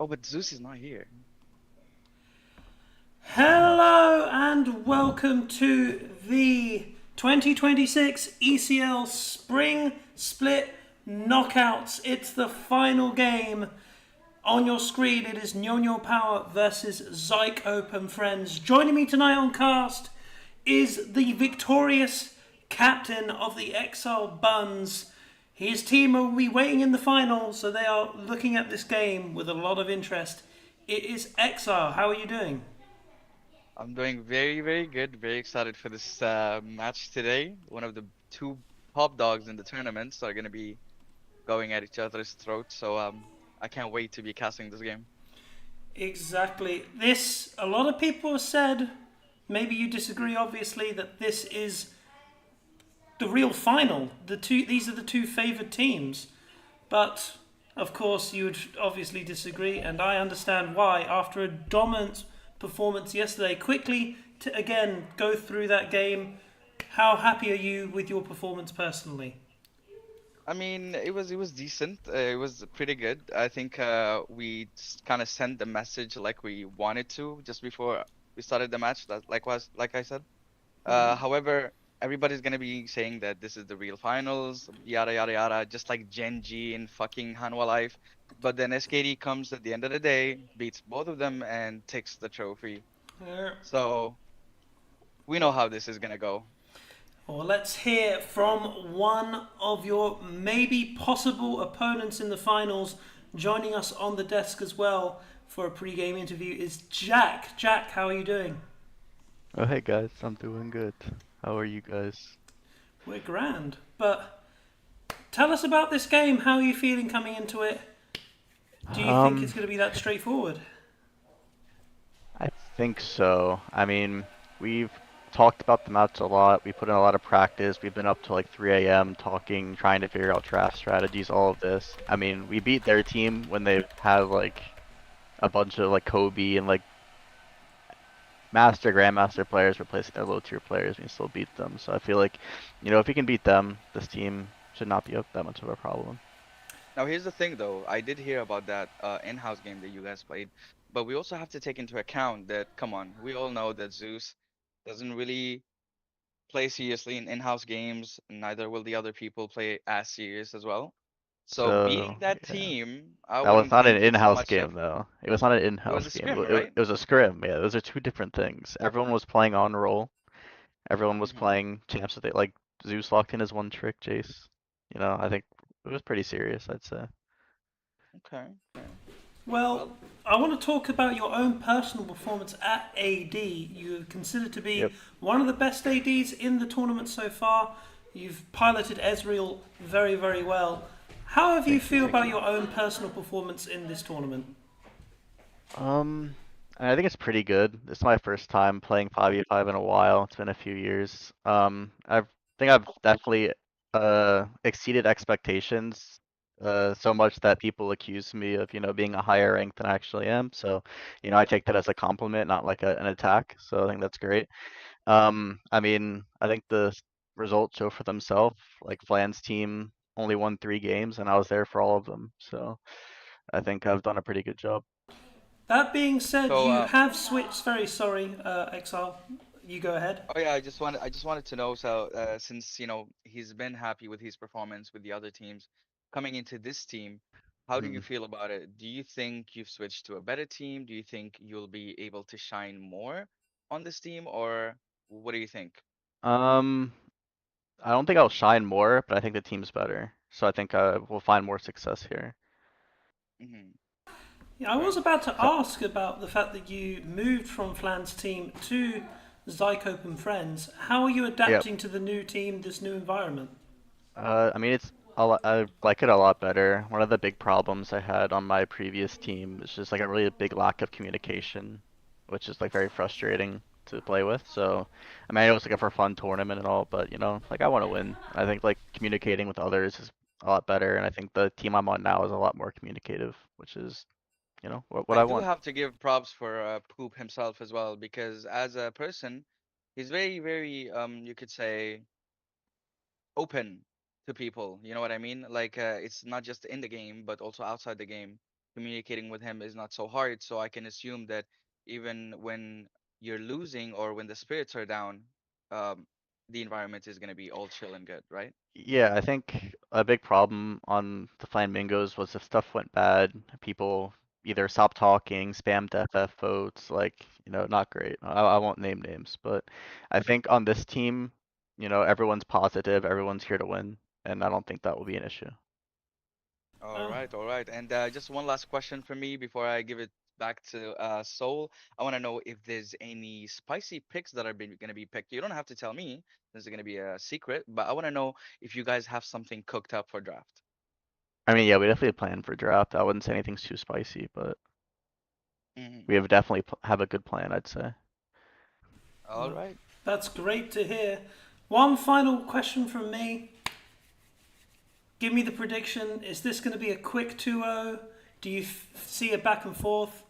Oh, but Zeus is not here. Hello and welcome to the 2026 ECL Spring Split Knockouts. It's the final game. On your screen, it is NiuNiu Power versus Zycope and Friends. Joining me tonight on cast is the victorious captain of the Exile Buns. His team will be waiting in the final, so they are looking at this game with a lot of interest. It is Exile. How are you doing? I'm doing very, very good. Very excited for this match today. One of the two top dogs in the tournaments are gonna be going at each other's throats. So I can't wait to be casting this game. Exactly. This, a lot of people have said, maybe you disagree, obviously, that this is the real final. These are the two favoured teams. But, of course, you would obviously disagree, and I understand why. After a dominant performance yesterday, quickly to again go through that game, how happy are you with your performance personally? I mean, it was decent. It was pretty good. I think we kind of sent the message like we wanted to just before we started the match. That like I said. However, everybody's gonna be saying that this is the real finals, yada yada yada, just like Genji in fucking Hanwha Life. But then SKD comes at the end of the day, beats both of them, and takes the trophy. Uh, So we know how this is gonna go. Well, let's hear from one of your maybe possible opponents in the finals. Joining us on the desk as well for a pre-game interview is Jack. Jack, how are you doing? Oh, hey guys, I'm doing good. How are you guys? We're grand. But tell us about this game. How are you feeling coming into it? Do you think it's Um, going to be that straightforward? I think so. I mean, we've talked about the match a lot. We put in a lot of practice. We've been up till like 3 a.m. talking, trying to figure out draft strategies, all of this. I mean, we beat their team when they had like a bunch of like Kobe and like master grandmaster players replacing their low tier players. We still beat them. So I feel like, if we can beat them, this team should not be that much of a problem. Now here's the thing though, I did hear about that in-house game that you guys played, but we also have to take into account that, come on, we all know that Zeus doesn't really play seriously in in-house games, neither will the other people play as serious as well. So beating So that yeah. team, I That was wouldn't not an think it's in-house much game of. though. It was not an It was in-house a game. scrim, right? It was a scrim. Yeah, those are two different things. Everyone was playing on roll. Everyone was Hmm. playing champs that they like. Zeus locked in his one trick, Jace. I think it was pretty serious, I'd say. Okay, okay. Well, Well, I want to talk about your own personal performance at AD. You are considered to be Yep. one of the best ADs in the tournament so far. You've piloted Ezreal very, very well. How have you Thank you, feel thank about you. your own personal performance in this tournament? Um, I think it's pretty good. This is my first time playing 5v5 in a while. It's been a few years. I think I've definitely exceeded expectations so much that people accuse me of, being a higher rank than I actually am. So, I take that as a compliment, not like an attack. So I think that's great. I mean, I think the results show for themselves. Like Flan's team only won 3 games, and I was there for all of them. So I think I've done a pretty good job. That being said, so you have switched. Very sorry, Exile. You go ahead. oh yeah, I just wanted to know, so since he's been happy with his performance with the other teams, coming into this team, how do you Mhm. feel about it? Do you think you've switched to a better team? Do you think you'll be able to shine more on this team, or what do you think? Um, I don't think I'll shine more, but I think the team's better. So I think we'll find more success here. Hmm. Yeah, I Okay. was about to So, ask about the fact that you moved from Flan's team to Zycope and Friends. How are you yep. adapting to the new team, this new environment? I mean, it's a lot, I like it a lot better. One of the big problems I had on my previous team is just like a really big lack of communication, which is like very frustrating to play with. So, I mean, I know it's like a for fun tournament and all, but like I want to win. I think like communicating with others is a lot better, and I think the team I'm on now is a lot more communicative, which is, what I I do want. have to give props for Poop himself as well, because as a person, he's very, very you could say open to people. You know what I mean? Like it's not just in the game, but also outside the game. communicating with him is not so hard. So I can assume that even when you're losing or when the spirits are down, um, the environment is gonna be all chill and good, right? Yeah, I think a big problem on the Flamingos was if stuff went bad, people either stopped talking, spammed FF votes, like, not great. I won't name names, but I think on this team, everyone's positive, everyone's here to win, and I don't think that will be an issue. All Oh, right, all right. And just one last question for me before I give it back to Soul. I want to know if there's any spicy picks that are gonna be picked. You don't have to tell me. This is gonna be a secret, but I want to know if you guys have something cooked up for draft. I mean, yeah, we definitely plan for draft. I wouldn't say anything's too spicy, but Hmm. we have definitely have a good plan, I'd say. All well, right. that's great to hear. One final question from me. Give me the prediction. Is this going to be a quick 2-0? Do you see a back and forth?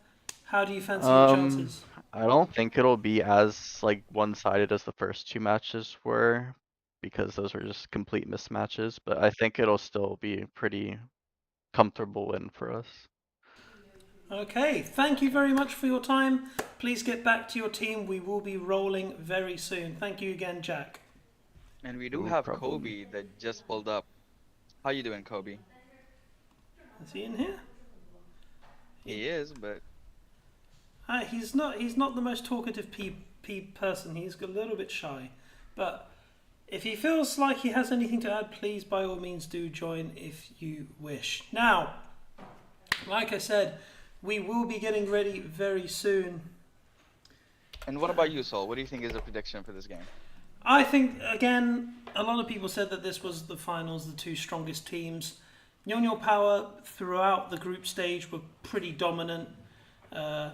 How do you fancy your Um, chances? I don't think it'll be as like one-sided as the first two matches were because those were just complete mismatches, but I think it'll still be a pretty comfortable win for us. Okay, thank you very much for your time. Please get back to your team. We will be rolling very soon. Thank you again, Jack. And we do No have problem. Kobe that just pulled up. How you doing, Kobe? Is he in here? He is, but He's not. He's not the most talkative person. He's a little bit shy, but if he feels like he has anything to add, please by all means do join if you wish. Now, like I said, we will be getting ready very soon. and what about you, Soul? What do you think is a prediction for this game? I think again, a lot of people said that this was the finals, the two strongest teams. NiuNiu Power throughout the group stage were pretty dominant. Uh,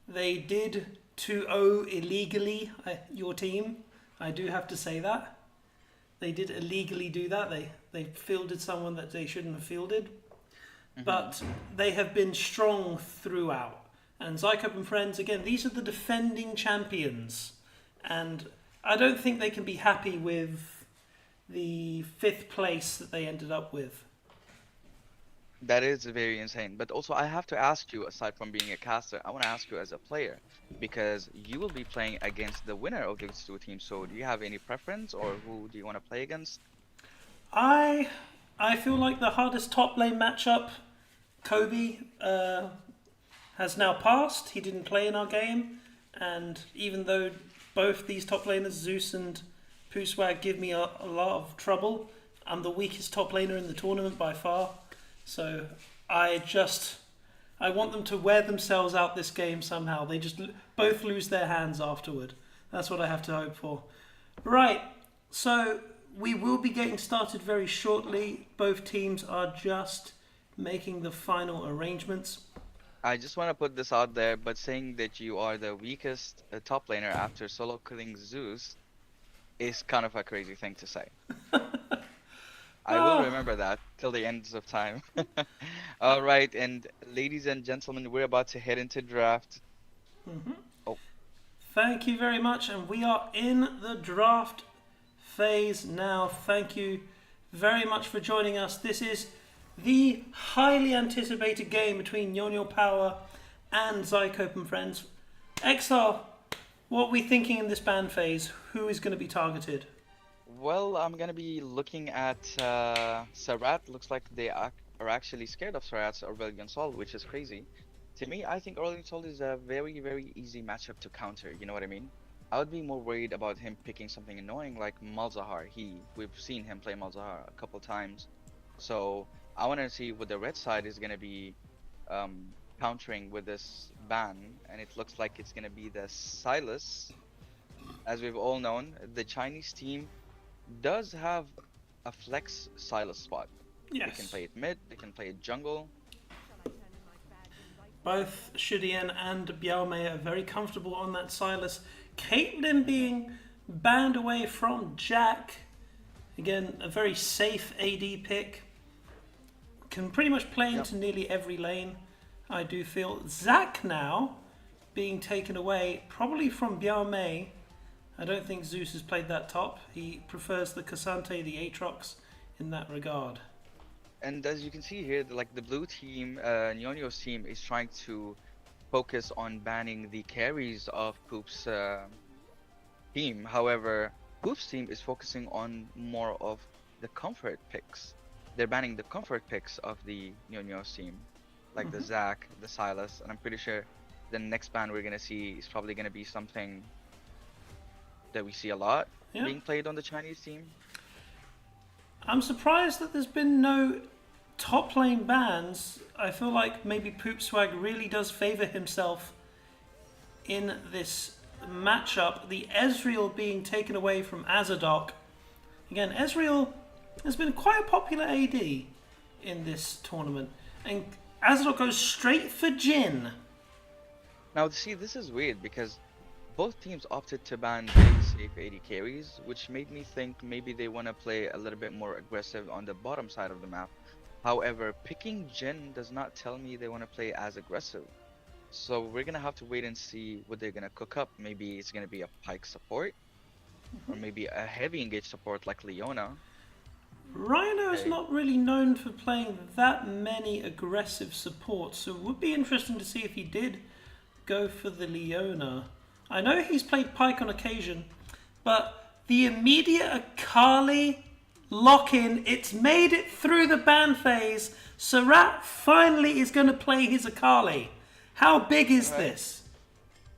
they did 2-0 illegally, your team. I do have to say that. They did illegally do that. They fielded someone that they shouldn't have fielded. Hmm. But they have been strong throughout. And Zycope and Friends, again, these are the defending champions. And I don't think they can be happy with the fifth place that they ended up with. That is very insane. But also, I have to ask you, aside from being a caster, I want to ask you as a player, because you will be playing against the winner of these two teams. So, do you have any preference, or who do you want to play against? I I feel like the hardest top lane matchup, Kobe, has now passed. He didn't play in our game, and even though both these top laners, Zeus and Puswag, give me a lot of trouble, I'm the weakest top laner in the tournament by far. So I just I want them to wear themselves out this game somehow. They just both lose their hands afterward. That's what I have to hope for. Right. So we will be getting started very shortly. Both teams are just making the final arrangements. I just want to put this out there, but saying that you are the weakest top laner after solo killing Zeus is kind of a crazy thing to say. I will Oh, remember that till the ends of time. All right, and ladies and gentlemen, we're about to head into draft. Oh, thank you very much. And we are in the draft phase now. Thank you very much for joining us. This is the highly anticipated game between NiuNiu Power and Zycope and Friends. Exile, what are we thinking in this ban phase? Who is going to be targeted? well, I'm gonna be looking at Sarat. Looks like they are actually scared of Sarat's Aurelion Sol, which is crazy. To me, I think Aurelion Sol is a very, very easy matchup to counter. You know what I mean? I would be more worried about him picking something annoying like Malzahar. We've seen him play Malzahar a couple times, so I want to see what the red side is gonna be countering with this ban, and it looks like it's gonna be the Silas. As we've all known, the Chinese team does have a flex Silas spot. They can Yes. play it mid, they can play it jungle. Both Shidian and Biaomei are very comfortable on that Silas. Caitlyn Hmm. being banned away from Jack. Again, a very safe AD pick. Can pretty much play Yep. into nearly every lane, I do feel. Jzck now being taken away, probably from Biaomei. I don't think Zeus has played that top. He prefers the Cassante, the Aatrox in that regard. And as you can see here, like the blue team, NiuNiu's team is trying to focus on banning the carries of Poop's team. However, Poop's team is focusing on more of the comfort picks. They're banning the comfort picks of the NiuNiu's team, like the Jzck, the Silas, and I'm pretty sure the next ban we're gonna see is probably gonna be something that we see a lot Yeah. being played on the Chinese team. I'm surprised that there's been no top lane bans. I feel like maybe Poop Swag really does favour himself in this matchup. The Ezreal being taken away from Azadok. Again, Ezreal has been quite a popular AD in this tournament. And Azadok goes straight for Jhin. Now, see, this is weird because both teams opted to ban big safe AD carries, which made me think maybe they want to play a little bit more aggressive on the bottom side of the map. However, picking Jhin does not tell me they want to play as aggressive. So we're gonna have to wait and see what they're gonna cook up. Maybe it's gonna be a Pyke support, or maybe a heavy engage support like Leona. Rhino is Okay. not really known for playing that many aggressive supports, so it would be interesting to see if he did go for the Leona. I know he's played Pyke on occasion, but the immediate Akali lock-in, it's made it through the ban phase. Sarat finally is going to play his Akali. How big is Alright. this?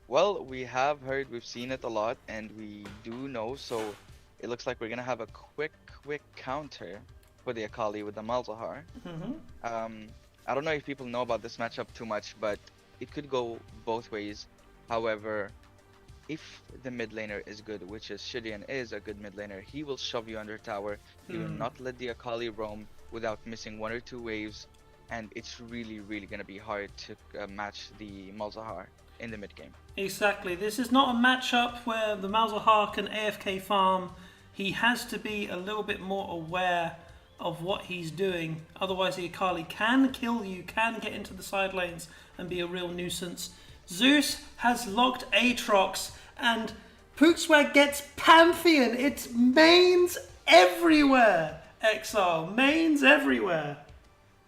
Well, we have heard, we've seen it a lot, and we do know, so it looks like we're gonna have a quick counter for the Akali with the Malzahar. I don't know if people know about this matchup too much, but it could go both ways. However, if the mid laner is good, which is Shidian is a good mid laner, he will shove you under tower. He will not let the Akali roam without missing 1 or 2 waves, and it's really gonna be hard to match the Malzahar in the mid game. Exactly. This is not a matchup where the Malzahar can AFK farm. He has to be a little bit more aware of what he's doing. Otherwise, the Akali can kill you, can get into the side lanes and be a real nuisance. Zeus has locked Aatrox and Pookswag gets Pantheon. It's mains everywhere. Exile. Mains everywhere.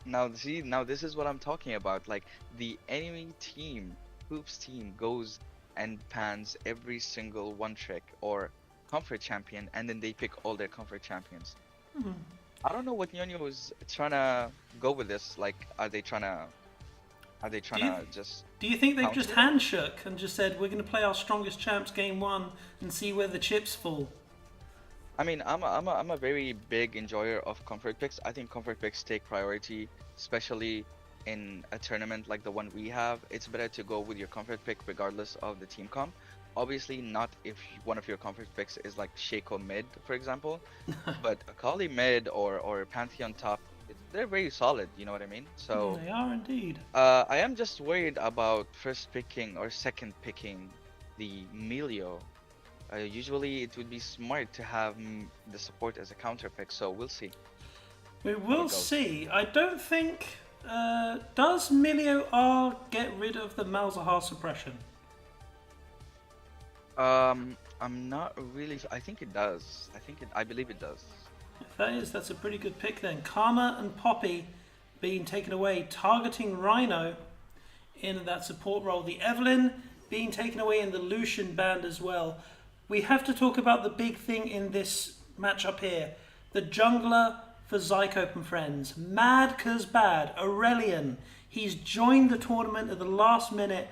Now, see, now this is what I'm talking about. Like, the enemy team, Hoop's team, goes and pans every single one trick or comfort champion, and then they pick all their comfort champions. I don't know what NiuNiu is trying to go with this. Like, are they trying to just Do you think they've counter just it? handshook and just said, we're going to play our strongest champs game 1 and see where the chips fall? I mean, I'm a very big enjoyer of comfort picks. I think comfort picks take priority, especially in a tournament like the one we have. It's better to go with your comfort pick regardless of the team comp. Obviously, not if one of your comfort picks is like Shaco mid, for example, but Akali mid or Pantheon top, they're very solid. You know what I mean? So They are indeed. I am just worried about first picking or second picking the Melio. Usually it would be smart to have the support as a counter pick, so we'll see. We how it will goes. see. I don't think... does Milio R get rid of the Malzahar suppression? I'm not really. I think it does. I believe it does. If that is, that's a pretty good pick then. Karma and Poppy being taken away, targeting Rhino in that support role. The Evelyn being taken away in the Lucian band as well. We have to talk about the big thing in this matchup here. The jungler for Zycope and Friends. MADCUZBAD, Aurelian. He's joined the tournament at the last minute.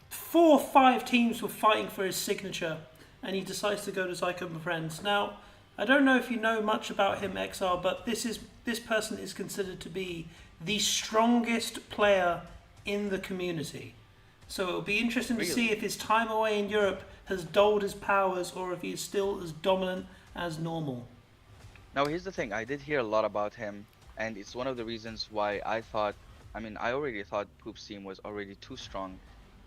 4 or 5 teams were fighting for his signature, and he decides to go to Zycope and Friends. Now, I don't know if you know much about him, XR, but this person is considered to be the strongest player in the community. So it'll be interesting to see if his time away in Europe has dulled his powers or if he is still as dominant as normal. Now here's the thing. I did hear a lot about him, and it's one of the reasons why I thought. I mean, I already thought Poop's team was already too strong,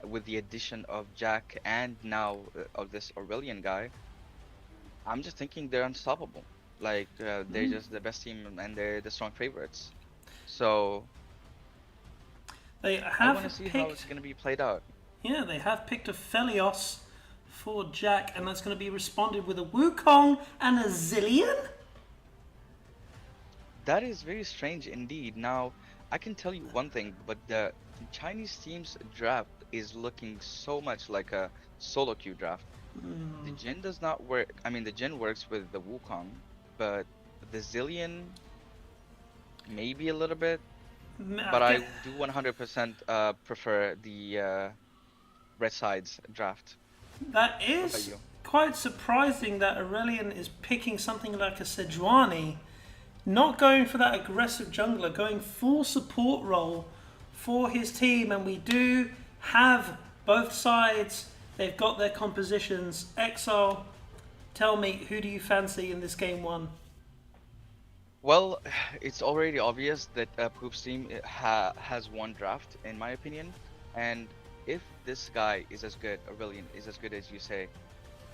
with the addition of Jack and now of this Aurelian guy. I'm just thinking they're unstoppable. Like they're just the best team and they're the strong favorites. So They I want to have see how it's picked, gonna be played out. yeah, they have picked a Felios for Jack, and that's going to be responded with a Wukong and a Zillion. That is very strange indeed. Now, I can tell you one thing, but the Chinese team's draft is looking so much like a solo queue draft. The Jin does not work. I mean, the Jin works with the Wukong, but the Zillion maybe a little bit. I But I get do 100% prefer the Red Side's draft. that What about is you? quite surprising that Aurelian is picking something like a Sejuani, not going for that aggressive jungler, going full support role for his team, and we do have both sides. They've got their compositions. Exile, tell me, who do you fancy in this game one? Well, it's already obvious that Poop's team has one draft, in my opinion. And if this guy is as good, Aurelian is as good as you say,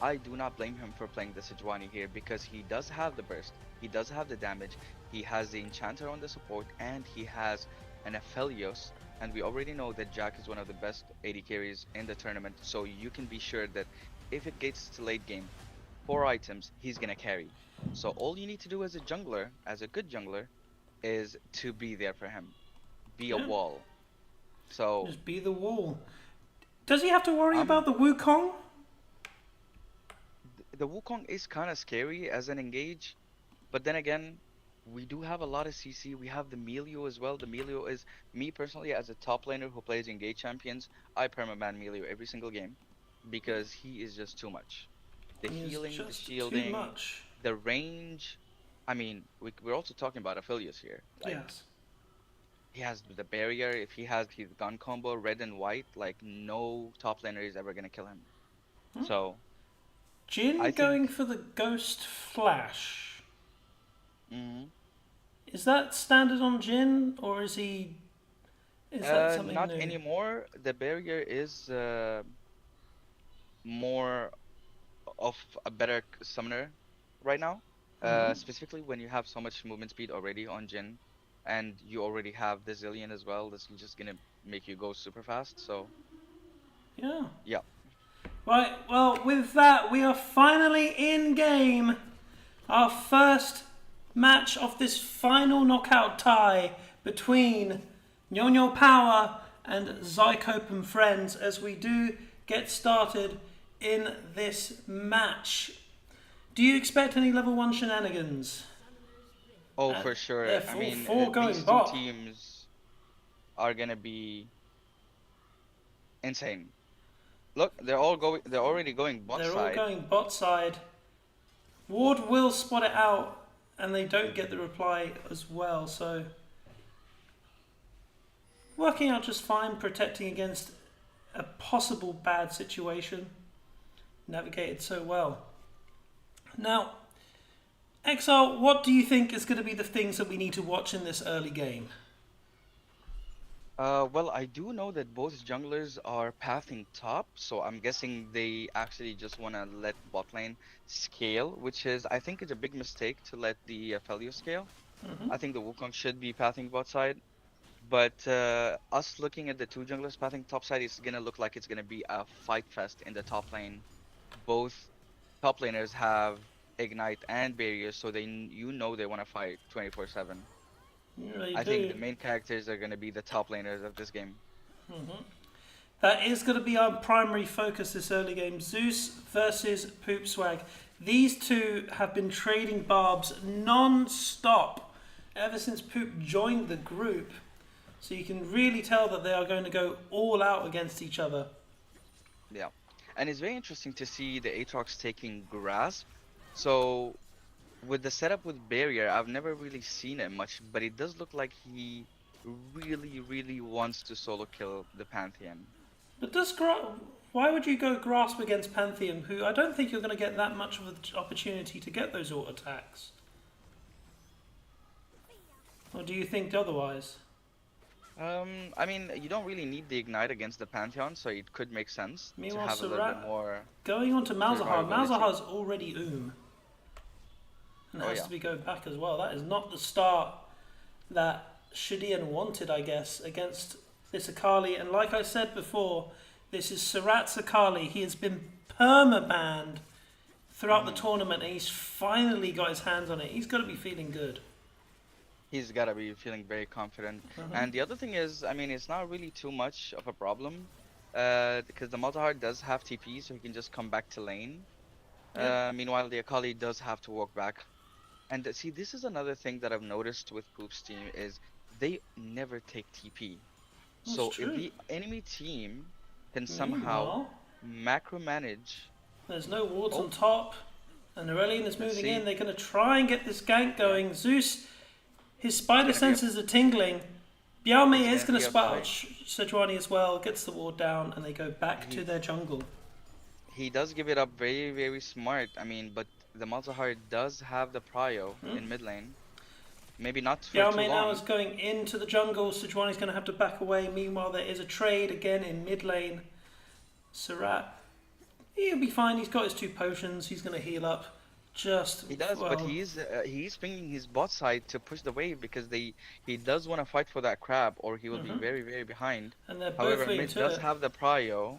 I do not blame him for playing the Sejuani here because he does have the burst, he does have the damage, he has the Enchanter on the support, and he has an Aphelios. And we already know that Jack is one of the best AD carries in the tournament, so you can be sure that if it gets to late game, 4 items, he's gonna carry. So all you need to do as a jungler, as a good jungler, is to be there for him, be a Yeah, wall. So just be the wall. Does he have to worry I'm about the Wukong? the Wukong is kind of scary as an engage. But then again, we do have a lot of CC. We have the Melio as well. The Melio is me personally as a top laner who plays in Gate Champions. I permaban Melio every single game because he is just too much. The He is healing, the just too shielding, much. the range. I mean, we're also talking about Aphelios here. Like Yes. he has the barrier. If he has his gun combo, red and white, like no top laner is ever gonna kill him. So I Jin going think for the Ghost Flash. mhm. Is that standard on Jin, or is he? Is that something Not new? anymore. The barrier is more of a better summoner right now. Specifically when you have so much movement speed already on Jin, and you already have the Zillion as well. This is just gonna make you go super fast. So Yeah. yeah. Right. Well, with that, we are finally in game. Our first match of this final knockout tie between NiuNiu Power and Zycope and Friends as we do get started in this match. Do you expect any level 1 shenanigans? Oh, for sure. They're I full mean, four going these two bot. teams are gonna be insane. Look, they're all going. They're already going bot They're all side. going bot side. Ward will spot it out and they don't get the reply as well, so working out just fine, protecting against a possible bad situation. Navigated so well. Now, Exile, what do you think is going to be the things that we need to watch in this early game? Well, I do know that both junglers are pathing top, so I'm guessing they actually just want to let bot lane scale, which is, I think, is a big mistake to let the Felio scale. I think the Wukong should be pathing bot side, but us looking at the two junglers pathing top side is gonna look like it's gonna be a fight fest in the top lane. Both top laners have Ignite and barriers, so you know they want to fight 24/7. You really I think the do. main characters are gonna be the top laners of this game. That is going to be our primary focus this early game. Zeus versus Poop Swag. These two have been trading barbs non-stop ever since Poop joined the group. So you can really tell that they are going to go all out against each other. Yeah. And it's very interesting to see the Aatrox taking grasp. So with the setup with barrier, I've never really seen it much, but it does look like he really, really wants to solo kill the Pantheon. But why would you go Grasp against Pantheon, who I don't think you're going to get that much of an opportunity to get those auto attacks? Or do you think otherwise? I mean, you don't really need the ignite against the Pantheon, so it could make sense to Meanwhile, have a little bit more going on to Malzahar. survivability. Malzahar's already and Oh has yeah. to be going back as well. That is not the start that Shidian wanted, I guess, against this Akali. And like I said before, this is Surat's Akali. He has been perma-banned throughout the tournament and he's finally got his hands on it. He's got to be feeling good. He's gotta be feeling very confident. Mhm. And the other thing is, I mean, it's not really too much of a problem, because the Multihard does have TP, so he can just come back to lane. Yep, Meanwhile, the Akali does have to walk back. And see, this is another thing that I've noticed with Poop's team is they never take TP. that's So if true. the enemy team can somehow Meanwhile, macro manage, there's no wards on oh, top, and Aurelian is let's moving in. see, They're going to try and get this gank yeah, going. Zeus, his it's spider gonna be a senses are tingling. Bialme it's is gonna going be to a spot out fight. Sejuani as well, gets the ward down, and they go back to He their jungle. he does give it up very, very smart. I mean, but the Malzahar does have the prio Hmm? in mid lane. Maybe not for too Bialme now is long. going into the jungle. Sejuani's going to have to back away. Meanwhile, there is a trade again in mid lane. Surat, he'll be fine. He's got his 2 potions. He's going to heal up. Just, He does, but well, he's pinging his bot side to push the wave because he does want to fight for that crab or he will be hmm very, very behind. and they're both However, leading mid to does it. have the prio,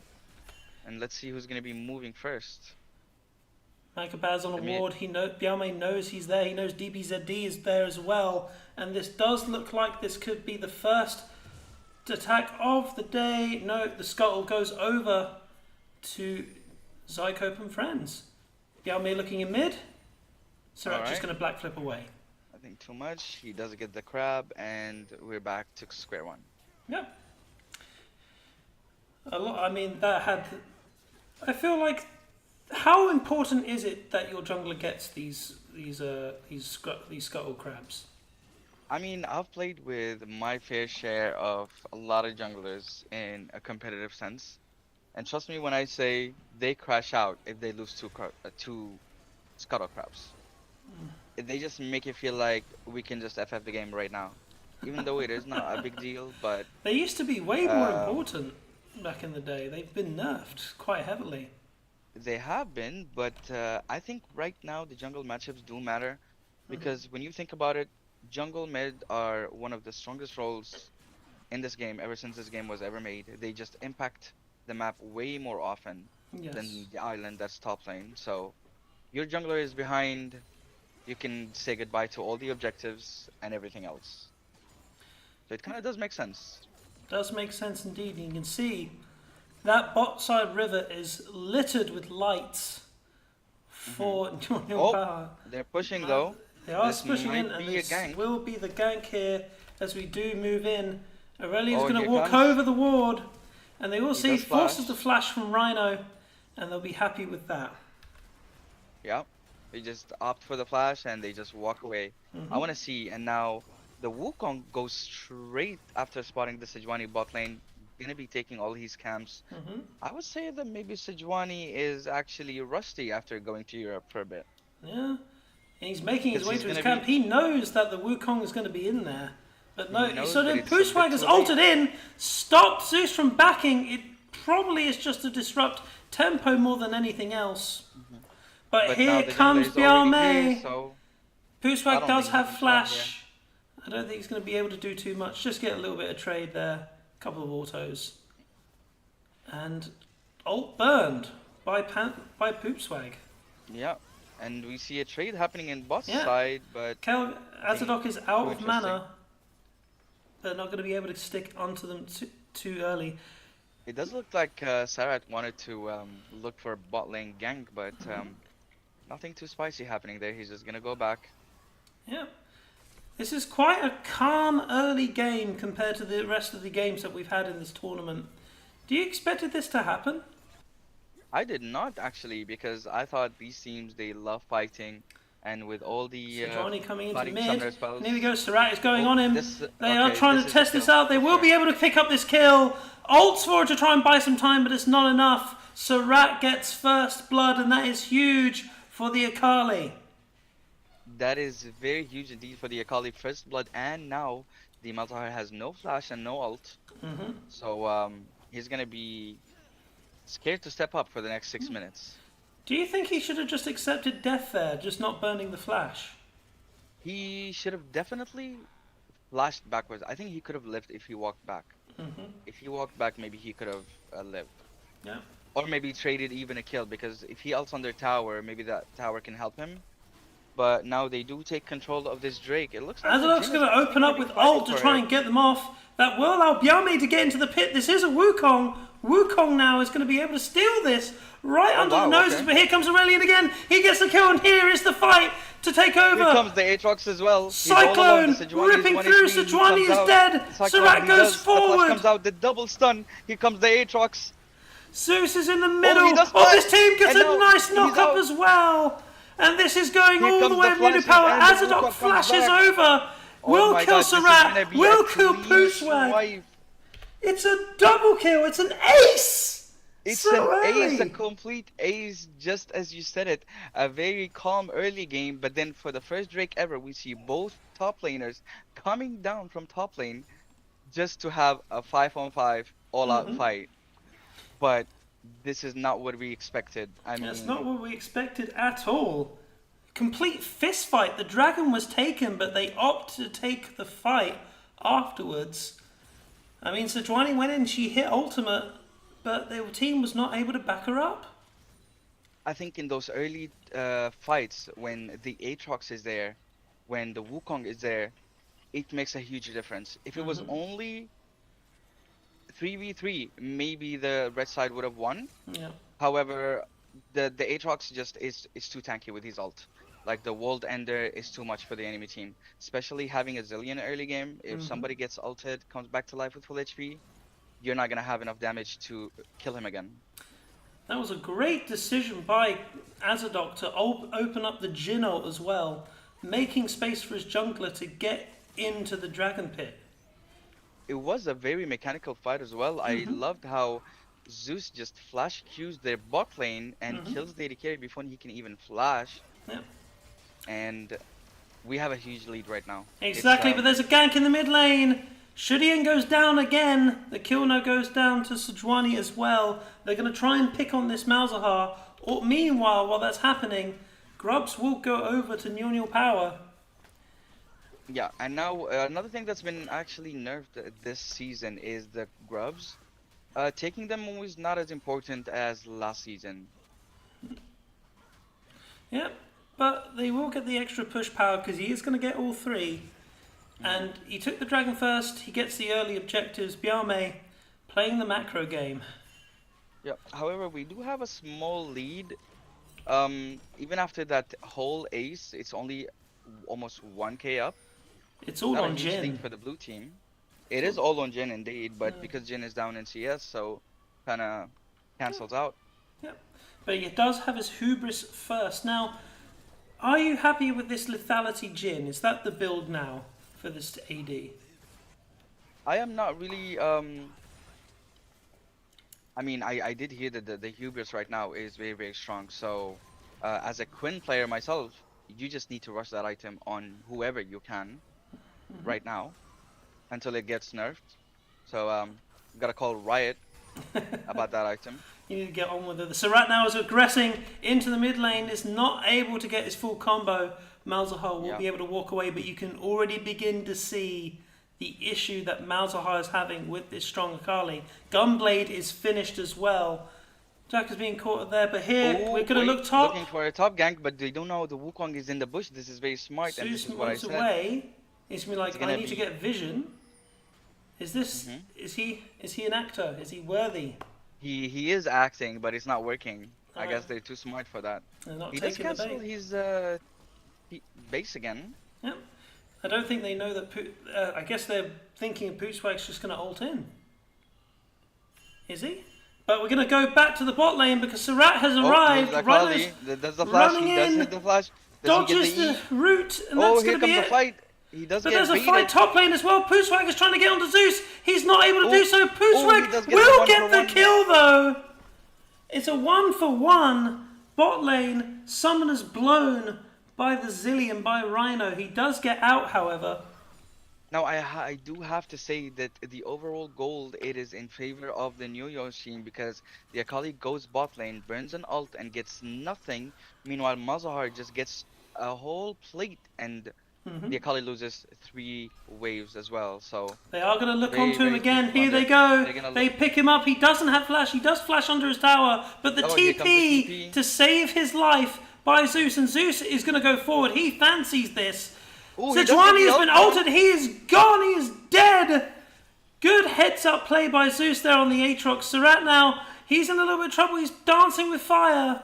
and let's see who's gonna be moving first. MADCUZBAD on a I mean, ward. Bialme knows he's there. He knows DBZD is there as well. And this does look like this could be the first attack of the day. No, the scuttle goes over to Zycope and Friends. Bialme looking in mid. all Surat just right. going to black flip away. I think too much. He does get the crab, and we're back to square one. Yep. A lot. I mean, that had. I feel like. How important is it that your jungler gets these scuttle crabs? I mean, I've played with my fair share of a lot of junglers in a competitive sense, and trust me when I say they crash out if they lose two scuttle crabs. They just make it feel like we can just FF the game right now, even though it is not a big deal. But They used to be way more um, important back in the day. They've been nerfed quite heavily. they have been. But I think right now the jungle matchups do matter Hmm. because when you think about it, jungle mid are one of the strongest roles in this game ever since this game was ever made. They just impact the map way more often Yes. than the island that's top lane. So your jungler is behind, you can say goodbye to all the objectives and everything else. So it kind of does make sense. Does make sense indeed. You can see that bot side river is littered with lights Hmm. for NiuNiu Oh, Power. they're pushing Uh, though. They are This pushing in, might and be a this gank. will be the gank here as we do move in. Aurelian's Oh, going to here walk comes. over the ward, and they will He see does forces the flash. flash from Rhino, and they'll be happy with that. Yeah. They just opt for the flash and they just walk away. I Hmm. want to see. And now the Wukong goes straight after spotting the Sejuani bot lane. Gonna be taking all his camps. Hmm. I would say that maybe Sejuani is actually rusty after going to Europe for a bit. Yeah, and he's making his Because way he's to his gonna camp. be, He knows that the Wukong is going to be in there. But no, he knows, so but then it's a bit Puswag has too late. altered in, stopped Zeus from backing. It probably is just to disrupt tempo more than anything else. Mhm. But But now here the jungler comes is already here, Bialme. so I Puswag don't does think he have can kill him here. flash. I don't think he's going to be able to do too much. Just get a little bit of trade there. A couple of autos. And ult burned by Poopswag. Yeah. And we see a trade happening in bot Yeah. side, but I think Azadok is out too of interesting. mana. They're not going to be able to stick onto them too early. It does look like Sarat wanted to look for a bot lane gank, but nothing too spicy happening there. He's just gonna go back. Yeah. This is quite a calm early game compared to the rest of the games that we've had in this tournament. Do you expected this to happen? I did not actually because I thought these teams they love fighting, and with all the Sejuani coming into fighting mid. summoner And here we go, spells. Surat is going Oh, on him. this They are okay. trying This to is a test this kill out. They for will sure. be able to pick up this kill. Ults for it to try and buy some time, but it's not enough. Surat gets first blood, and that is huge for the Akali. That is very huge indeed for the Akali first blood, and now the Malzahar has no flash and no ult, Hmm. so he's gonna be scared to step up for the next 6 minutes. Do you think he should have just accepted death there, just not burning the flash? He should have definitely flashed backwards. I think he could have lived if he walked back. Hmm. If he walked back, maybe he could have lived. Yeah. Or maybe traded even a kill, because if he ults on their tower, maybe that tower can help him. but now they do take control of this Drake. It looks like the Azadok's Jhin is going to actually open going to up be with fighting ult to for try it. and get them off. That will allow Biame to get into the pit. This is a Wukong. Wukong now is going to be able to steal this right under the Wow, noses. okay. But here comes Aurelian again. He gets the kill, and here is the fight to take over. Here comes the Aatrox as well. He's all alone. The Cyclone Sejuani is ripping 1 through. HP. He Sejuani comes is out. dead. Cyclone, Surat he goes does. The flash forward. comes out. The double stun. Here comes the Aatrox. Zeus is in the Oh, middle. he does Oh, flash. this team gets And a now nice he's knock up out. as well. And this is going Here all the comes way the of NiuNiu flashes Power. and the Azadok Wukong comes flashes back. over. Oh Will my kill god, this is gonna Surat. be Will a kill clean Puswag. swipe. It's a double kill. It's an ace. It's So an ace, a early. complete ace, just as you said it. A very calm early game, but then for the first Drake ever, we see both top laners coming down from top lane just to have a 5-on-5 all-out fight. But this is not what we expected. I That's mean, not what we expected at all. Complete fist fight. The dragon was taken, but they opted to take the fight afterwards. I mean, Sejuani went in, she hit ultimate, but the team was not able to back her up. I think in those early fights, when the Aatrox is there, when the Wukong is there, it makes a huge difference. If it was only 3v3, maybe the red side would have won. Yeah. However, the Aatrox just is too tanky with his ult. Like the World Ender is too much for the enemy team, especially having a Zillion early game. If somebody gets ulted, comes back to life with full HP, you're not gonna have enough damage to kill him again. That was a great decision by Azadok to open up the Jhin ult as well, making space for his jungler to get into the dragon pit. It was a very mechanical fight as well. I loved how Zeus just flash Qs their bot lane and kills the AD carry before he can even flash. Yeah. And we have a huge lead right now. Exactly, but there's a gank in the mid lane. Shudian goes down again. The kill no goes down to Sejuani as well. They're going to try and pick on this Malzahar. Meanwhile, while that's happening, Grubs will go over to NiuNiu Power. Yeah, and now another thing that's been actually nerfed this season is the Grubs. Taking them was not as important as last season. Yep, but they will get the extra push power because he is going to get all three. And he took the dragon first. He gets the early objectives. Biame playing the macro game. Yeah. However, we do have a small lead. Even after that whole ace, it's only almost 1k up. It's all Not on a huge Jhin. lead for the blue team. It is all on Jhin indeed, but because Jhin is down in CS, so kind of cancels out. Yep. But he does have his hubris first. Now, are you happy with this lethality Jhin? Is that the build now for this AD? I am not really. I mean, I did hear that the hubris right now is very, very strong. So, as a Quinn player myself, you just need to rush that item on whoever you can right now until it gets nerfed. So, gotta call Riot about that item. You need to get on with it. So right now is aggressing into the mid lane, is not able to get his full combo. Malzahar will be able to walk away, but you can already begin to see the issue that Malzahar is having with this strong Akali. Gunblade is finished as well. Jack is being caught there, but here we're going to look top. Looking for a top gank, but they don't know the Wukong is in the bush. This is very smart, and this Zeus is what I moves said. away. He's gonna be like, It's gonna I need to be- get vision. Is this? Is he an actor? Is he worthy? He is acting, but it's not working. I Oh. guess they're too smart for that. They're not He does taking the cancel bait. his base again. Yep. I don't think they know that. I guess they're thinking Pootswag's just going to ult in. Is he? But we're going to go back to the bot lane because Surat has arrived. Oh, Runners does the flash? running He does in, hit the flash. Does he dodges get the root, and Oh, that's here going to be comes the it. fight. He does But get there's a baited. fight top lane as well. Pootswag is trying to get onto Zeus. He's not able to Oh, do so. he Pootswag does get the will one get for the one. kill though. It's a 1-for-1. Bot lane, summoners blown by the Zillion, by Rhino. He does get out, however. Now I do have to say that the overall goal it is in favor of the NiuNiu team because the Akali goes bot lane, burns an ult and gets nothing. Meanwhile, Malzahar just gets a whole plate and the Akali loses 3 waves as well. So They are going to look Very, onto him very again. peaceful Here they under. go. They're gonna They look. pick him up. He doesn't have flash. He does flash under his tower. But the Oh, here comes the TP TP. to save his life by Zeus, and Zeus is going to go forward. He fancies this. Oh, he does get Sejuani the has been ult, ulted. He is gone. He is dead. Good heads-up play by Zeus there on the Aatrox. Surat now, he's in a little bit of trouble. He's dancing with fire.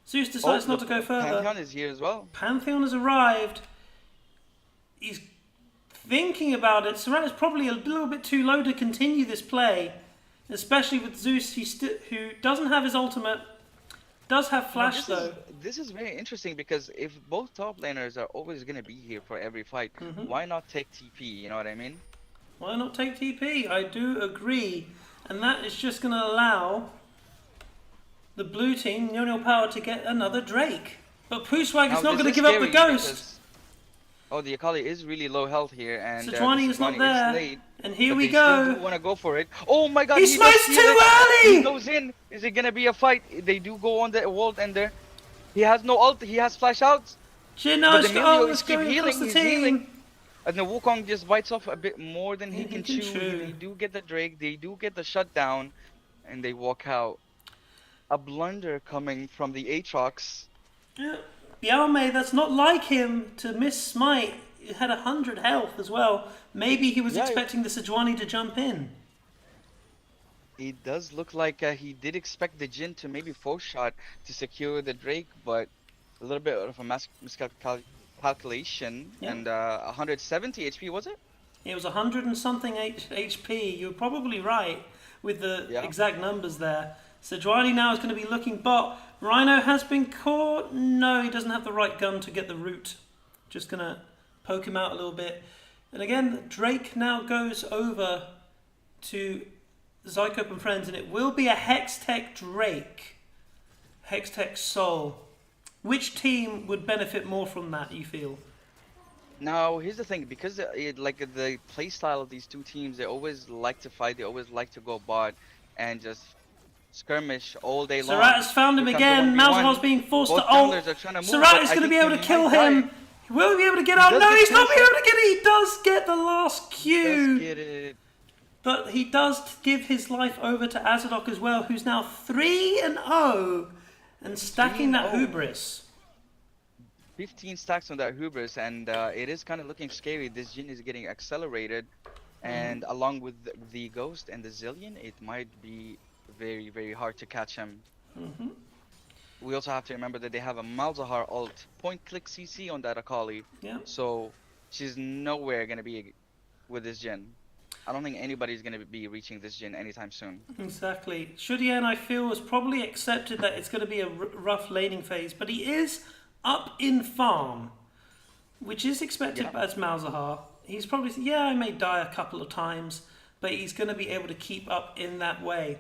Zeus decides not to go further. Pantheon is here as well. Pantheon has arrived. He's thinking about it. Surat is probably a little bit too low to continue this play, especially with Zeus, who doesn't have his ultimate. Does have flash though. This is very interesting because if both top laners are always going to be here for every fight, why not take TP? You know what I mean? Why not take TP? I do agree. And that is just going to allow the blue team, NiuNiu Power, to get another Drake. But Puswag is not going to give up the ghost. Oh, the Akali is really low health here, and Sejuani is not there. late, and here but we they go. still do want to go for it. Oh my God! He smites too early. He goes in. Is it gonna be a fight? They do go on the wall ender. He has no ult. He has flash outs. Jin But the knows Emilio is keep going healing. across the He's team. healing. And the Wukong just bites off a bit more than he He can can chew. chew. They do get the Drake. They do get the shutdown, and they walk out. A blunder coming from the Aatrox. Yeah. Biaume, that's not like him to miss smite. He had 100 health as well. Maybe he was expecting the Sejuani to jump in. It does look like he did expect the Jhin to maybe force shot to secure the Drake, but a little bit of a miscalculation. Yeah. And 170 HP, was it? It was 100 and something HP. You're probably right with the exact numbers there. Sejuani now is going to be looking bot. Rhino has been caught. No, he doesn't have the right gun to get the root. Just going to poke him out a little bit. And again, Drake now goes over to Zycope and Friends, and it will be a Hextech Drake. Hextech Soul. Which team would benefit more from that, you feel? Now, here's the thing, because like the play style of these two teams, they always like to fight, they always like to go bot and just skirmish all day long. Surat has found him again. Malzahar's being forced to ult. Surat is going to be able to kill him. Will he be able to get out? No, he's not be able to get it. He does get the last Q. Get it. But he does give his life over to Azadok as well, who's now 3-0 and stacking that hubris. 15 stacks on that hubris, and it is kind of looking scary. This Jhin is getting accelerated, and along with the ghost and the Zillion, it might be very, very hard to catch him. We also have to remember that they have a Malzahar ult, point-click CC on that Akali. Yeah. So she's nowhere gonna be with this Jhin. I don't think anybody's gonna be reaching this Jhin anytime soon. Exactly. Shudian, I feel, has probably accepted that it's going to be a rough laning phase, but he is up in farm, which is expected as Malzahar. He's probably, I may die a couple of times, but he's going to be able to keep up in that way.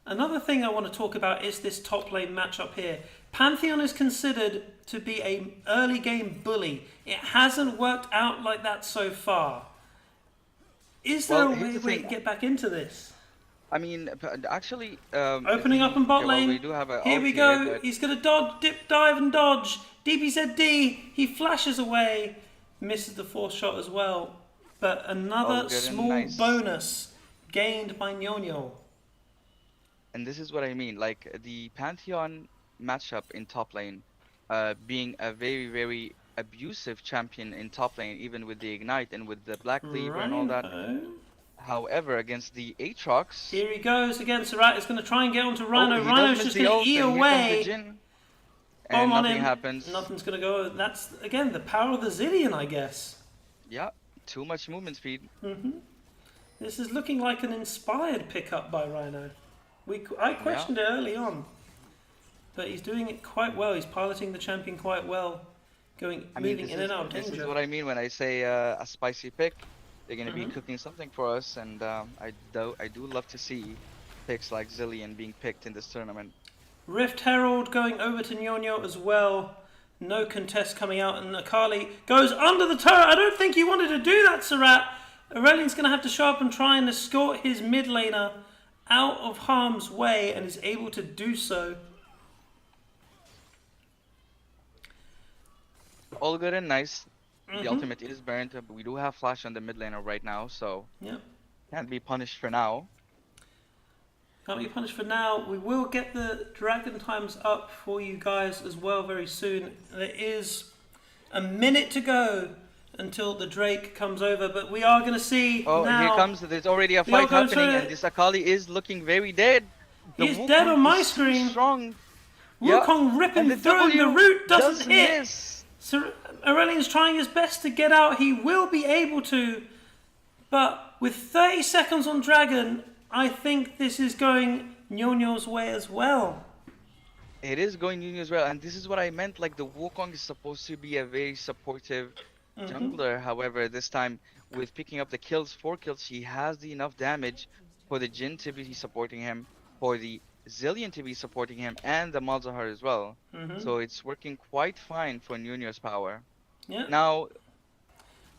Another thing I want to talk about is this top lane matchup here. Pantheon is considered to be an early game bully. It hasn't worked out like that so far. Is there a way to get back into this? I mean, actually, opening up in bot lane. We do have a here we go. He's going to dodge, dip, dive, and dodge. DBZD. He flashes away, misses the fourth shot as well. But another small bonus gained by NiuNiu. And this is what I mean. Like the Pantheon matchup in top lane, being a very, very abusive champion in top lane, even with the Ignite and with the Black Cleaver and all that. However, against the Aatrox... Here he goes again. Surat is going to try and get onto Rhino. Rhino's just going to E away. And nothing happens. Nothing's going to go. That's, again, the power of the Zillion, I guess. Yeah, too much movement speed. This is looking like an inspired pickup by Rhino. I questioned it early on. But he's doing it quite well. He's piloting the champion quite well. Moving in and out of danger. This is what I mean when I say a spicy pick. They're going to be cooking something for us, and I do love to see picks like Zillion being picked in this tournament. Rift Herald going over to NiuNiu as well. No contest coming out, and Akali goes under the turret. I don't think he wanted to do that, Surat. Aurelian's going to have to show up and try and escort his mid laner out of harm's way, and is able to do so. All good and nice. The ultimate is burnt, but we do have flash on the mid laner right now, so can't be punished for now. Can't be punished for now. We will get the dragon times up for you guys as well very soon. There is a minute to go until the Drake comes over, but we are going to see Oh, here now. comes. There's already a We are fight going happening, and to. this Akali is looking very dead. The He's dead Wukong on my is too screen. strong. Yeah, Wukong and ripping the through. The W root doesn't does hit. miss. So Aurelian's trying his best to get out. He will be able to, but with 30 seconds on Dragon, I think this is going NiuNiu's way as well. It is going Union as well, and this is what I meant. Like the Wukong is supposed to be a very supportive jungler. However, this time with picking up the kills, 4 kills, he has the enough damage for the Jhin to be supporting him, for the Zillion to be supporting him, and the Malzahar as well. So it's working quite fine for NiuNiu's power. Yeah, Now,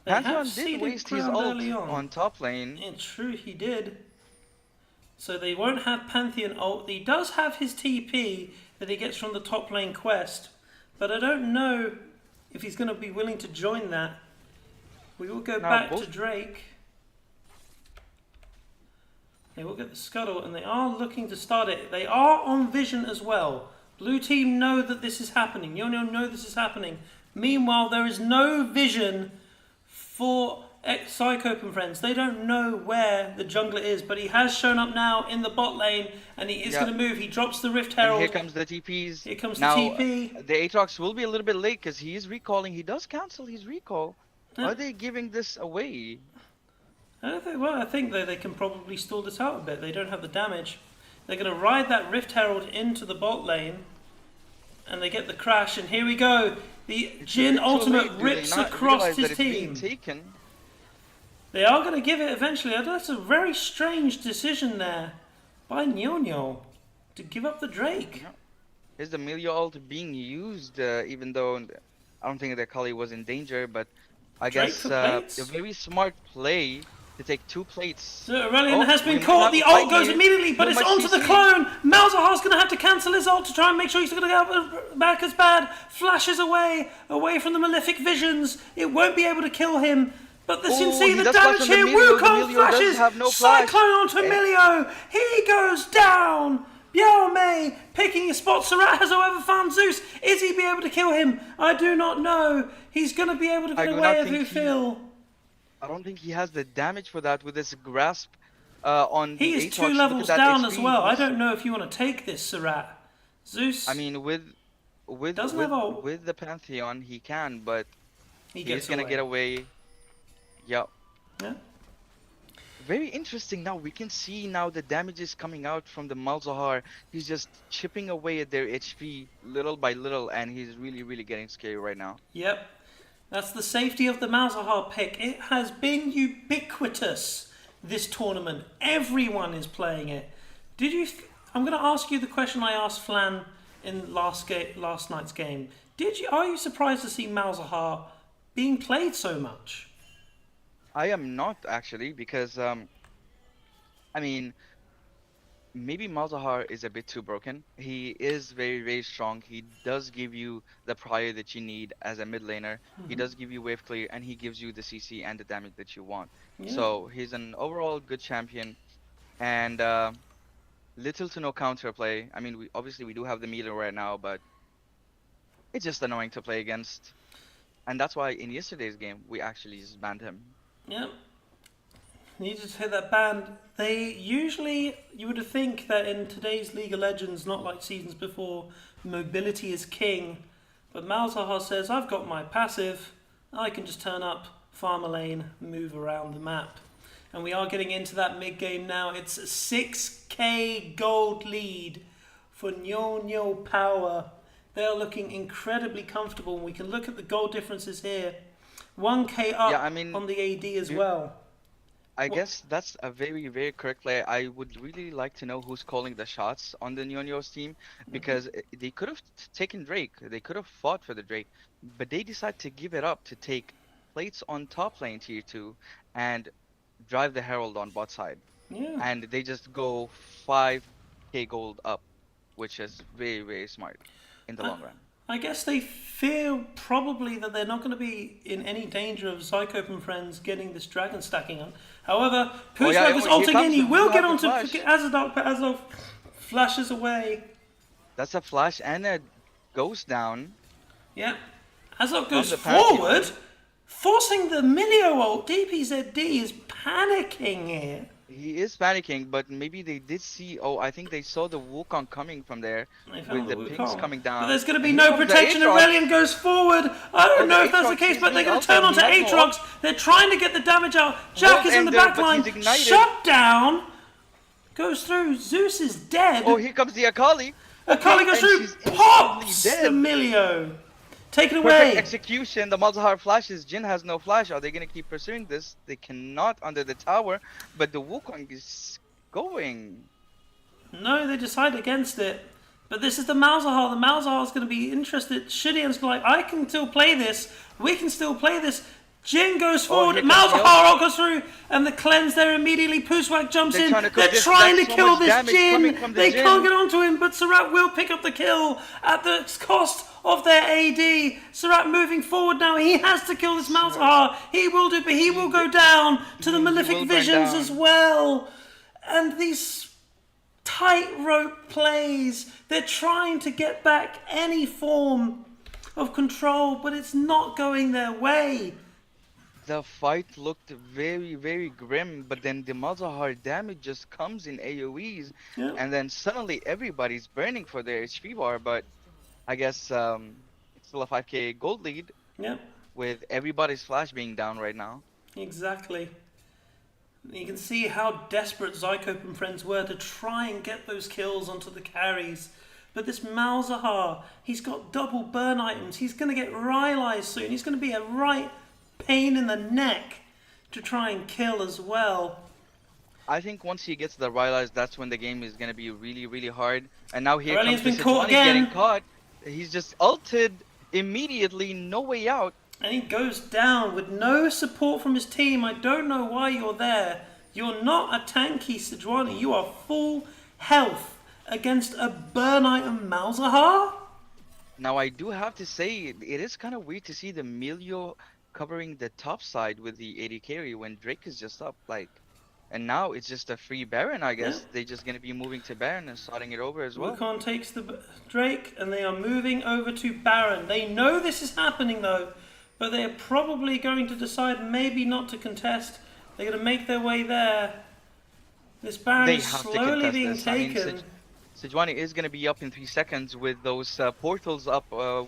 they have Pantheon did seeded waste his ground ult early on. on top lane. It's true, he did. So they won't have Pantheon ult. He does have his TP that he gets from the top lane quest, but I don't know if he's going to be willing to join that. We will go Now, back to both- Drake. They will get the scuttle, and they are looking to start it. They are on vision as well. Blue team know that this is happening. NiuNiu know this is happening. Meanwhile, there is no vision for Zycope and Friends. They don't know where the jungler is, but he has shown up now in the bot lane, and he is Yeah. going to move. He drops the Rift And Herald. here comes the TPs. Here comes the Now, TP. the Aatrox will be a little bit late because he is recalling. He does cancel his recall. Yeah. Are they giving this away? I don't think, well, I think they can probably stall this out a bit. They don't have the damage. They're going to ride that Rift Herald into the bot lane, and they get the crash. And here we go. The It's a Jhin bit too ultimate late. Do they rips not across realize his that it's being team. taken? They are going to give it eventually. That's a very strange decision there by NiuNiu to give up the Drake. Yeah. Here's the Amelia ult being used, even though I don't think the Akali was in danger, but I Drake guess for plates? a very smart play to take 2 plates. So Aurelian Oh, has we been might caught. have The a fight ult goes here. immediately, but Too it's much onto the CC. clone. Malzahar's going to have to cancel his ult to try and make sure he's going to get MADCUZBAD. Flashes away from the malefic visions. It won't be able to kill him. But you can Ooh, see he the does damage flash on here. the Emilio. Wukong Emilio does flashes. have no flash. Cyclone onto Emilio. He goes down. Biaomei picking his spot. Surat has however found Zeus. Is he be able to kill him? I do not know. He's going to be able to I get do away not with think Phil. I don't think he has the damage for that with this grasp on the He is Aatrox. 2 Look at levels that down HP. as well. I don't know if you want to take this, Surat. Zeus, I mean, with Doesn't have ult. with the Pantheon, he can, but he he's gets gonna away. get away. Yep. Yeah. Very interesting. Now we can see now the damage is coming out from the Malzahar. He's just chipping away at their HP little by little, and he's really getting scary right now. Yep. That's the safety of the Malzahar pick. It has been ubiquitous this tournament. Everyone is playing it. Did you? I'm going to ask you the question I asked Flan in last night's game. Are you surprised to see Malzahar being played so much? I am not actually because I mean maybe Malzahar is a bit too broken. He is very strong. He does give you the prior that you need as a mid laner. He does give you wave clear, and he gives you the CC and the damage that you want. Yeah. So he's an overall good champion, and little to no counter play. I mean, we do have the meter right now, but it's just annoying to play against. And that's why in yesterday's game we actually just banned him. Yep. You just hit that band. They usually, you would think that in today's League of Legends, not like seasons before, mobility is king. But Malzahar says, I've got my passive. I can just turn up, farm a lane, move around the map. And we are getting into that mid game now. It's a 6k gold lead for NiuNiu Power. They are looking incredibly comfortable. We can look at the gold differences here. 1k up Yeah, I mean, on the AD as you- well. I guess that's a very correct play. I would really like to know who's calling the shots on the NiuNiu's team, because they could have taken Drake. They could have fought for the Drake, but they decide to give it up to take plates on top lane tier 2 and drive the Herald on bot side. Yeah. And they just go 5k gold up, which is very smart in the long run. I guess they feel probably that they're not going to be in any danger of Zycope and Friends getting this dragon stacking on. However, Oh yeah, Puswag is here ulting in. comes He him. will You get have the onto flash. Azadok, but Azadok flashes away. That's a flash and a ghost down Yeah. Azadok from goes the forward, Pantheon. forcing the Milio ult. DPZD is panicking here. He is panicking, but maybe they did see. Oh, I think they saw the Wukong coming from there They with found the the pings Wukong. coming But down. there's going to be And here no comes the protection. Aatrox. Aurelion goes forward. I Oh, don't the know if that's the Aatrox case, is but they're being going to turn ulted. onto He has no ult. Aatrox. They're trying to get the damage out. Jack is in the And back but line. he's ignited. Shut down. Goes through. Zeus is dead. Oh, here comes the Akali. Akali Okay, goes and through. she's instantly Pops the dead. Milio. Take it Perfect away. execution. The Malzahar flashes. Jhin has no flash. Are they gonna keep pursuing this? They cannot under the tower, but the Wukong is going. No, they decide against it. But this is the Malzahar. The Malzahar is going to be interested. Shidian's like, I can still play this. We can still play this. Jin goes forward. here comes the Malzahar goes through. And the cleanse there immediately. Puswag jumps They're in. trying to cook They're this. trying to That's so kill much this damage coming Jin. from the They Jhin. can't get onto him. But Sarat will pick up the kill at the cost of their AD. Sarat moving forward now. He has to kill this Malzahar. He will do, but he will go down to the will Malefic burn Visions down. as well. And these tightrope plays. They're trying to get back any form of control, but it's not going their way. The fight looked very, very grim, but then the Malzahar damage just comes in AoEs, Yeah. and then suddenly everybody's burning for their HP bar, but I guess it's still a 5k gold lead Yep, with everybody's flash being down right now. exactly. You can see how desperate Zycope and Friends were to try and get those kills onto the carries. But this Malzahar, he's got double burn items. He's going to get Rylized soon. He's going to be a right pain in the neck to try and kill as well. I think once he gets the Rylai's, that's when the game is going to be really, really hard. And now here Aurelian's comes been caught Sejuani getting again. caught. He's just ulted immediately, no way out. And he goes down with no support from his team. I don't know why you're there. You're not a tanky Sejuani. You are full health against a burn item Malzahar? Now I do have to say, it is kind of weird to see the Milio covering the top side with the AD carry when Drake is just up, like, and now it's just a free Baron, I guess. Yeah. They're just gonna be moving to Baron and starting it over as well. Wukong takes the Drake and they are moving over to Baron. They know this is happening though, but they are probably going to decide maybe not to contest. They're going to make their way there. This Baron They is have to slowly contest being this. I mean, taken. Sejuani is gonna be up in 3 seconds with those portals up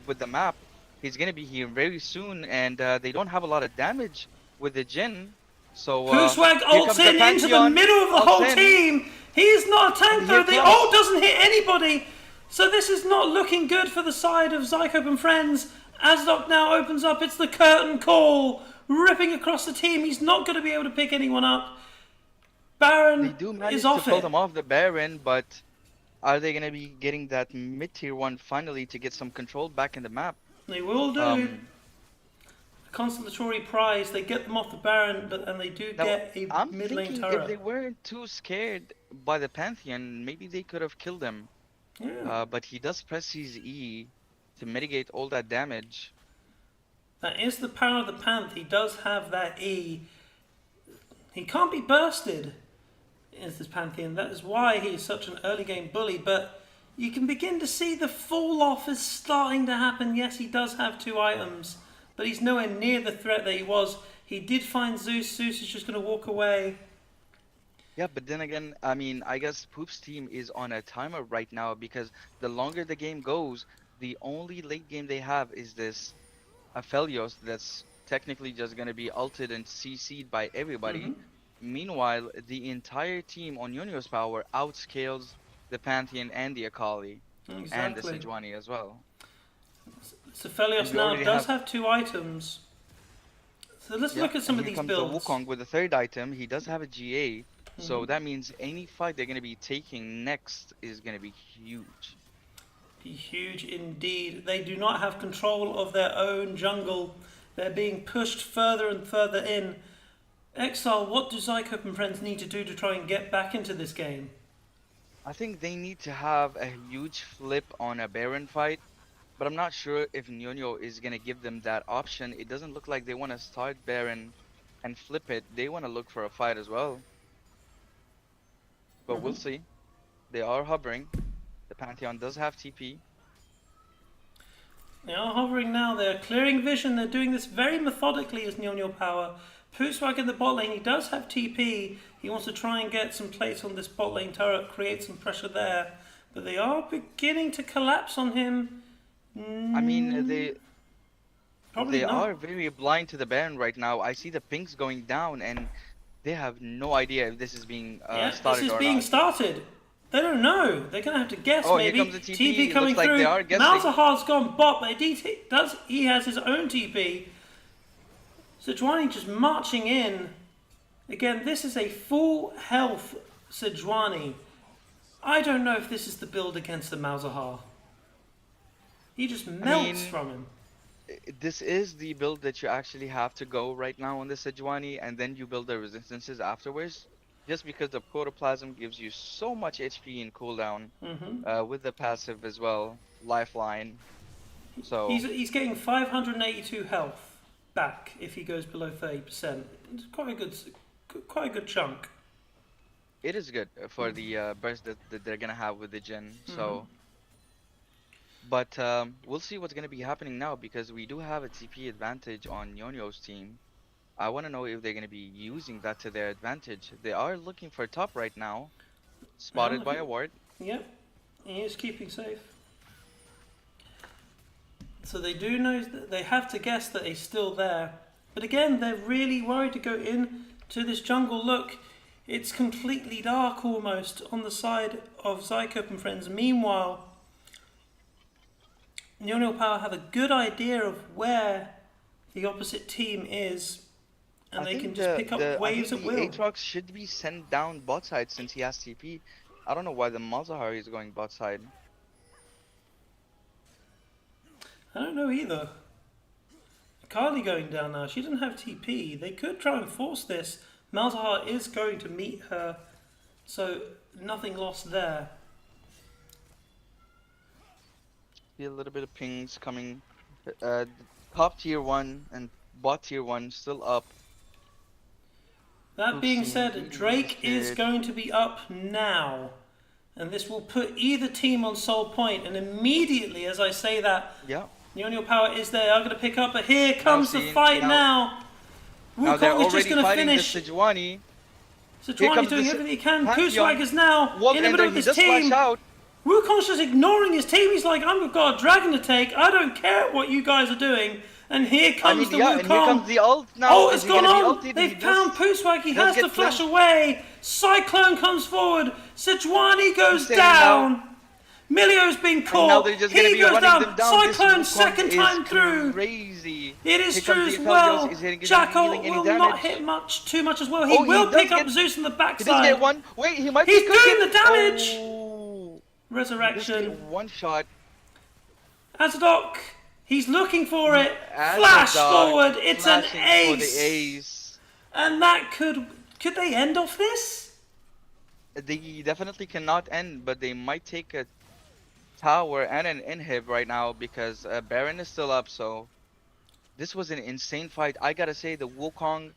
with the map. He's gonna be here very soon, and they don't have a lot of damage with the Jhin. So Puswag here ults comes the in into the Pantheon, middle of the ults whole in. team. He is not a tank And though. here The comes- ult doesn't hit anybody. So this is not looking good for the side of Zycope and Friends. Azadok now opens up. It's the curtain call. Ripping across the team. He's not going to be able to pick anyone up. Baron They do manage is to off pull it. them off the Baron, but are they gonna be getting that mid-tier one finally to get some control back in the map? They will do. Consolatory prize. They get them off the Baron, and they do Now, get a I'm mid lane thinking if turret. they weren't too scared by the Pantheon, maybe they could have killed him. Yeah. But he does press his E to mitigate all that damage. That is the power of the Panth. He does have that E. He can't be bursted, is this Pantheon. That is why he is such an early game bully. But you can begin to see the fall off is starting to happen. Yes, he does have 2 items, but he's nowhere near the threat that he was. He did find Zeus. Zeus is just going to walk away. Yeah, but then again, I mean, I guess Poop's team is on a timer right now because the longer the game goes, the only late game they have is this Aphelios that's technically just going to be ulted and CC'd by everybody. Meanwhile, the entire team on NiuNiu's Power outscales the Pantheon and the Akali and the Exactly. Sejuani as well. Sephelios And we now already does have 2 items. So let's look at some and of here these comes builds. the Wukong with the 3rd item. He does have a GA, so that means any fight they're going to be taking next is going to be huge. Be huge indeed. They do not have control of their own jungle. They're being pushed further and further in. Exile, what do Zycope and Friends need to do to try and get back into this game? I think they need to have a huge flip on a Baron fight but I'm not sure if NiuNiu is gonna give them that option. It doesn't look like they want to start Baron and flip it. They want to look for a fight as well. But we'll see. They are hovering. The Pantheon does have TP. They are hovering now. They are clearing vision. They're doing this very methodically as NiuNiu Power. Puswag in the bot lane. He does have TP. He wants to try and get some plates on this bot lane turret, create some pressure there. But they are beginning to collapse on him. I mean, Probably they not. are very blind to the Baron right now. I see the pings going down, and they have no idea if this is being Yeah, started this is or being not. started. They don't know. They're going to have to guess Oh, maybe. here comes the TP. It coming looks like through. they are guessing. Malzahar's gone bot, but he has his own TP. Sejuani just marching in. Again, this is a full health Sejuani. I don't know if this is the build against the Malzahar. He just melts from him. This is the build that you actually have to go right now on the Sejuani, and then you build the resistances afterwards. Just because the protoplasm gives you so much HP in cooldown, with the passive as well, lifeline. So he's getting 582 health back if he goes below 30%. It's quite a good chunk. it is good for the burst that they're gonna have with the Jhin. So, but we'll see what's gonna be happening now because we do have a TP advantage on NiuNiu's team. I want to know if they're going to be using that to their advantage. They are looking for top right now. Spotted by a ward. Yep, he is keeping safe. So they do know that they have to guess that he's still there. But again, they're really worried to go in to this jungle. Look, it's completely dark almost on the side of Zycope and Friends. Meanwhile, NiuNiu Power have a good idea of where the opposite team is. And they can just pick up waves at will. The Aatrox should be sent down bot side since he has TP. I don't know why the Malzahar is going bot side. I don't know either. Carly going down now. She doesn't have TP. They could try and force this. Malzahar is going to meet her. So nothing lost there. See a little bit of pings coming. Top tier 1 and bot tier 1 still up. That being said, Drake is going to be up now. And this will put either team on sole point. And immediately, as I say that, NiuNiu Power is there. I'm going to pick up. But here comes the fight now. Wukong is just going to finish. Sejuani. Sejuani's doing everything he can. Puswag is now in the middle of this team. Wukong's just ignoring his team. He's like, I've got a dragon to take. I don't care what you guys are doing. And here comes the Wukong. And here comes the ult now. Oh, it's gone on. They've found Puswag. He has to flash away. Cyclone comes forward. Sejuani goes down. Milio's been caught. He goes down. Cyclone second time through. Crazy. It is true as well. Jackal will not hit too much as well. He will pick up Zeus in the backside. He does get one. Wait, he might be He's doing the damage. Oh. Resurrection. One shot. Azadok. He's looking for it. Flash forward. It's an ace. For the ace. And that could they end off this? They definitely cannot end, but they might take a tower and an inhib right now because Baron is still up. So this was an insane fight. I gotta say the Wukong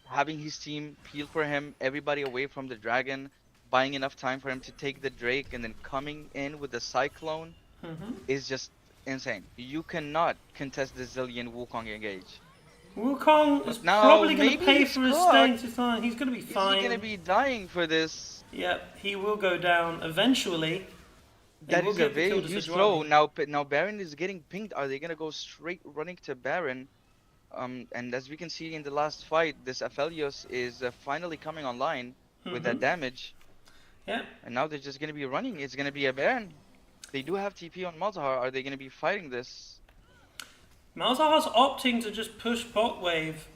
having his team peel for him, everybody away from the dragon, buying enough time for him to take the Drake, and then coming in with the Cyclone is just insane. You cannot contest the Zillion Wukong engage. Wukong is probably going to pay for his staying to time. He's going to be fine. He's going to be dying for this. Yep, he will go down eventually. That is a very huge throw. Now Baron is getting pinged. Are they going to go straight running to Baron? And as we can see in the last fight, this Aphelios is finally coming online with that damage. Yep. And now they're just going to be running. It's going to be a Baron. They do have TP on Malzahar. Are they going to be fighting this? Malzahar's opting to just push bot wave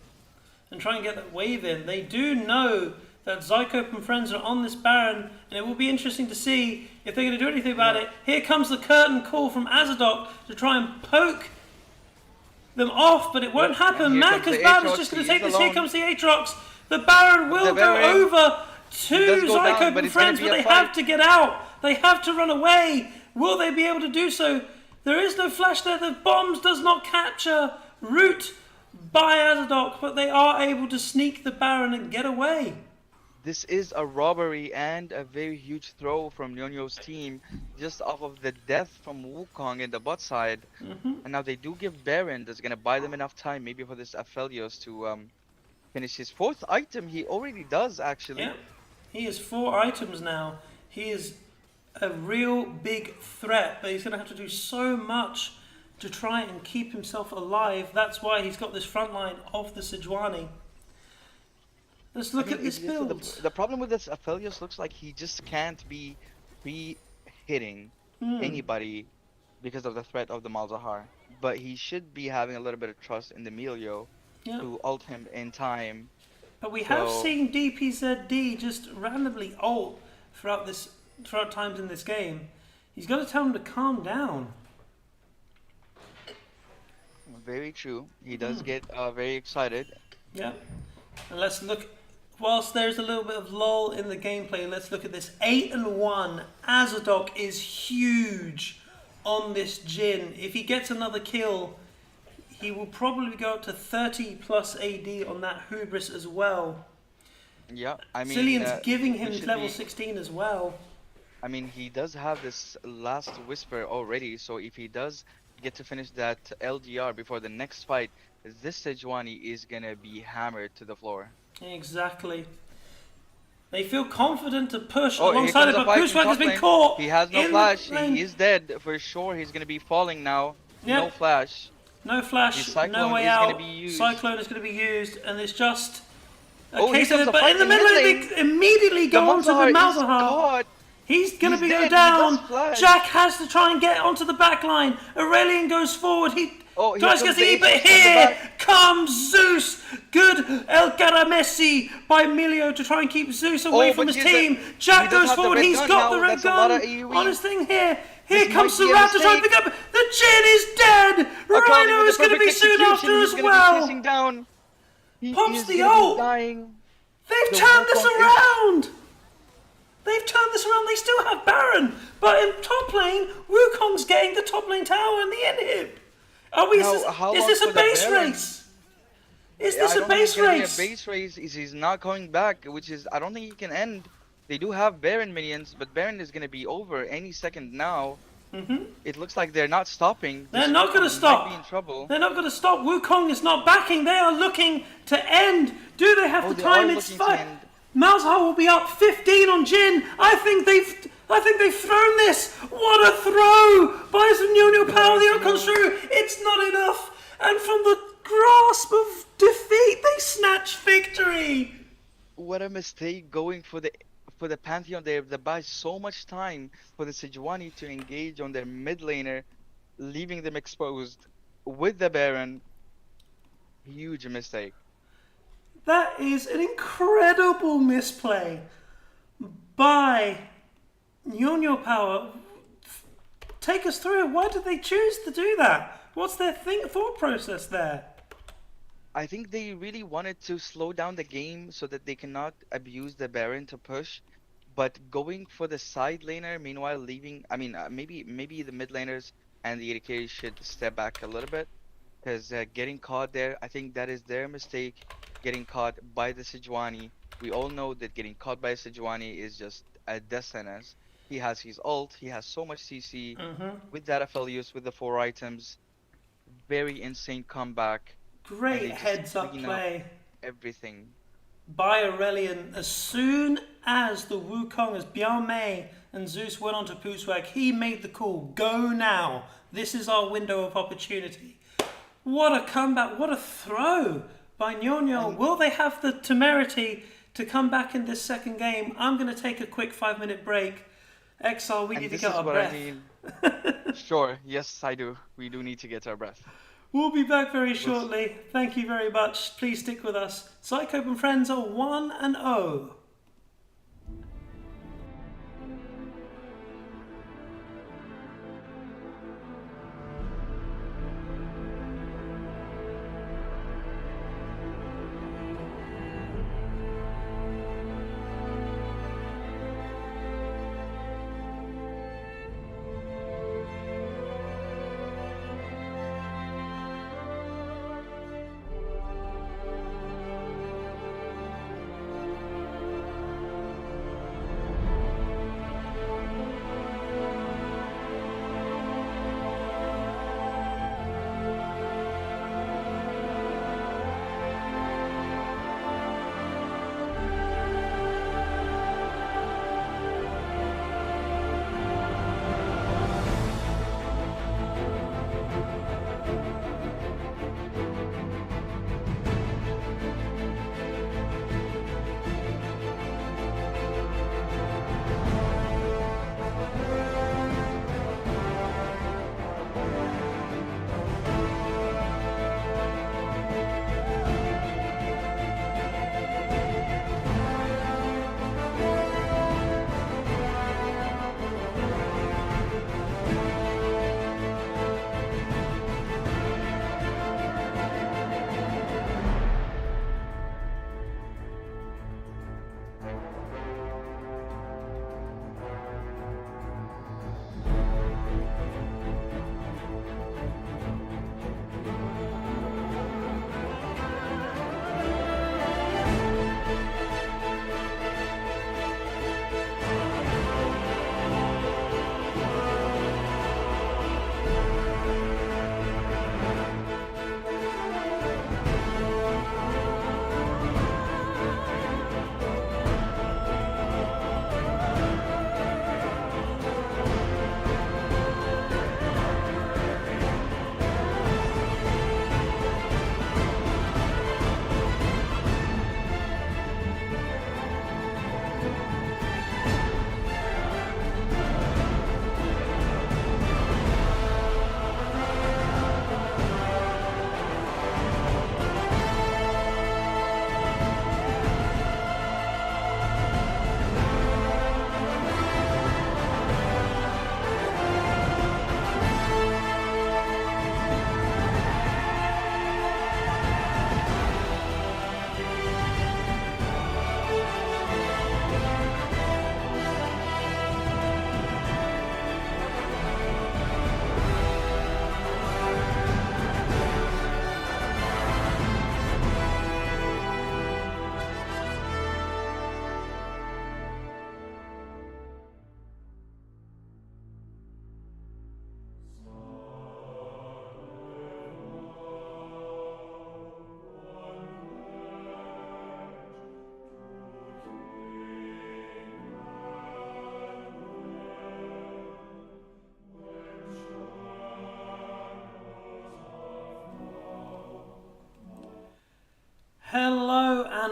and try and get that wave in. They do know that Zycope and Friends are on this Baron, and it will be interesting to see if they're going to do anything about it. Here comes the curtain call from Azadok to try and poke them off, but it won't happen. MADCUZBAD is just going to take this. Here comes the Aatrox. The Baron will go over to Zycope and Friends, but they have to get out. They have to run away. Will they be able to do so? There is no flash there. The bombs does not capture Root by Azadok, but they are able to sneak the Baron and get away. This is a robbery and a very huge throw from NiuNiu's team, just off of the death from Wukong in the bot side. And now they do give Baron, that's gonna buy them enough time, maybe for this Aphelios to finish his 4th item. He already does, actually. Yeah, he has 4 items now. He is a real big threat, but he's going to have to do so much to try and keep himself alive. That's why he's got this front line of the Sejuani. Let's look at this build. The problem with this Aphelios looks like he just can't be pre-hitting anybody because of the threat of the Malzahar. But he should be having a little bit of trust in the Emilio to ult him in time. But we have seen DPZD just randomly ult throughout times in this game. He's got to tell him to calm down. Very true. He does get very excited. Yeah. And let's look. Whilst there's a little bit of lull in the gameplay, let's look at this. 8-1. Azadok is huge on this Jhin. If he gets another kill, he will probably go up to 30 plus AD on that Hubris as well. Yeah, I mean, Cillian's giving him level 16 as well. I mean, he does have this last whisper already, so if he does get to finish that LGR before the next fight, this Sejuani is gonna be hammered to the floor. Exactly. They feel confident to push alongside it, but Pushwag has been caught. He has no flash. He is dead for sure. He's gonna be falling now. Yep. No flash. No flash. No way out. Cyclone is going to be used, and it's just a case of it. But in the middle, they immediately go onto the Malzahar. He's going to go down. Jack has to try and get onto the back line. Aurelian goes forward. He tries to get the E, but here comes Zeus. Good El Garamesi by Emilio to try and keep Zeus away from his team. Jack goes forward. He's got the red gun on his thing here. Here comes Sarat to try and pick up. The Jhin is dead. Rhino is going to be soon after as well. Pops the ult. They've turned this around. They've turned this around. They still have Baron, but in top lane, Wukong's getting the top lane tower and the inhib. Are we? Is this a base race? Is this a base race? A base race is he's not coming back, which is I don't think he can end. They do have Baron minions, but Baron is going to be over any second now. It looks like they're not stopping. They're not going to stop. Be in trouble. They're not going to stop. Wukong is not backing. They are looking to end. Do they have the time? It's fight. Malzahar will be up 15 on Jhin. I think they've thrown this. What a throw by some NiuNiu Power. The outcome's true. It's not enough. And from the grasp of defeat, they snatch victory. What a mistake going for the Pantheon. They buy so much time for the Sejuani to engage on their mid laner, leaving them exposed with the Baron. Huge mistake. That is an incredible misplay by NiuNiu Power. Take us through it. Why did they choose to do that? What's their thought process there? I think they really wanted to slow down the game so that they cannot abuse the Baron to push. But going for the side laner, meanwhile leaving, I mean, maybe the mid laners and the ADC should step back a little bit. Because getting caught there, I think that is their mistake, getting caught by the Sejuani. We all know that getting caught by a Sejuani is just a death sentence. He has his ult, he has so much CC. With that Aphelios, with the 4 items. Very insane comeback. Great heads up play. Everything. By Aurelian. As soon as the Wukong, as Bianmei and Zeus went on to Puswag, he made the call. Go now. This is our window of opportunity. What a comeback. What a throw by NiuNiu. Will they have the temerity to come back in this second game? I'm going to take a quick 5-minute break. Exile, we need to get our breath. Sure. Yes, I do. We do need to get our breath. We'll be back very shortly. Thank you very much. Please stick with us. Zycope and Friends are 1-0.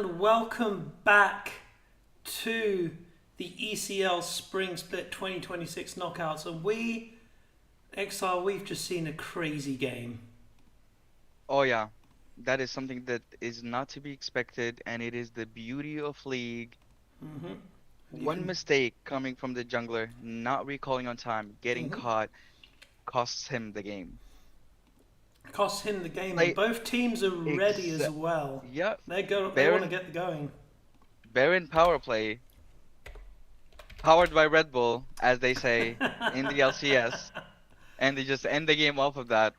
and welcome back to the ECL Spring Split 2026 knockouts. And we've just seen a crazy game. Oh yeah, that is something that is not to be expected, and it is the beauty of League. Mm-hmm. You One can, mistake coming from the jungler, not recalling on time, getting mm-hmm. caught, costs him the game. Costs him the game, and Play both teams are ready ex as well. yeah, They want to Baron get going. Baron power play, powered by Red Bull, as they say in the LCS, and they just end the game off of that.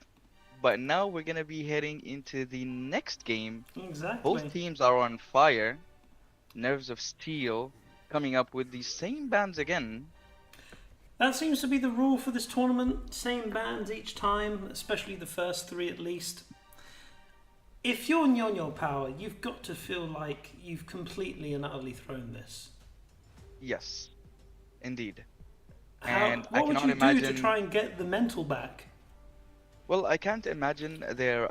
But now we're gonna be heading into the next game. Both Exactly. teams are on fire. Nerves of Steel coming up with the same bands again. That seems to be the rule for this tournament. Same bands each time, especially the first three at least. If you're NiuNiu Power, you've got to feel like you've completely and utterly thrown this. Yes, indeed. And I What would cannot you do to imagine. try and get the mental back? Well, I can't imagine their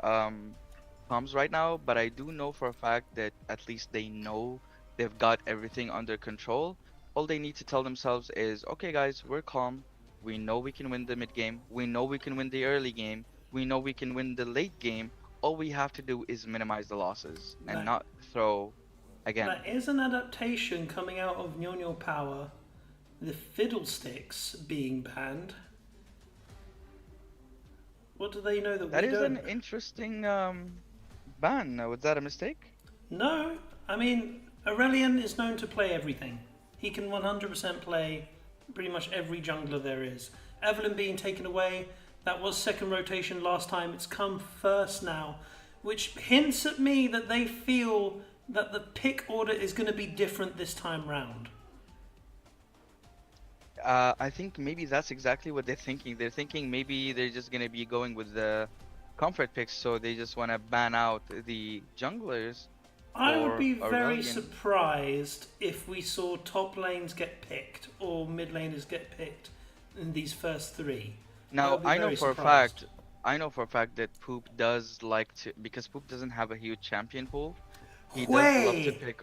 comms right now, but I do know for a fact that at least they know they've got everything under control. All they need to tell themselves is, okay, guys, we're calm. We know we can win the mid game. We know we can win the early game. We know we can win the late game. All we have to do is minimize the losses and That not throw again. that is an adaptation coming out of NiuNiu Power. The fiddlesticks being banned. What do they know that That we is an don't? interesting ban. Was that a mistake? No, I mean Aurelian is known to play everything. He can 100% play pretty much every jungler there is. Evelyn being taken away, that was second rotation last time. It's come first now, which hints at me that they feel that the pick order is going to be different this time round. I think maybe that's exactly what they're thinking. They're thinking maybe they're just gonna be going with the comfort picks, so they just want to ban out the junglers I would for be very Aurelion. surprised if we saw top lanes get picked or mid laners get picked in these first three. I Now, would be very I surprised. know for a fact that Poop does like to, because Poop doesn't have a huge champion pool, he does love to Hui! pick.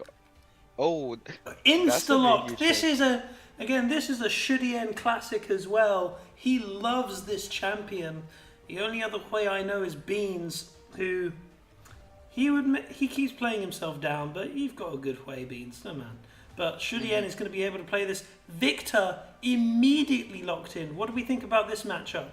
Oh, that's a very Insta-locked. huge take. This is a Shudien classic as well. He loves this champion. The only other way I know is Beans, who he keeps playing himself down, but you've got a good way, Beans, no man. But Shudien is going to be able to play this. Victor immediately locked in. What do we think about this matchup?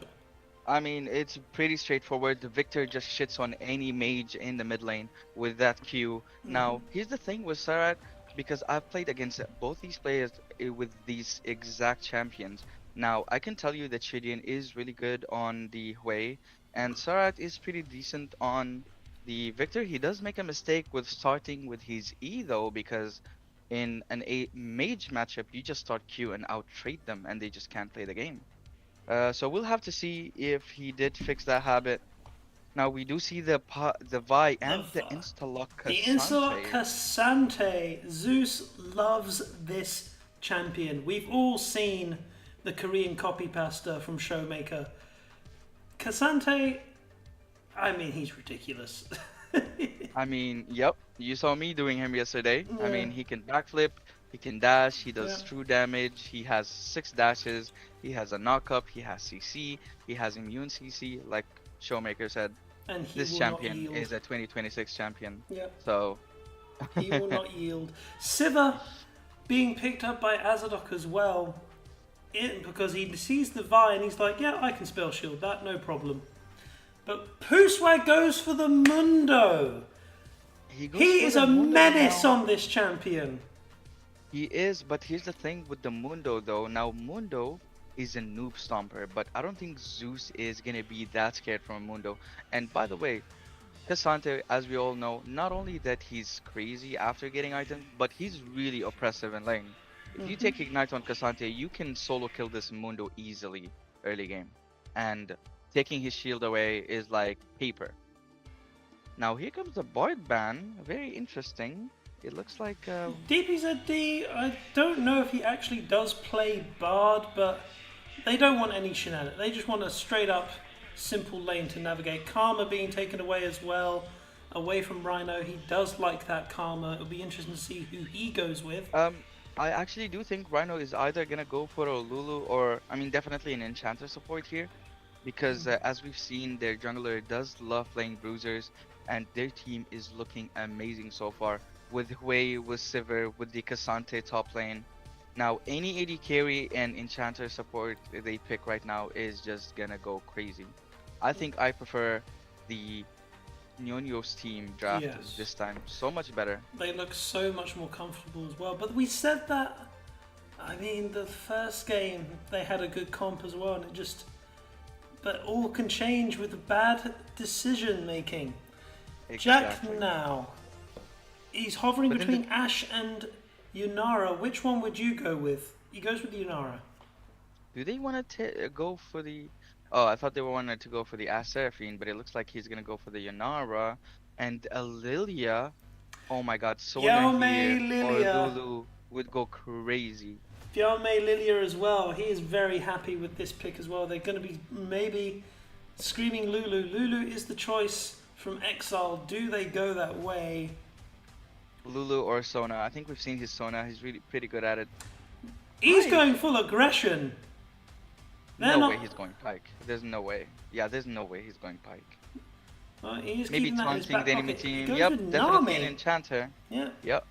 I mean, it's pretty straightforward. Victor just shits on any mage in the mid lane with that Q. Now, here's the thing with Sarat, because I've played against both these players with these exact champions. Now, I can tell you that Shidian is really good on the Hui, and Sarat is pretty decent on the Victor. He does make a mistake with starting with his E though, because in an a mage matchup, you just start Q and out trade them, and they just can't play the game. So we'll have to see if he did fix that habit. Now we do see the Vi and the Instalock The Insular Cassante. Cassante. Zeus loves this champion. We've all seen the Korean copy pasta from Showmaker. Cassante, I mean, he's ridiculous. I mean, yep, you saw me doing him yesterday. I Yeah. mean, he can backflip, he can dash, he Yeah. does true damage, he has 6 dashes, he has a knock-up, he has CC, he has immune CC, like Showmaker said. And he This will champion not yield. is a 2026 champion. Yep. So, He will not yield. Siva being picked up by Azadok as well. Because he sees the Vi and he's like, yeah, I can spell shield that, no problem. But Puswag goes for the Mundo. he goes He for is the a Mundo menace now. on this champion. He is, but here's the thing with the Mundo though. Now Mundo is a noob stomper, but I don't think Zeus is gonna be that scared from Mundo. And by the way, Cassante, as we all know, not only that he's crazy after getting items, but he's really oppressive in lane. If you take Ignite on Cassante, you can solo kill this Mundo easily early game. And taking his shield away is like paper. Now here comes the Bard ban, very interesting. It looks like DPZD, I don't know if he actually does play Bard, but they don't want any shenanigans. They just want a straight up simple lane to navigate. Karma being taken away as well. away from Rhino. He does like that Karma. It'll be interesting to see who he goes with. I actually do think Rhino is either gonna go for a Lulu or, I mean, definitely an Enchanter support here, because as we've seen, their jungler does love playing bruisers, and their team is looking amazing so far with Hui, with Sivir, with the Cassante top lane. Now, any AD carry and Enchanter support they pick right now is just gonna go crazy. I think I prefer the NiuNiu's team draft Yes. this time so much better. They look so much more comfortable as well. But we said that, I mean, the first game they had a good comp as well, and it just. But all can change with bad decision making. Exactly. Jzck now. He's hovering But in between Ashe and Yunara. Which one would you go with? He goes with Yunara. Do they want to go for the? Oh, I thought they wanted to go for the Seraphine, but it looks like he's gonna go for the Yanara and a Lilia. Oh my God, Sona Yaume here or Lilia. Lulu would go crazy. Yaume Lilia as well. He is very happy with this pick as well. They're going to be maybe screaming Lulu. Lulu is the choice from Exile. Do they go that way? Lulu or Sona. I think we've seen his Sona. He's really pretty good at it. He's Pike. going full aggression. They're No not. way he's going Pike. There's no way. Yeah, there's no way he's going Pike. He's Maybe keeping that in his taunting back the enemy pocket. He team. goes Yep, with definitely an Nami. Enchanter. Yeah. Yep,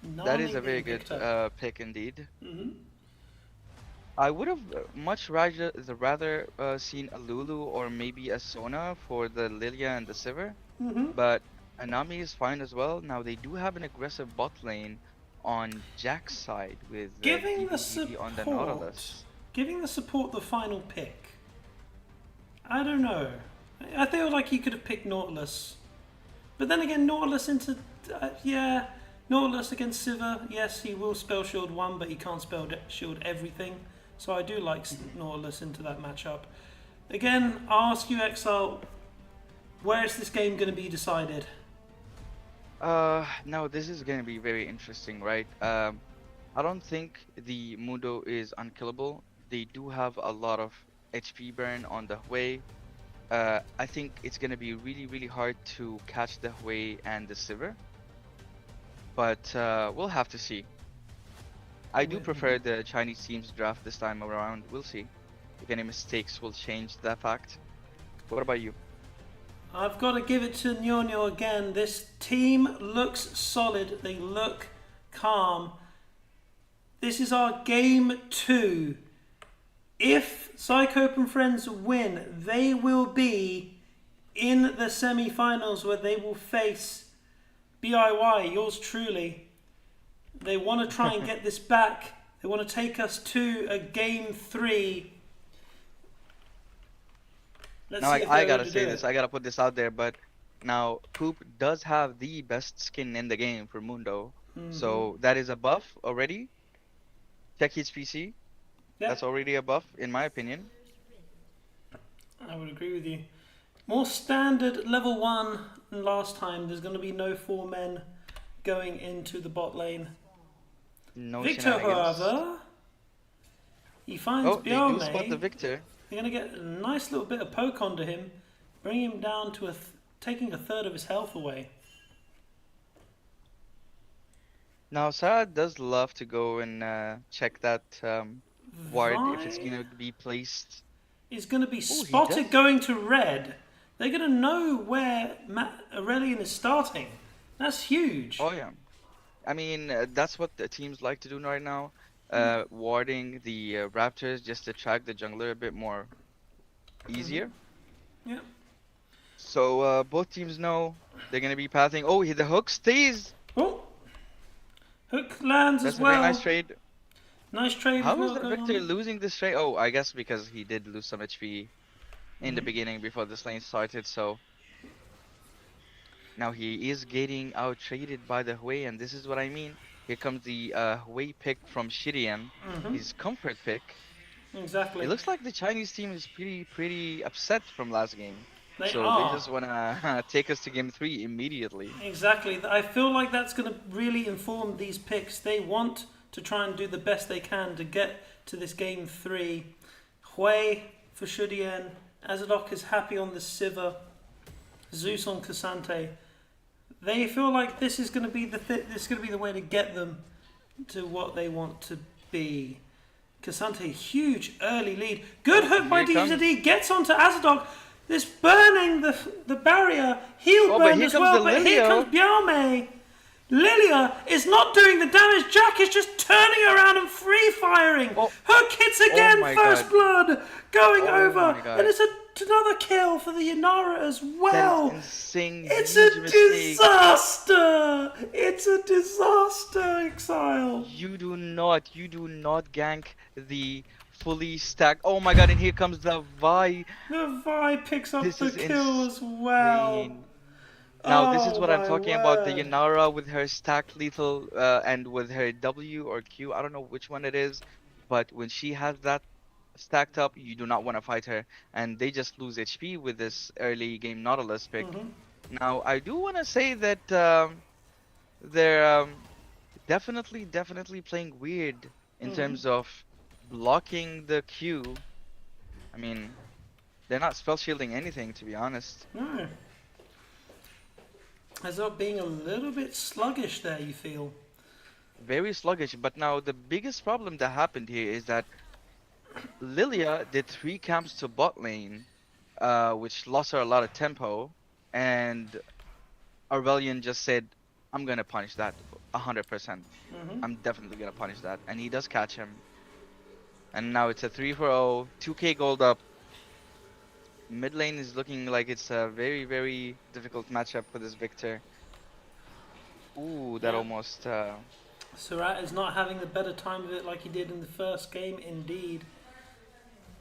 that Nami is a very being good picked up. pick indeed. Mm-hmm. I would have much rather seen a Lulu or maybe a Sona for the Lilia and the Sivir, Mm-hmm. but Anami is fine as well. Now they do have an aggressive bot lane on Jack's side with Giving the DBGB on the support. Nautilus. Giving the support the final pick. I don't know. I feel like he could have picked Nautilus. But then again, Nautilus into. Yeah. Nautilus against Sivir. Yes, he will spell shield one, but he can't spell shield everything. So I do like Nautilus into that matchup. Again, I'll ask you, Exile, where is this game going to be decided? Now this is gonna be very interesting, right? I don't think the Mundo is unkillable. They do have a lot of HP burn on the Hui. I think it's gonna be really hard to catch the Hui and the Sivir, but we'll have to see. I do prefer the Chinese team's draft this time around. We'll see if any mistakes will change that fact. What about you? I've got to give it to NiuNiu again. This team looks solid. They look calm. This is our game 2. If Zycope and Friends win, they will be in the semi-finals where they will face BIY, yours truly. They want to try and get this back. They want to take us to a game 3. Let's Now see if I they're gotta able to say do this, it. I gotta put this out there, but now Poop does have the best skin in the game for Mundo. So that is a buff already. Check his PC. Yeah. That's already a buff, in my opinion. I would agree with you. More standard level 1 than last time. There's going to be no 4 men going into the bot lane. No Victor, shenanigans. however, he finds Oh, they do spot the Biome. Victor. They're going to get a nice little bit of poke onto him, bring him down to taking a third of his health away. Now Sarah does love to go and check that ward if it's Vi gonna be placed. is going to be Oh, he spotted does. going to red. They're going to know where Aurelian is starting. That's huge. Oh yeah. I mean, that's what the teams like to do right now. Warding the Raptors just to track the jungler a bit more easier. Yeah. So both teams know they're gonna be pathing. Oh, the hook stays. Oh, hook lands That's as a well. very nice trade. Nice trade How as well is the going Victor on. losing this trade? Oh, I guess because he did lose some HP in the beginning before this lane started. So now he is getting out traded by the Hui, and this is what I mean. Here comes the Hui pick from Shidian, his comfort pick. Exactly. It looks like the Chinese team is pretty upset from last game. They So are. they just wanna take us to game 3 immediately. Exactly. I feel like that's going to really inform these picks. They want to try and do the best they can to get to this game 3. Hui for Shudien. Azadok is happy on the Sivir. Zeus on Cassante. They feel like this is going to be this is going to be the way to get them to what they want to be. Kasante, huge early lead. Good hook by Here it comes. DZD, gets onto Azadog. This burning the barrier. He'll Oh, but burn here as comes well, the but here comes Lilia. Biaume. Lilia is not doing the damage. Jack is just turning around and free firing. Oh. Hook hits again, my first God. blood going Oh over. my God. And it's another kill for the Yanara as That well. is insane. It's Huge a mistake. disaster! It's a disaster, Exile. You do not gank the fully stacked. Oh my God! And here comes the Vi. The Vi picks up This the is kill as well. insane. Now this is Oh what I'm my talking about. The word. Yanara with her stacked lethal and with her W or Q. I don't know which one it is, but when she has that stacked up, you do not want to fight her, and they just lose HP with this early game Nautilus pick. Now I do want to say that they're definitely playing weird in terms of blocking the Q. I mean, they're not spell shielding anything, to be honest. No. Ends up being a little bit sluggish there, you feel. Very sluggish. But now the biggest problem that happened here is that Lilia did 3 camps to bot lane, which lost her a lot of tempo, and Aurelian just said, I'm gonna punish that 100%. I'm definitely gonna punish that. And he does catch him. And now it's a 3-for-0, 2k gold up. Mid lane is looking like it's a very difficult matchup for this Victor. Ooh, that Yeah. almost... Surat is not having the better time of it like he did in the first game, indeed.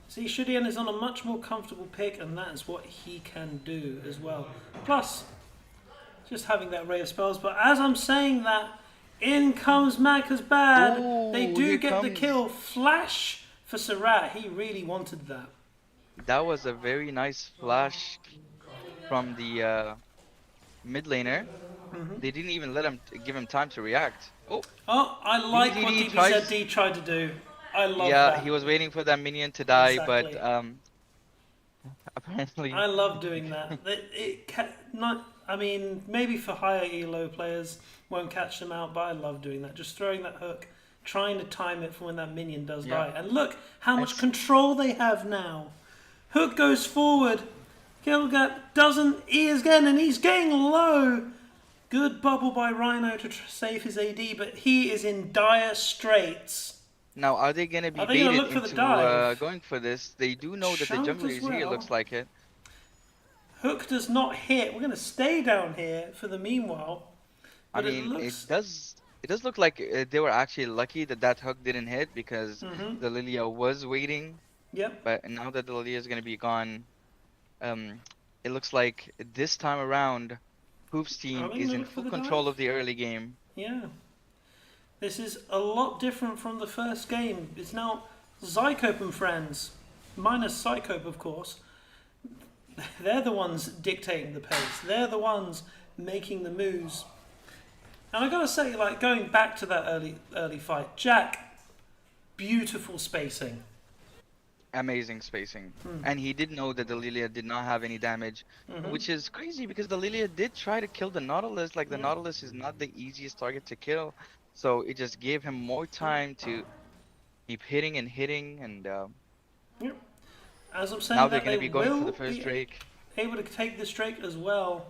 See, Shudian is on a much more comfortable pick, and that is what he can do as well. Plus, just having that array of spells. But as I'm saying that, in comes MADCUZBAD. They Ooh, do here get the comes- kill. Flash for Surat. He really wanted that. That was a very nice flash from the mid laner. They didn't even let him give him time to react. Oh, Oh, I like what DDD tries- DBZD tried to do. I love yeah, that. he was waiting for that minion to die, Exactly. but apparently I love doing that. I mean, maybe for higher ELO players won't catch them out, but I love doing that. Just throwing that hook, trying to time it for when that minion does Yeah. die. And look how much It's- control they have now. Hook goes forward. Gilgat doesn't E again, and he's getting low. Good bubble by Rhino to save his AD, but he is in dire straits. now are they gonna be Are they gonna baited look for the into dive? going for this? They do know that the Shunt jungler as is here, well. looks like it. Hook does not hit. We're going to stay down here for the meanwhile. I But mean, looks... it does look like they were actually lucky that that hook didn't hit because Mm-hmm. the Lilia was waiting. Yep. But now that the Lilia is gonna be gone, it looks like this time around, Hoop's team Are we is gonna in look for full the control dive? of the early game. Yeah. This is a lot different from the first game. It's now Zycope and Friends. Minus Zycope, of course. They're the ones dictating the pace. They're the ones making the moves. And I gotta say, like, going back to that early fight, Jack, beautiful spacing. Amazing spacing. And he did know that the Lilia did not have any damage, which is crazy because the Lilia did try to kill the Nautilus. Like, the Nautilus is not the easiest target to kill. So it just gave him more time to keep hitting and hitting. And Yep. As I'm saying, now they're that going to they be going for will the first be Drake. able to take this Drake as well.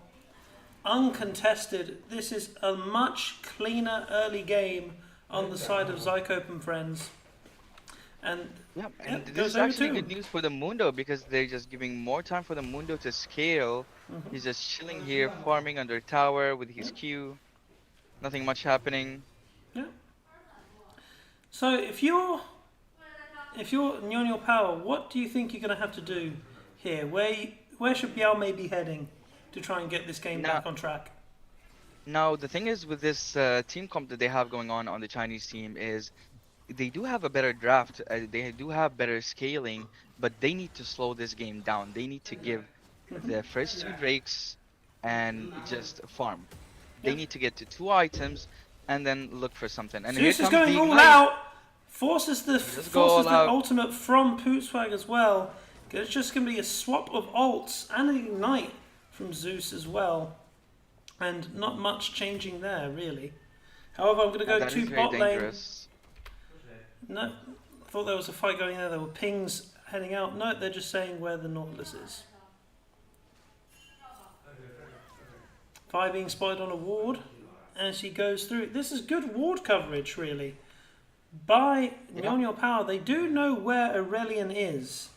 Uncontested. This is a much cleaner early game on the side of Zycope and Friends. And Yeah, and it this goes is over actually too. good news for the Mundo because they're just giving more time for the Mundo to scale. He's just chilling here, farming under tower with his Q. Nothing much happening. yeah. So if you're NiuNiu Power, what do you think you're going to have to do here? Where should Biaume be heading to try and get this game back on track? Now, the thing is with this team comp that they have going on the Chinese team is they do have a better draft. They do have better scaling, but they need to slow this game down. They need to give the first 2 Drakes and just farm. They Yep. need to get to 2 items and then look for something. And Zeus here is comes going the all Ignite. out. Forces the go all out. ultimate from Pootswag as well. It's just going to be a swap of ults and an ignite from Zeus as well. And not much changing there, really. However, I'm going to go That is to very bot lane. dangerous. No, I thought there was a fight going there. There were pings heading out. No, they're just saying where the Nautilus is. Vi being spotted on a ward as she goes through. This is good ward coverage, really. By NiuNiu Power, they do know where Aurelion is.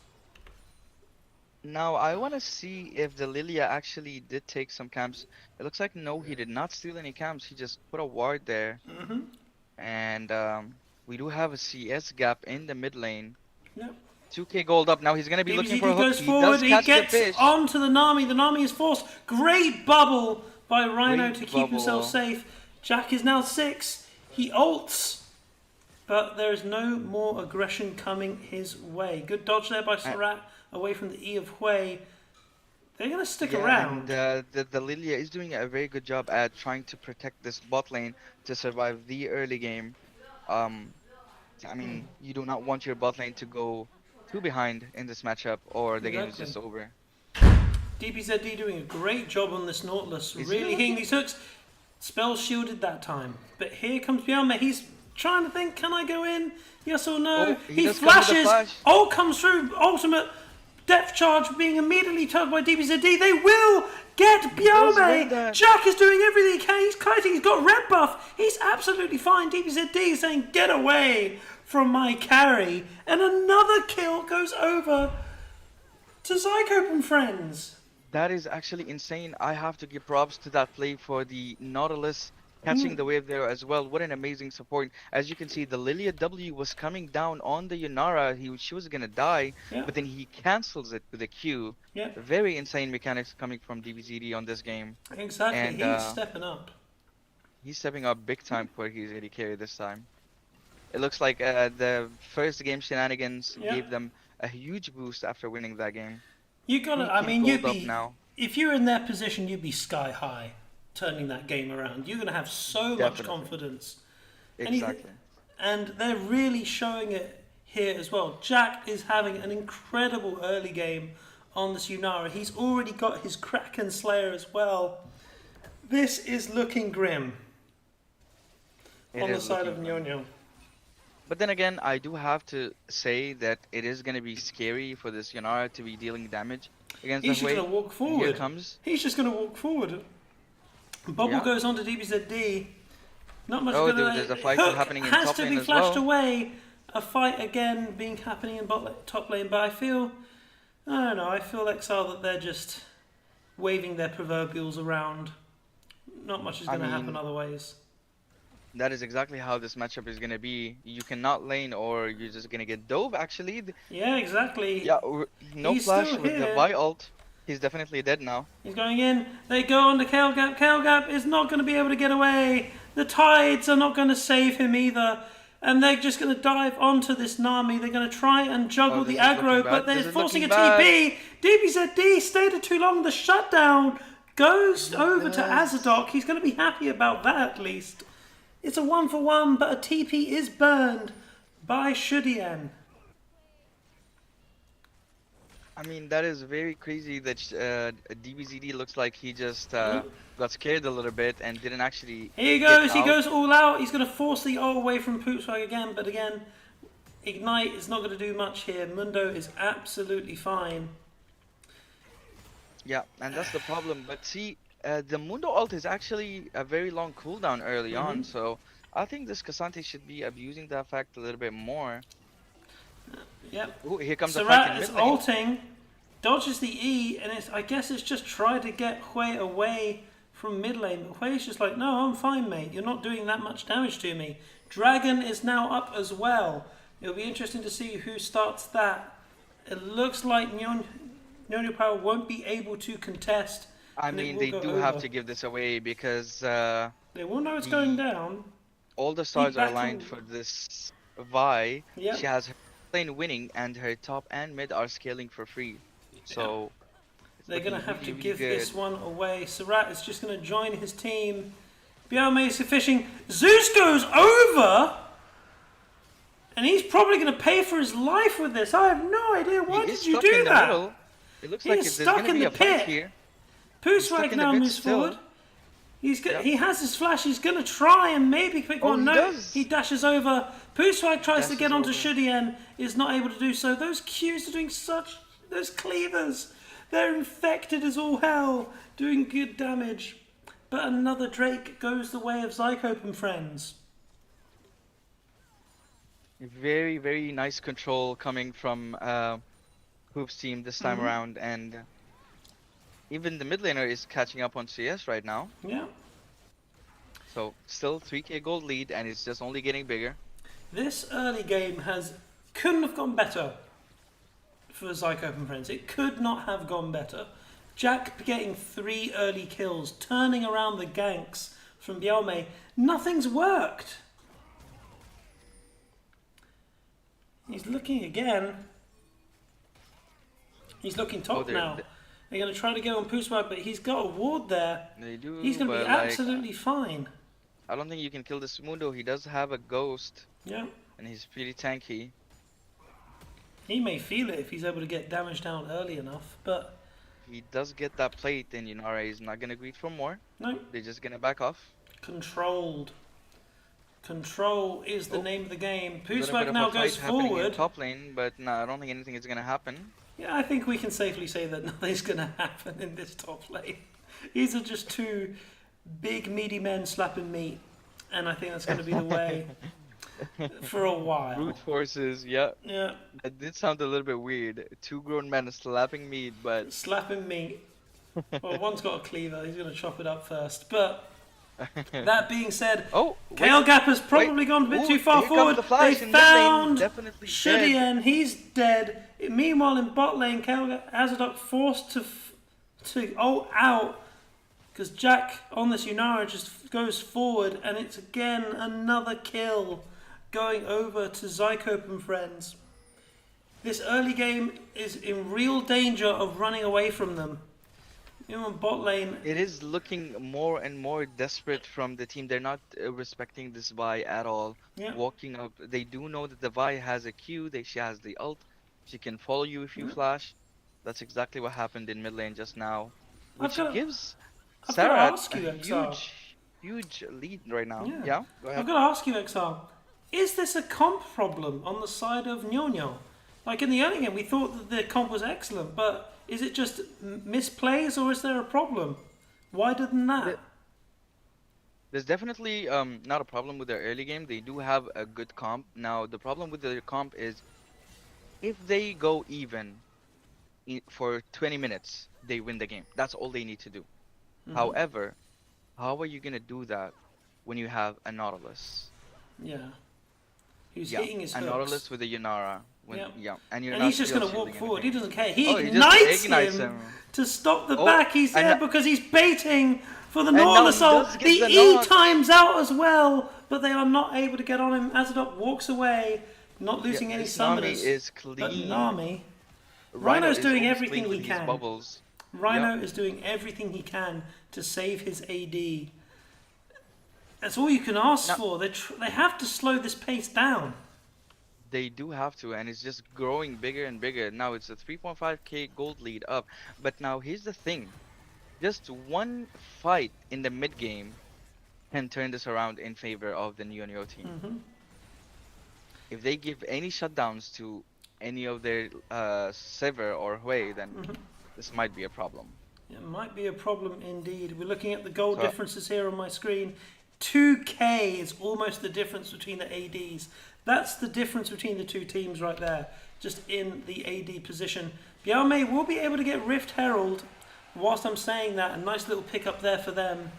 Now, I want to see if the Lilia actually did take some camps. It looks like no, he did not steal any camps. He just put a ward there. And we do have a CS gap in the mid lane. Yep. 2k gold up. Now he's going to be looking for a hook. Goes forward. He gets the fish. onto the Nami. The Nami is forced. Great bubble by Rhino to keep himself safe. Jzck is now 6. He ults. But there is no more aggression coming his way. Good dodge there by Sarat away from the E of Hui. They're going to stick around. And the Lilia is doing a very good job at trying to protect this bot lane to survive the early game. I mean, you do not want your bot lane to go too behind in this matchup or the game is just over. DBZD doing a great job on this Nautilus. Really hitting these hooks. Spell shielded that time. But here comes Bialme. He's trying to think, can I go in? Yes or no? Oh, he flashes. Ult comes through. Ultimate depth charge being immediately tugged by DBZD. They will get Bialme. Jzck is doing everything he can. He's kiting. He's got red buff. He's absolutely fine. DBZD is saying, get away from my carry. And another kill goes over to Zycope and Friends. That is actually insane. I have to give props to that play for the Nautilus catching the wave there as well. What an amazing support. As you can see, the Lilia W was coming down on the Yunara. She was gonna die, but then he cancels it with a Q. Very insane mechanics coming from DBZD on this game. Exactly, and, he's stepping up. He's stepping up big time for his AD carry this time. It looks like the first game shenanigans gave them a huge boost after winning that game. You gotta, I mean, you'd be, if you're in their position, you'd be sky high turning that game around. You're gonna have so much confidence. Exactly. And they're really showing it here as well. Jzck is having an incredible early game on this Yunara. He's already got his Kraken Slayer as well. This is looking grim on the side of NiuNiu. But then again, I do have to say that it is going to be scary for this Yunara to be dealing damage against He's just going to walk forward. Here comes. He's just going to walk forward. Bubble goes on to DBZD. Not much going to... there's a fight happening in top lane as well. Has to be flashed away. A fight again being happening in top lane. But I feel... I don't know. I feel Exile that they're just waving their proverbials around. Not much is going to happen otherwise. That is exactly how this matchup is going to be. You cannot lane or you're just going to get dove actually. Yeah, exactly. Yeah, no flash with the Vi ult. He's definitely dead now. He's going in. They go on to Kale Gap. Kale Gap is not going to be able to get away. The tides are not going to save him either. And they're just going to dive onto this Nami. They're going to try and juggle the aggro, but they're forcing a TP. DBZD stayed too long. The shutdown goes over to Azadok. He's going to be happy about that at least. It's a 1-for-1, but a TP is burned by Shudian. I mean, that is very crazy that DBZD looks like he just got scared a little bit and didn't actually. Here he goes. He goes all out. He's going to force the ult away from Pootswag again, but again, Ignite is not going to do much here. Mundo is absolutely fine. Yeah, and that's the problem. But see, the Mundo ult is actually a very long cooldown early on, so I think this Cassante should be abusing the effect a little bit more. Yep. Ooh, here comes the fight in is mid lane. ulting, dodges the E, and I guess it's just trying to get Hui away from mid lane. But Hui's just like, no, I'm fine, mate. You're not doing that much damage to me. Dragon is now up as well. It'll be interesting to see who starts that. It looks like NiuNiu Power won't be able to contest. I mean, they do have to give this away because they will know it's going down. All the stars are aligned for this Vi. Yep. She has her lane winning and her top and mid are scaling for free. So they're going to have to give this one away. Sarat is just going to join his team. Bialme is fishing. Zeus goes over! And he's probably going to pay for his life with this. I have no idea. Why did you do that? It looks like he's stuck in the pit. Here. Pootswag now moves forward. He has his flash. He's gonna try and maybe pick one. He No, does. he dashes over. Puswag tries to get onto over. Shudien. Is not able to do so. Those Qs are doing such. Those cleavers. They're infected as all hell, doing good damage. But another Drake goes the way of Zycope and Friends. Very, very nice control coming from Hoop's team this time around, and even the mid laner is catching up on CS right now. Yeah. So still 3k gold lead, and it's just only getting bigger. This early game couldn't have gone better for Zycope and Friends. It could not have gone better. Jzck getting 3 early kills, turning around the ganks from Bielme. Nothing's worked. He's looking again. He's looking top now. They're going to try to go on Puswag, but he's got a ward there. They do. He's going to be absolutely fine. I don't think you can kill this Mundo. He does have a ghost. Yeah. And he's pretty tanky. He may feel it if he's able to get damage down early enough, but... He does get that plate, and Yunara is not going to greed for more. No. They're just going to back off. Controlled. Control is the name of the game. Puswag Now now goes forward. In top lane, but no, I don't think anything is going to happen. Yeah, I think we can safely say that nothing's going to happen in this top lane. These are just 2 big, meaty men slapping meat, and I think that's going to be the way for a while. Brute forces, yeah. Yeah. That did sound a little bit weird. 2 grown men slapping meat, but... Slapping meat. Well, one's got a cleaver. He's going to chop it up first. But that being said, KL Gapper's probably gone a bit too far forward. They found Shudien. He's dead. Meanwhile, in bot lane, KL Azadok forced to ult out because Jzck on this Yunara just goes forward, and it's again another kill going over to Zycope and Friends. This early game is in real danger of running away from them. You know, bot lane. It is looking more and more desperate from the team. They're not respecting this Vi at all. Yeah. Walking up, they do know that the Vi has a Q. She has the ult. She can follow you if you flash. That's exactly what happened in mid lane just now, which gives Sarah a huge lead right now. Yeah, go ahead. I've got to ask you, XR. Is this a comp problem on the side of NiuNiu? Like in the early game, we thought that the comp was excellent, but is it just misplays or is there a problem? Wider than that? There's definitely not a problem with their early game. They do have a good comp. Now, the problem with their comp is if they go even for 20 minutes, they win the game. That's all they need to do. However, how are you going to do that when you have a Nautilus? Yeah. Who's hitting his hooks. A Nautilus with a Yunara. And he's just going to walk forward. He doesn't care. He ignites him to stop the back. He's there because he's baiting for the Nautilus ult. The E times out as well, but they are not able to get on him. Azadok walks away, not losing any summoners. Nami is clean. But Nami, Rhino's doing everything he can. Bubbles. Rhino is doing everything he can to save his AD. That's all you can ask for. They have to slow this pace down. They do have to, and it's just growing bigger and bigger. Now it's a 3.5k gold lead up. But now here's the thing. Just one fight in the mid game can turn this around in favor of the NiuNiu team. If they give any shutdowns to any of their Sever or Hui, then this might be a problem. It might be a problem indeed. We're looking at the gold differences here on my screen. 2k is almost the difference between the ADs. That's the difference between the 2 teams right there, just in the AD position. Bielme will be able to get Rift Herald. Whilst I'm saying that, a nice little pickup there for them.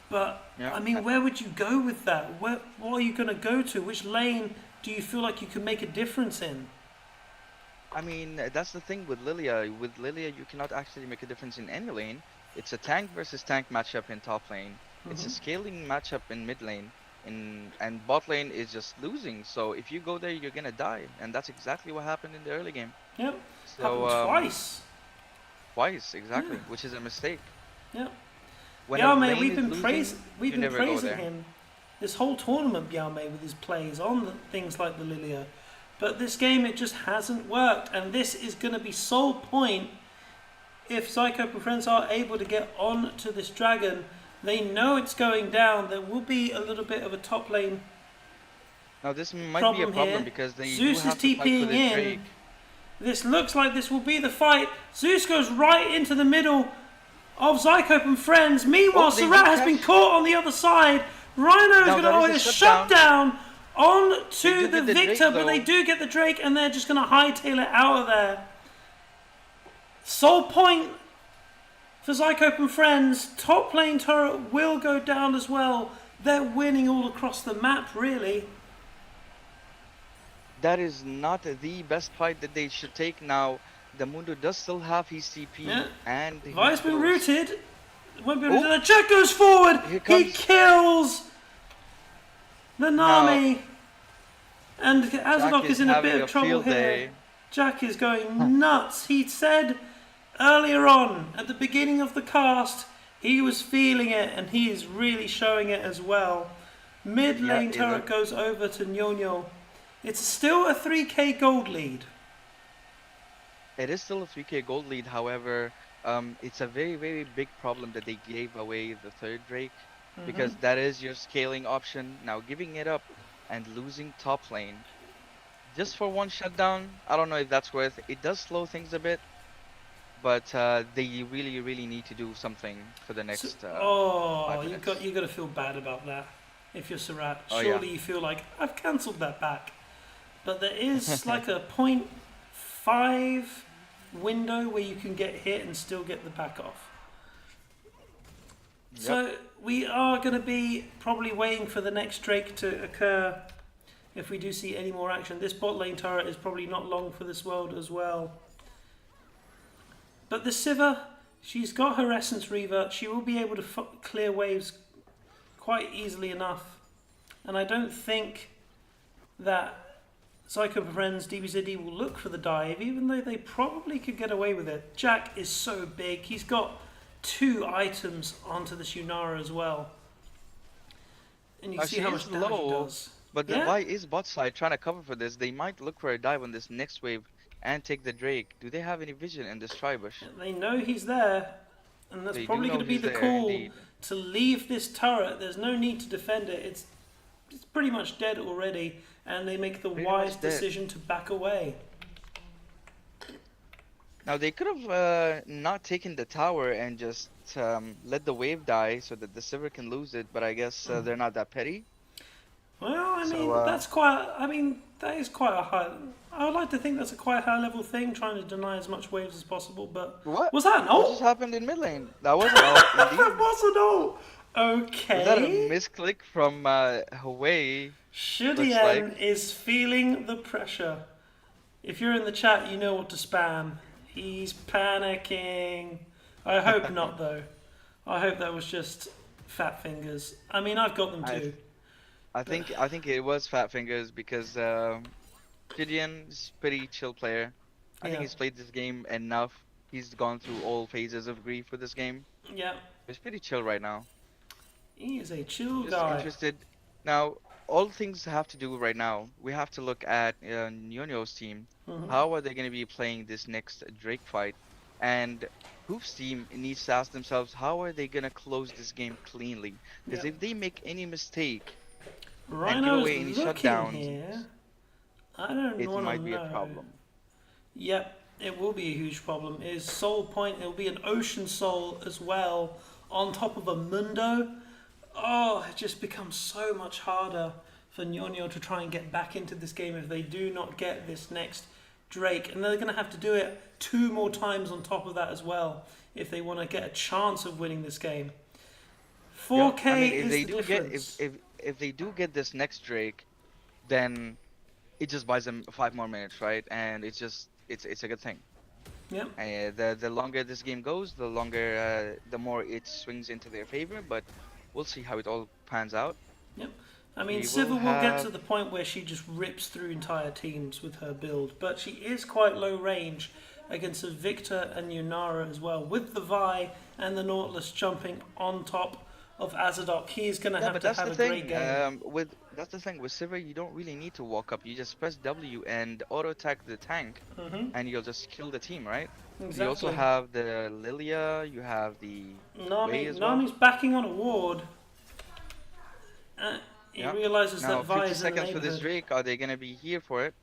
But, I mean, where would you go with that? What are you going to go to? Which lane do you feel like you can make a difference in? I mean, that's the thing with Lilia. With Lilia, you cannot actually make a difference in any lane. It's a tank versus tank matchup in top lane. It's a scaling matchup in mid lane. And bot lane is just losing, so if you go there, you're gonna die, and that's exactly what happened in the early game. Yep. So happened twice. Twice, exactly, which is a mistake. Yeah. When Bielme, we've been praising him this whole tournament, Bielme, with his plays on things like the Lilia, but this game it just hasn't worked, and this is going to be sole point if Zycope and Friends are able to get on to this dragon. They know it's going down. There will be a little bit of a top lane Now this might be a problem problem here. because they do Zeus is have to fight for TPing the in. Drake. This looks like this will be the fight. Zeus goes right into the middle of Zycope and Friends. Meanwhile, Oh, they do Surratt has been catch. call on the other side. Rhino is Now going that is to a shut down on They to do the get the Drake, Victor, but they though. do get the Drake, and they're just going to hightail it out of there. Soul point for Zycope and Friends. Top lane turret will go down as well. They're winning all across the map, really. That is not the best fight that they should take now. The Mundo does still have his CP Yeah. and his Vi's been burst. rooted. Won't be able to do Oh. that. Jzck goes forward. Here He comes- kills the Nami. And Jzck Azadok is in a bit having of trouble field here. day. Jzck is going nuts. He said earlier on, at the beginning of the cast, he was feeling it, and he is really showing it as well. Mid lane Yeah, turret goes over to NiuNiu. It's still a 3k gold lead. It is still a 3k gold lead, however, it's a very, very big problem that they gave away the third Drake, because that is your scaling option. Now giving it up and losing top lane, just for one shutdown, I don't know if that's worth it. It does slow things a bit, but they really, really need to do something for the next 5 minutes. you got to feel bad about that. If you're Surratt, Oh, surely yeah. you feel like I've cancelled that back. But there is like a 0.5 window where you can get hit and still get the back off. Yep. So we are going to be probably waiting for the next Drake to occur if we do see any more action. This bot lane turret is probably not long for this world as well. But the Sivir, she's got her Essence Revert. She will be able to clear waves quite easily enough. And I don't think that Zycope and Friends DBZD will look for the dive, even though they probably could get away with it. Jzck is so big. He's got 2 items onto this Yunara as well. And you can see how much damage he does. But Yeah. why is bot side trying to cover for this? They might look for a dive on this next wave and take the Drake. Do they have any vision in this tribush? They know he's there, and that's They do probably know going to be he's the there, call indeed. to leave this turret. There's no need to defend it. It's pretty much dead already, and they make the Pretty wise much dead. decision to back away. Now they could have not taken the tower and just let the wave die so that the Sivir can lose it, but I guess they're not that petty. Well, I mean, So, that's quite. I mean, that is quite a high. I would like to think that's a quite high level thing, trying to deny as much waves as possible. But What? was that an What ult? just happened in mid lane? That wasn't ult, That indeed. was an ult. Okay. Was that a misclick from Huawei? Shudian is feeling the pressure. If you're in the chat, you know what to spam. He's panicking. I hope not, though. I hope that was just fat fingers. I mean, I've got them too. I think it was Fat Fingers because Gideon is pretty chill player. I think Yeah. he's played this game enough. He's gone through all phases of grief with this game. Yeah, He's pretty chill right now. he is a chill Just guy. interested. Now, all things have to do right now. We have to look at NiuNiu's team. Mhm. How are they going to be playing this next Drake fight? And Hoof's team needs to ask themselves, how are they going to close this game cleanly? Because Yeah. if they make any mistake, Rhino's away any looking shutdowns, here. I don't it want to might be know. a problem. Yep, it will be a huge problem. Is Soul Point? It'll be an Ocean Soul as well, on top of a Mundo. Oh, it just becomes so much harder for NiuNiu to try and get back into this game if they do not get this next Drake. And they're going to have to do it 2 more times on top of that as well if they want to get a chance of winning this game. 4K I mean, if is they the do difference. get if they do get this next Drake, then it just buys them 5 more minutes, right? And it's just it's a good thing. Yep. The longer this game goes, the longer the more it swings into their favor. But we'll see how it all pans out. I mean, We Sivir will will get have- to the point where she just rips through entire teams with her build, but she is quite low range against a Victor and Yunara as well, with the Vi and the Nautilus jumping on top of Azadok. He is going to Yeah, have but to that's have the a great thing. game. That's the thing with Sivir, you don't really need to walk up. You just press W and auto attack the tank, and you'll just kill the team, right? You also Exactly. have the Lilia, you have the Wei as well. Nami's backing on a ward. He Yeah. realizes that Now, Vi 50 is in the seconds for this neighborhood. Drake. Are they gonna be here for it?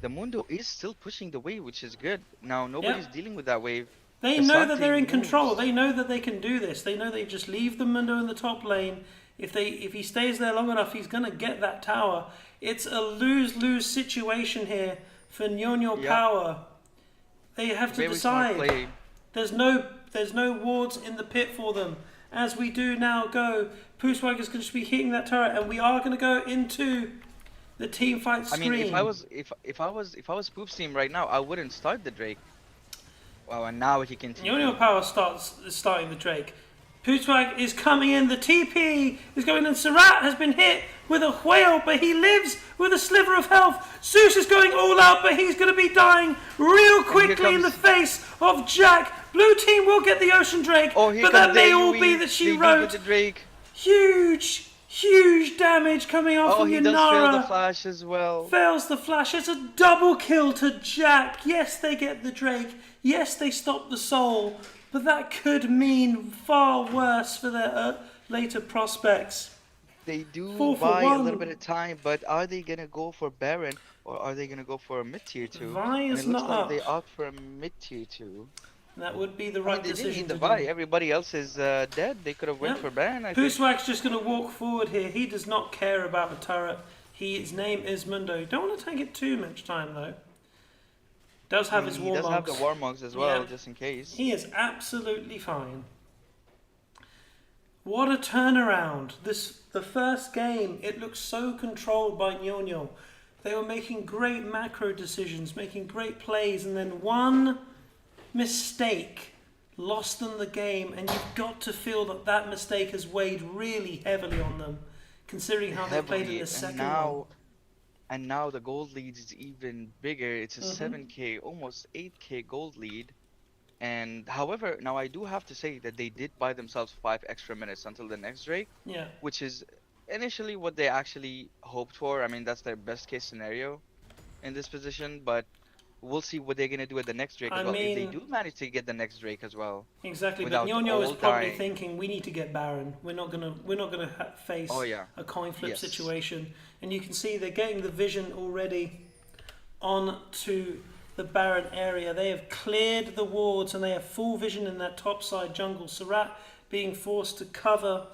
The Mundo is still pushing the wave, which is good. Now Yep. nobody's dealing with that wave. They know that Casante they're in control. moves. They know that they can do this. They know they just leave the Mundo in the top lane. If he stays there long enough, he's gonna get that tower. It's a lose-lose situation here for NiuNiu Yep. Power. They have to Very smart decide. play. There's no wards in the pit for them. As we do now go, Pooswag is going to be hitting that turret, and we are going to go into the team fight I mean, screen. if I was Poop's team right now, I wouldn't start the Drake. Well, and now he can NiuNiu TP. Power starting the Drake. Pooswag is coming in. The TP is going in. Sarat has been hit with a whale, but he lives with a sliver of health. Zeus is going all out, but he's going to be dying real quickly in the face of Jzck. Blue team will get the Ocean Drake, Oh, here but comes that may the all AoE. be that she They do wrote. with the Drake. Huge damage coming off Oh, from he does fail the Yunara. flash as well. Fails the flash. It's a double kill to Jzck. Yes, they get the Drake. Yes, they stop the soul. But that could mean far worse for their later prospects. They do 4 for buy a 1. little bit of time, but are they gonna go for Baron or are they gonna go for a mid tier 2? Vi And is it looks not like up. they opt for a mid tier 2. That would be the I right mean, they didn't decision need the to Vi. do. Everybody else is dead. They could have went Yep. for Baron, I think. Pooswag's just going to walk forward here. He does not care about the turret. His name is Mundo. Don't want to take it too much time though. Does have his He war does have the mugs. Warmogs as well, Yeah. just in case. He is absolutely fine. What a turnaround. The first game, it looked so controlled by NiuNiu. They were making great macro decisions, making great plays, and then one mistake lost them the game, and you've got to feel that that mistake has weighed really heavily on them, considering how they played in Heavily, the second and now the gold lead is even bigger. It's a Mhm. 7k, almost 8k gold lead. And however, now I do have to say that they did buy themselves 5 extra minutes until the next Drake, one. Yeah. which is initially what they actually hoped for. I mean, that's their best case scenario in this position, but we'll see what they're gonna do at the next Drake I as well. If they mean- do manage to get the next Drake as well, Exactly, but without NiuNiu is all probably dying. thinking we need to get Baron. We're not gonna face Oh, yeah. a coin flip Yes. situation, and you can see they're getting the vision already on to the Baron area. They have cleared the wards and they have full vision in that top side jungle. Sarat being forced to cover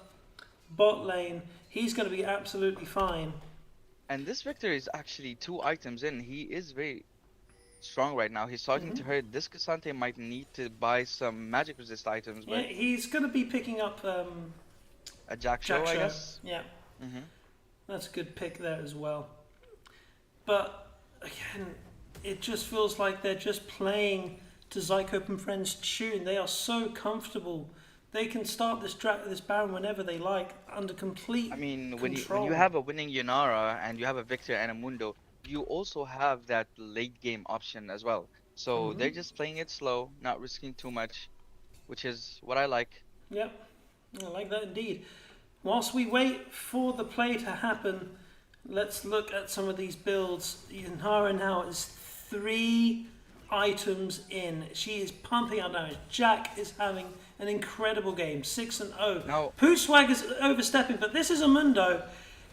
bot lane. He's going to be absolutely fine. And this Victor is actually 2 items in. He is very strong right now. He's talking to her. This Casante might need to buy some magic resist items, Yeah, but he's going to be picking up a Jack Show, I Show. guess. Yeah, Hmm. that's a good pick there as well. But again, it just feels like they're just playing to Zycope and Friends tune. They are so comfortable. They can start this Baron whenever they like, under complete I mean, when control. you have a winning Yunara and you have a Victor and a Mundo, you also have that late game option as well. So they're just playing it slow, not risking too much, which is what I like. Yep, I like that indeed. Whilst we wait for the play to happen, let's look at some of these builds. Yunara now is 3 items in. She is pumping out damage. Jzck is having an incredible game, 6-0. Now- Pooswag is overstepping, but this is a Mundo.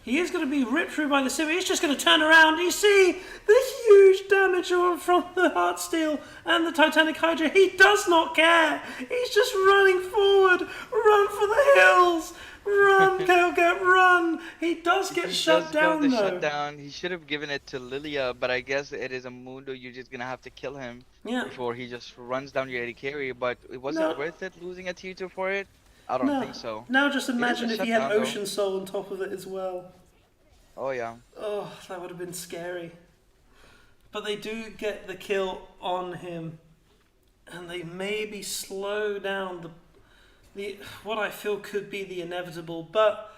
He is going to be ripped through by the Sivir. He's just going to turn around. You see the huge damage from the Heartsteel and the Titanic Hydra. He does not care. He's just running forward. Run for the hills. Run, Kelget, run. He does get He shut does down, go the though. shutdown. He should have given it to Lilia, but I guess it is a Mundo. You're just gonna have to kill him Yeah. before he just runs down your AD carry. But it wasn't No. worth it losing a tier 2 for it. I don't No. think so. Now just imagine a if he had shutdown, though. Ocean Soul on top of it as well. Oh yeah. Oh, that would have been scary. But they do get the kill on him. And they maybe slow down the what I feel could be the inevitable. But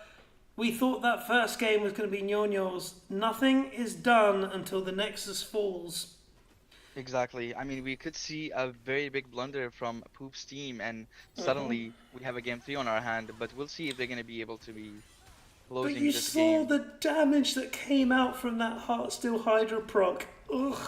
we thought that first game was going to be NiuNiu's. Nothing is done until the Nexus falls. Exactly. I mean, we could see a very big blunder from Poop's team, and suddenly we have a game three on our hand. But we'll see if they're gonna be able to be But closing you this saw game. the damage that came out from that Heart Steel Hydra proc. Ugh.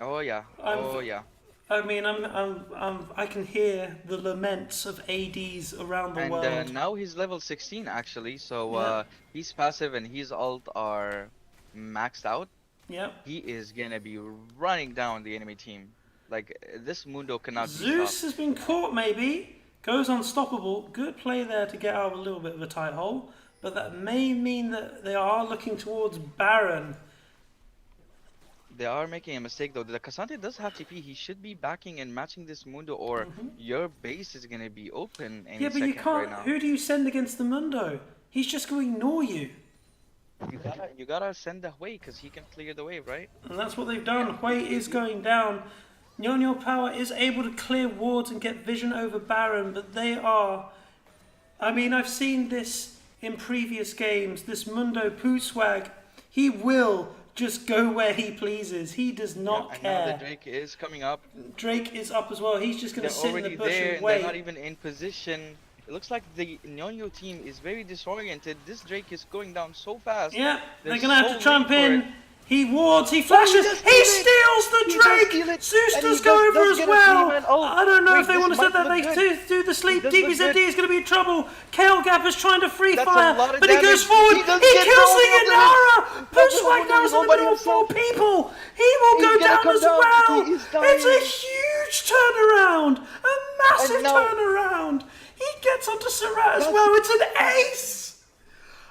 Oh yeah. I'm. Oh yeah. I mean, I can hear the laments of ADs around the And world. now he's level 16 actually, so Yep. he's passive and his ult are maxed out. Yep. He is gonna be running down the enemy team. Like this Mundo cannot be Zeus stopped. has been caught, maybe. Goes unstoppable. Good play there to get out of a little bit of a tight hole. But that may mean that they are looking towards Baron. They are making a mistake though. The Cassante does have TP. He should be backing and matching this Mundo, or your base is gonna be open Yeah, any but you second right can't. now. Who do you send against the Mundo? He's just going to ignore you. You gotta send the Hui because he can clear the wave, right? And that's what they've done. Hui is going down. NiuNiu Power is able to clear wards and get vision over Baron, but they are... I mean, I've seen this in previous games. This Mundo Poo Swag, he will just go where he pleases. He does Yeah, not and now the care. Drake is coming up. Drake is up as well. He's just going They're to sit in already the bush there and and they're wait. not even in position. It looks like the NiuNiu team is very disoriented. This Drake is going down so fast. Yeah, They're they're going to have so to jump late for it. in. He wards, he flashes, does he steal it! steals the He does Drake! steal it, Zeus and does he go does over as get a well. three-man ult. I don't know Wait, if they this want to set might that look they good. do the sleep. It does look DBZD good. is going to be in trouble. Kale Gap is trying to free That's a fire, lot of but he goes damage. forward. He He does kills get thrown the off the Yanara! But the Puswag Mundo now is is in the all by middle of four himself. people. He will He's go gonna down come as down. well. He is It's a dying. huge turnaround. A massive And now- turnaround. He gets onto Surratt as That's- well. It's an ace.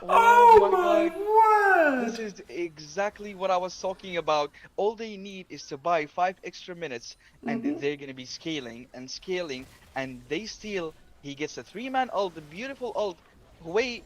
Oh my word! This is exactly what I was talking about. All they need is to buy 5 extra minutes, and they're gonna be scaling and scaling, and they steal. He gets a 3-man ult, the beautiful ult, way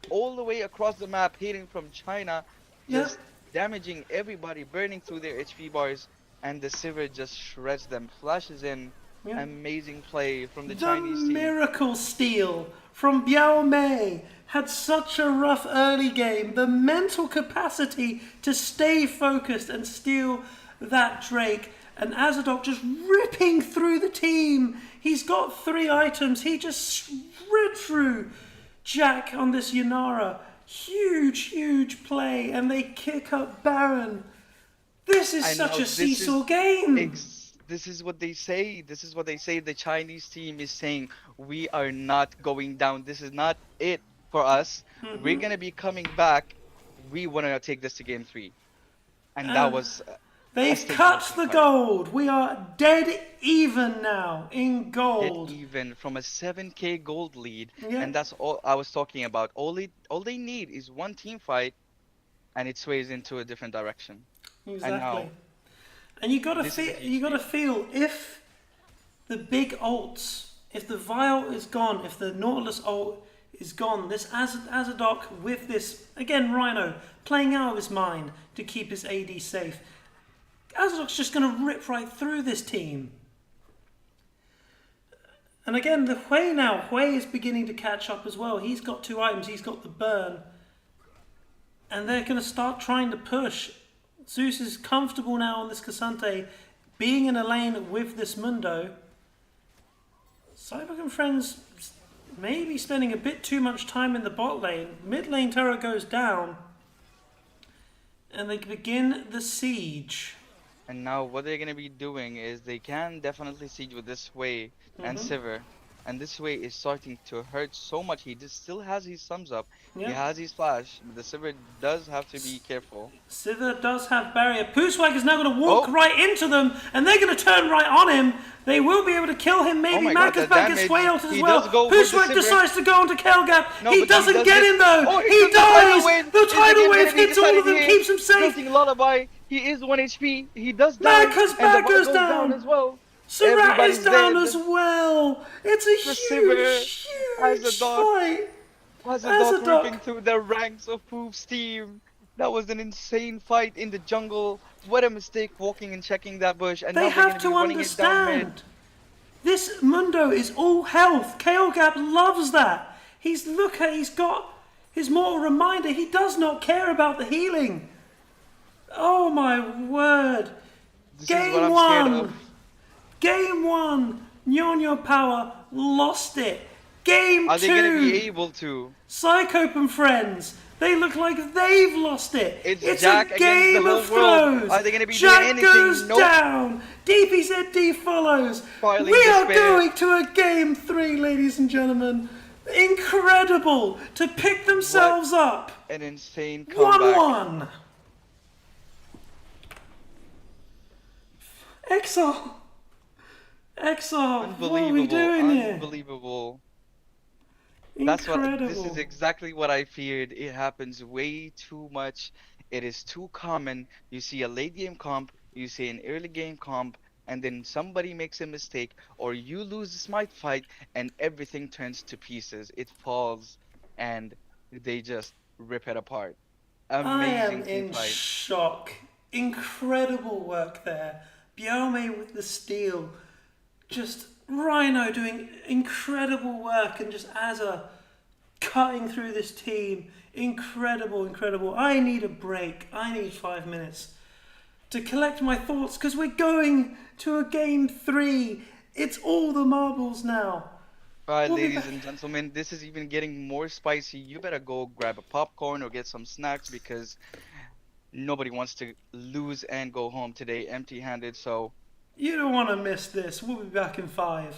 all the way across the map, hitting from China, Yeah. just damaging everybody, burning through their HP bars, and the Sivir just shreds them, flashes in. Yeah. Amazing play from the The Chinese team. miracle steal from Biao Mei had such a rough early game. The mental capacity to stay focused and steal that Drake. And Azadok just ripping through the team. He's got 3 items. He just ripped through Jack on this Yanara. Huge, huge play. And they kick up Baron. This is I such know, a this seesaw is game. This is what they say. This is what they say. The Chinese team is saying, we are not going down. This is not it for us. We're gonna be coming back. We want to take this to game 3. And that was They've statement cut from the Card. gold. We are dead even now in Dead gold. even from a 7k gold lead. Yeah. And that's all I was talking about. All they need is one team fight, and it sways into a different direction. Exactly. And you gotta this is a feel. huge You gotta lead. feel if the big ults, if the Vial is gone, if the Nautilus ult is gone, this Azadok with this again Rhino playing out of his mind to keep his AD safe. Azadok's just gonna rip right through this team. And again, the Hui now. Hui is beginning to catch up as well. He's got 2 items. He's got the burn. And they're going to start trying to push. Zeus is comfortable now on this Cassante, being in a lane with this Mundo. Zycope and Friends maybe spending a bit too much time in the bot lane. Mid lane turret goes down. And they begin the siege. And now what they're gonna be doing is they can definitely siege with this way and Sivir. And this way is starting to hurt so much. He just still has his thumbs up. Yeah. He has his flash. But the Sivir does have to be careful. Sivir does have barrier. Pooswag is now going to walk Oh. right into them, and they're going to turn right on him. They will be able to kill him. Maybe my God, the MADCUZBAD gets damage. whaled as He well. does go with the Pooswag Sivir. decides to go onto Kelgap. No, He but doesn't does get get- him though. Oh, He took the tidal dies. wave. The Is tidal it wave gonna be hits all of them, decided here? keeps him safe. Floating Lullaby. He is 1 HP. He does die. MADCUZBAD and the goes bot down. as well. Surratt Everybody's is down dead. as well. It's a The Sivir huge, has a huge dog. fight. Azadok ripping through the ranks of Poof's team. That was an insane fight in the jungle. What a mistake walking and checking that bush. And They now they're have gonna to be running it down mid. understand. This Mundo is all health. Kael'gap loves that. He's got his mortal reminder. He does not care about the healing. Oh my word. This is what Game I'm scared of. one! Game one! NiuNiu Power lost it. Game Are they gonna be two! able to? Zycope and Friends! They look like they've lost it. It's It's a Jack against the game of whole world. throws. Are they gonna be doing Jack goes anything? Nope. down. DPZD follows. Filing We are despair. going to a game three, ladies and gentlemen. Incredible to pick What themselves up. an insane 1 comeback. 1. Exile. Exile. What are we Unbelievable. doing here? Unbelievable. Incredible. This is exactly what I feared. It happens way too much. It is too common. You see a late game comp, you see an early game comp, and then somebody makes a mistake, or you lose the smite fight, and everything turns to pieces. It falls, and they just rip it apart. I am Amazing team in fight. shock. Incredible work there. Biome with the steal. Just Rhino doing incredible work, and just Azza cutting through this team. Incredible, incredible. I need a break. I need 5 minutes to collect my thoughts because we're going to a game three. It's all the marbles now. Alright, We'll be ladies back. and gentlemen, this is even getting more spicy. You better go grab a popcorn or get some snacks because nobody wants to lose and go home today empty-handed. So You don't want to miss this. We'll be back in 5.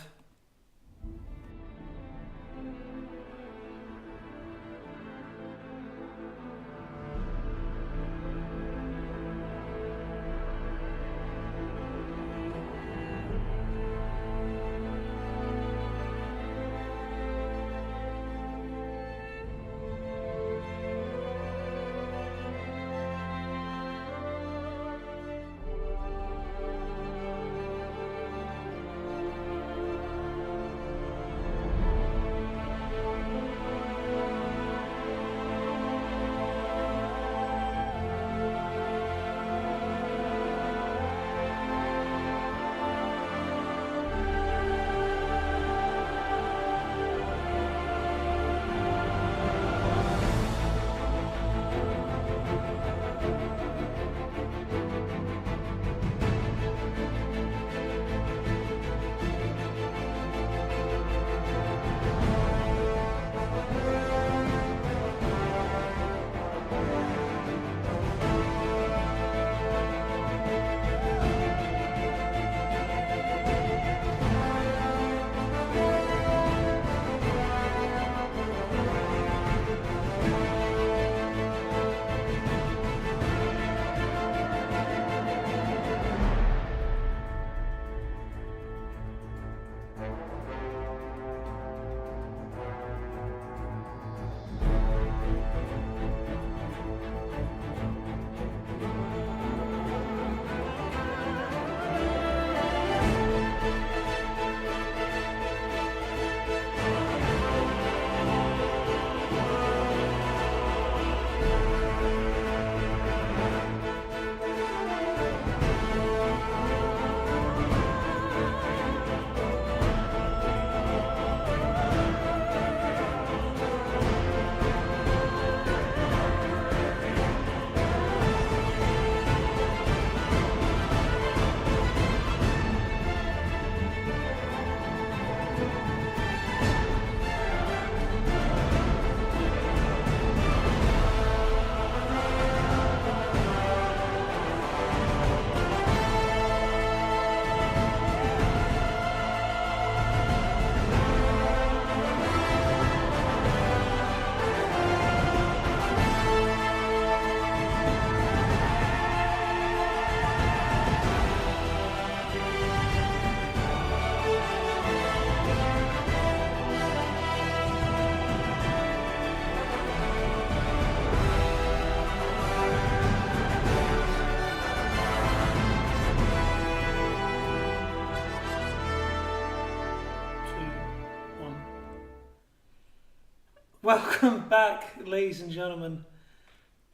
Welcome back, ladies and gentlemen,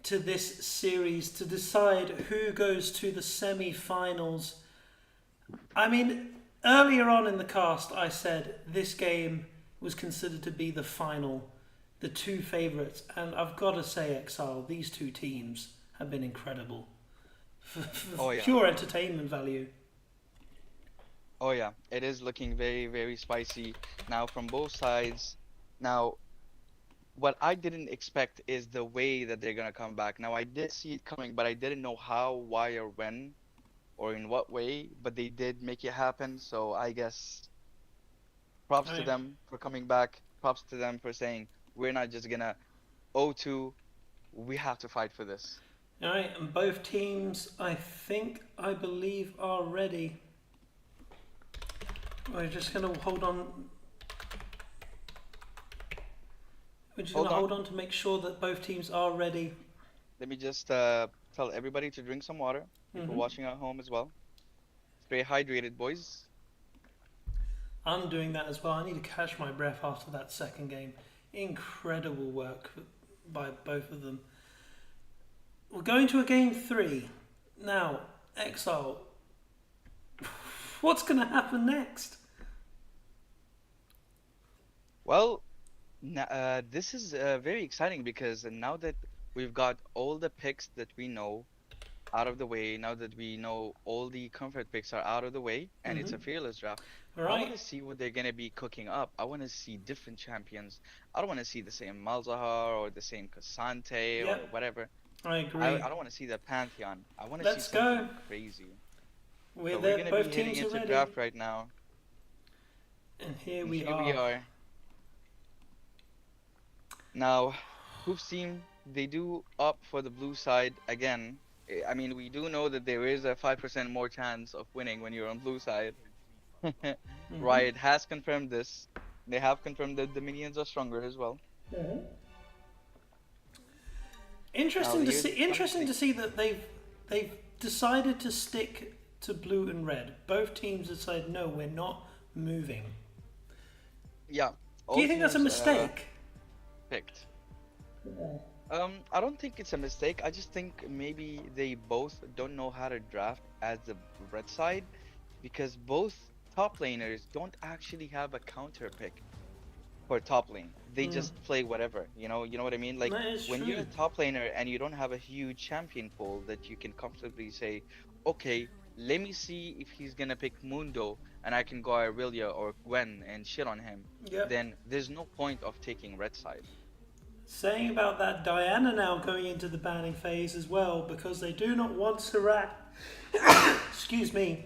to this series to decide who goes to the semi-finals. I mean, earlier on in the cast, I said this game was considered to be the final, the two favourites, and I've got to say, Exile, these two teams have been incredible. Oh yeah. Pure entertainment value. Oh yeah. It is looking very, very spicy now from both sides. Now, what I didn't expect is the way that they're gonna come back. Now, I did see it coming, but I didn't know how, why, or when, or in what way. But they did make it happen. So I guess props to Right. them for coming back. Props to them for saying we're not just gonna 0-2. We have to fight for this. All right, and both teams, I believe, are ready. We're just going to hold on. We're just going Hold to hold on. on to make sure that both teams are ready. Let me just tell everybody to drink some water. People Hmm. watching at home as well. Stay hydrated, boys. I'm doing that as well. I need to catch my breath after that second game. Incredible work by both of them. We're going to a game 3. Now, Exile, what's going to happen next? Well, this is very exciting because now that we've got all the picks that we know out of the way, now that we know all the comfort picks are out of the way, and it's Hmm. a fearless draft, All I want right. to see what they're gonna be cooking up. I want to see different champions. I don't want to see the same Malzahar or the same Cassante or Yep, whatever. I agree. I don't want to see the Pantheon. I want to see Let's something go. crazy. We're So we're there. gonna be Both heading teams are into ready. draft right now, And here and we here we are. are. Now, Hoop's team, they do opt for the blue side again. I mean, we do know that there is a 5% more chance of winning when you're on blue side. Hmm. Riot has confirmed this. They have confirmed that the minions are stronger as well. Now, Interesting to here's see. the funny Interesting to thing. see that they've decided to stick to blue and red. Both teams have said no, we're not moving. Yeah, Do all you think that's a teams mistake? picked. I don't think it's a mistake. I just think maybe they both don't know how to draft as the red side because both top laners don't actually have a counter pick for top lane. They Mm, just play whatever, you know what I mean? Like that is when you're true. a top laner and you don't have a huge champion pool that you can comfortably say, okay, let me see if he's gonna pick Mundo and I can go Irelia or Gwen and shit on him, Yep. then there's no point of taking red side. Saying about that, Diana now going into the banning phase as well because they do not want Serac, excuse me,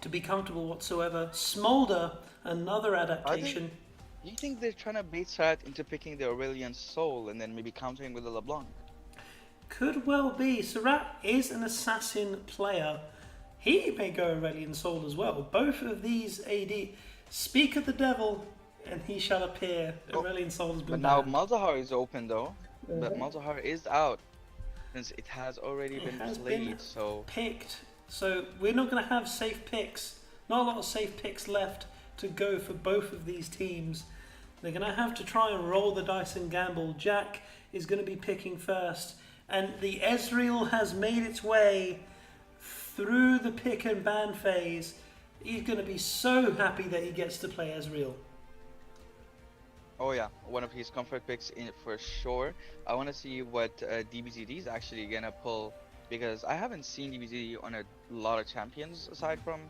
to be comfortable whatsoever. Smolder, another Are they? adaptation. You think they're trying to bait Sarat into picking the Aurelion Soul and then maybe countering with a LeBlanc? Could well be. Serac is an assassin player. He may go Aurelion Soul as well. Both of these AD speak of the devil and he shall appear. Oh, Aurelion Soul has but been now banned. Malzahar is open though. But Malzahar is out since it has already It been has been played, so picked. So we're not going to have safe picks. Not a lot of safe picks left to go for both of these teams. They're going to have to try and roll the dice and gamble. Jack is going to be picking first. And the Ezreal has made its way through the pick and ban phase. He's going to be so happy that he gets to play Ezreal. oh yeah, one of his comfort picks in for sure. I want to see what DBZD is actually gonna pull because I haven't seen DBZD on a lot of champions aside from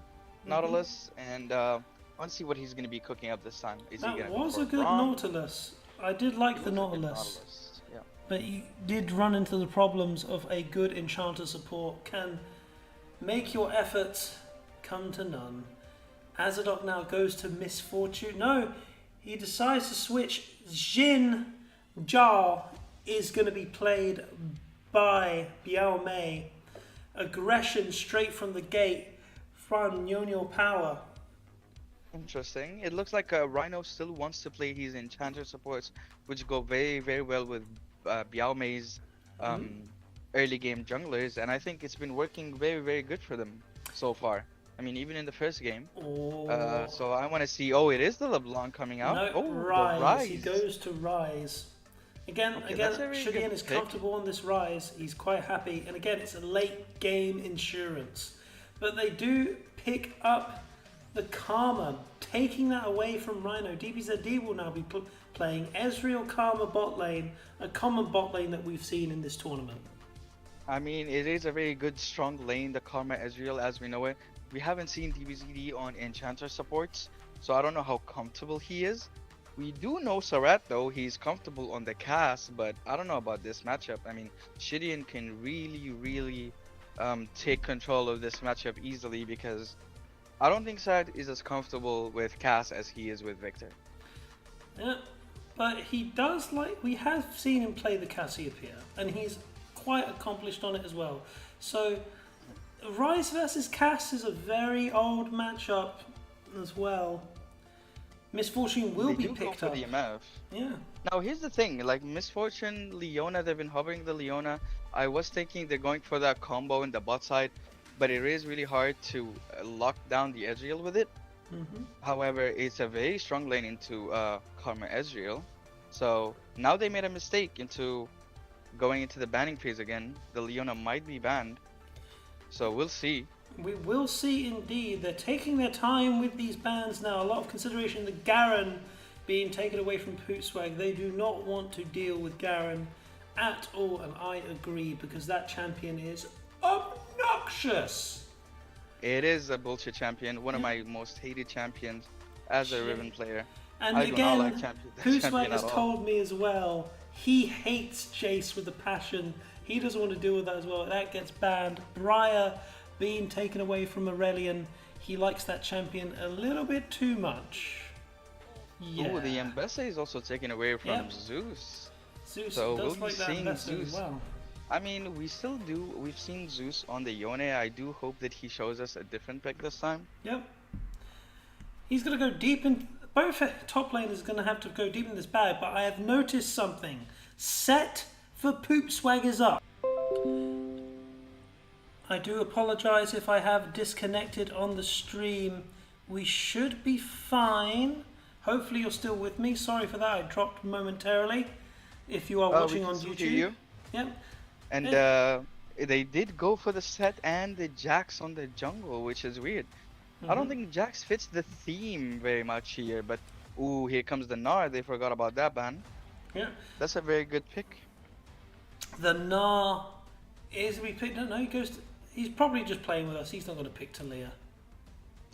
Hmm. Nautilus, and I want to see what he's gonna be cooking up this time. Is he That gonna go was for a a good Braum? Nautilus. I did It like the was a good Nautilus. Nautilus. Yeah. But he did run into the problems of a good enchanter support can make your efforts come to none. Azadok now goes to Misfortune. No, he decides to switch. Jin Jar is going to be played by Biao Mei. Aggression straight from the gate from NiuNiu Power. Interesting. It looks like Rhino still wants to play his enchanter supports, which go very, very well with Biao Mei's um, early game junglers, and I think it's been working very, very good for them so far. I mean, even in the first game. Oh, So I want to see. Oh, it is the LeBlanc coming out. no, Oh, the Rise. He Rise. goes to Rise. Again, Okay, again, that's a very good Shudian is pick. comfortable on this Rise. He's quite happy. And again, it's a late game insurance. But they do pick up the Karma, taking that away from Rhino. DBZD will now be playing Ezreal Karma bot lane, a common bot lane that we've seen in this tournament. I mean, it is a very good, strong lane, the Karma Ezreal as we know it. We haven't seen DBZD on Enchanter supports, so I don't know how comfortable he is. We do know Sarat though, he's comfortable on the cast, but I don't know about this matchup. I mean, Shidian can really take control of this matchup easily because I don't think Sarat is as comfortable with cast as he is with Victor. Yeah, but he does like, we have seen him play the Cassiopeia, and he's quite accomplished on it as well. So Rise versus Cass is a very old matchup as well. Misfortune will They be do go picked for up. the MF. Yeah. Now here's the thing, like Misfortune, Leona, they've been hovering the Leona. I was thinking they're going for that combo in the bot side, but it is really hard to lock down the Ezreal with it. Mm-hmm. However, it's a very strong lane into Karma Ezreal. So now they made a mistake into going into the banning phase again. The Leona might be banned. So we'll see. We will see indeed. They're taking their time with these bans now. A lot of consideration. The Garen being taken away from Pootswag. They do not want to deal with Garen at all, and I agree because that champion is obnoxious. It is a bullshit champion, one of my most hated champions as a Riven player. And I do not like again, that Pootswag champion has at all. told me as well, he hates Jace with a passion. He doesn't want to deal with that as well. That gets banned. Briar being taken away from Aurelion. He likes that champion a little bit too much. Yeah. Oh, the Ambessa is also taken away from Yep. Zeus. Zeus So does we'll be like that seeing investment as Zeus. well. I mean, we've seen Zeus on the Yone. I do hope that he shows us a different pick this time. Yep. He's going to go deep in. Both top laners are going to have to go deep in this bag, but I have noticed something. Set for Poopswag is up. I do apologise if I have disconnected on the stream. We should be fine. Hopefully you're still with me. Sorry for that, I dropped momentarily. If you are We watching can on still YouTube. hear you. Yep. And they did go for the set and the Jax on the jungle, which is weird. I don't think Jax fits the theme very much here, but ooh, here comes the Gnar. They forgot about that ban. Yeah. That's a very good pick. The Gnar is we picked. No, he goes. He's probably just playing with us. He's not going to pick Talia.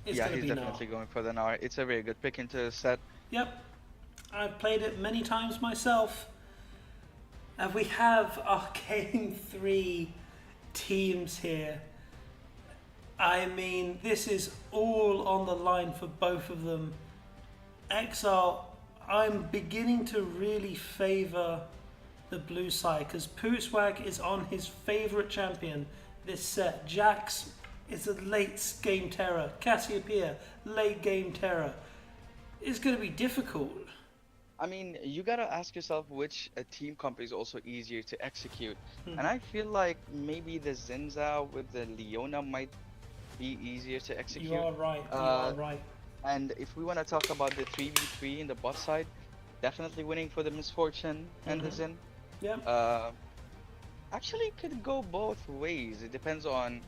It's Yeah, going to he's be definitely Gnar. going for the Gnar. It's a very good pick into the set. Yep. I've played it many times myself. And we have our game 3 teams here. I mean, this is all on the line for both of them. Exile, I'm beginning to really favour the blue side because Pootswag is on his favourite champion this set. Jax is a late game terror. Cassiopeia, late game terror. It's going to be difficult. I mean, you gotta ask yourself which team comp is also easier to execute. And I feel like maybe the Zinza with the Leona might be easier to execute. You are right. You are right. And if we want to talk about the 3v3 in the bot side, definitely winning for the Misfortune and the Zin. Yeah. Actually, it could go both ways. It depends on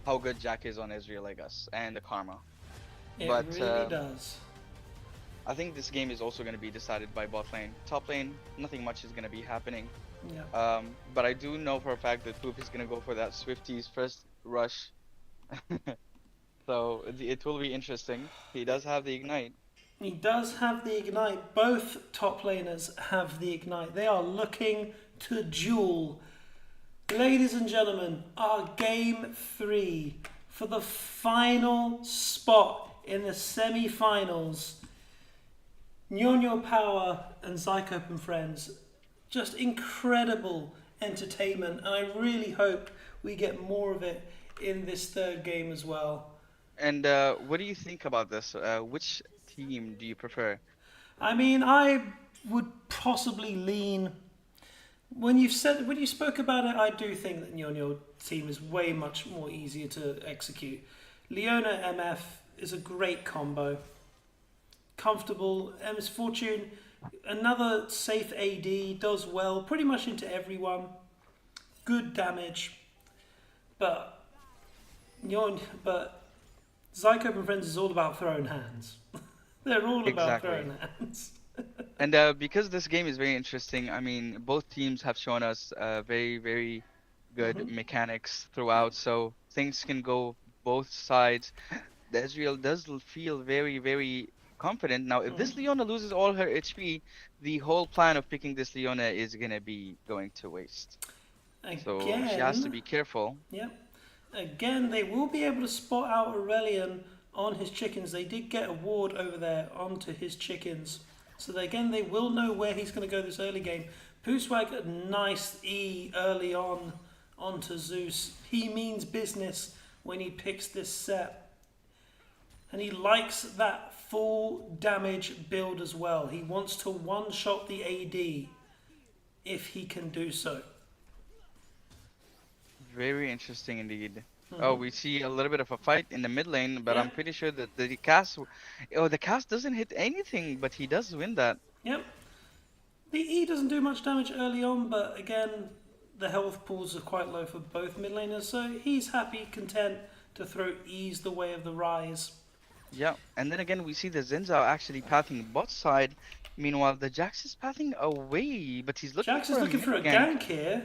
how good Jack is on Ezreal, I guess, and the Karma. It But, really does. I think this game is also going to be decided by bot lane. Top lane, nothing much is going to be happening. Yeah. But I do know for a fact that Poop is going to go for that Swifties first rush. So it will be interesting. He does have the Ignite. He does have the Ignite. Both top laners have the Ignite. They are looking to duel. Ladies and gentlemen, our game 3 for the final spot in the semi-finals. NiuNiu Power and Zycope and Friends. Just incredible entertainment, and I really hope we get more of it in this third game as well. And what do you think about this? Which team do you prefer? I mean, I would possibly lean. When you spoke about it, I do think that NiuNiu team is way much more easier to execute. Leona MF is a great combo. Comfortable. MS Fortune, another safe AD, does well pretty much into everyone. Good damage. But Zycope and Friends is all about throwing hands. They're all about Exactly. throwing hands. And because this game is very interesting, I mean, both teams have shown us very good mechanics throughout, so things can go both sides. The Ezreal does feel very, very confident. Now, if this Leona loses all her HP, the whole plan of picking this Leona is gonna be going to waste. So she has to Again, be careful. yep. Again, they will be able to spot out Aurelion on his chickens. They did get a ward over there onto his chickens. So again, they will know where he's going to go this early game. Puswag, a nice E early on onto Zeus. He means business when he picks this set. And he likes that full damage build as well. He wants to one-shot the AD if he can do so. Very interesting indeed. Oh, we see a little bit of a fight in the mid lane, but I'm Yep, pretty sure that the cast, oh, the cast doesn't hit anything, but he does win that. yep. The E doesn't do much damage early on, but again, the health pools are quite low for both mid laners, so he's happy, content to throw E's the way of the Rise. Yeah, and then again, we see the Zinzao actually pathing bot side. Meanwhile, the Jax is pathing away, but he's looking Jax is for a looking mid for a gank. gank here,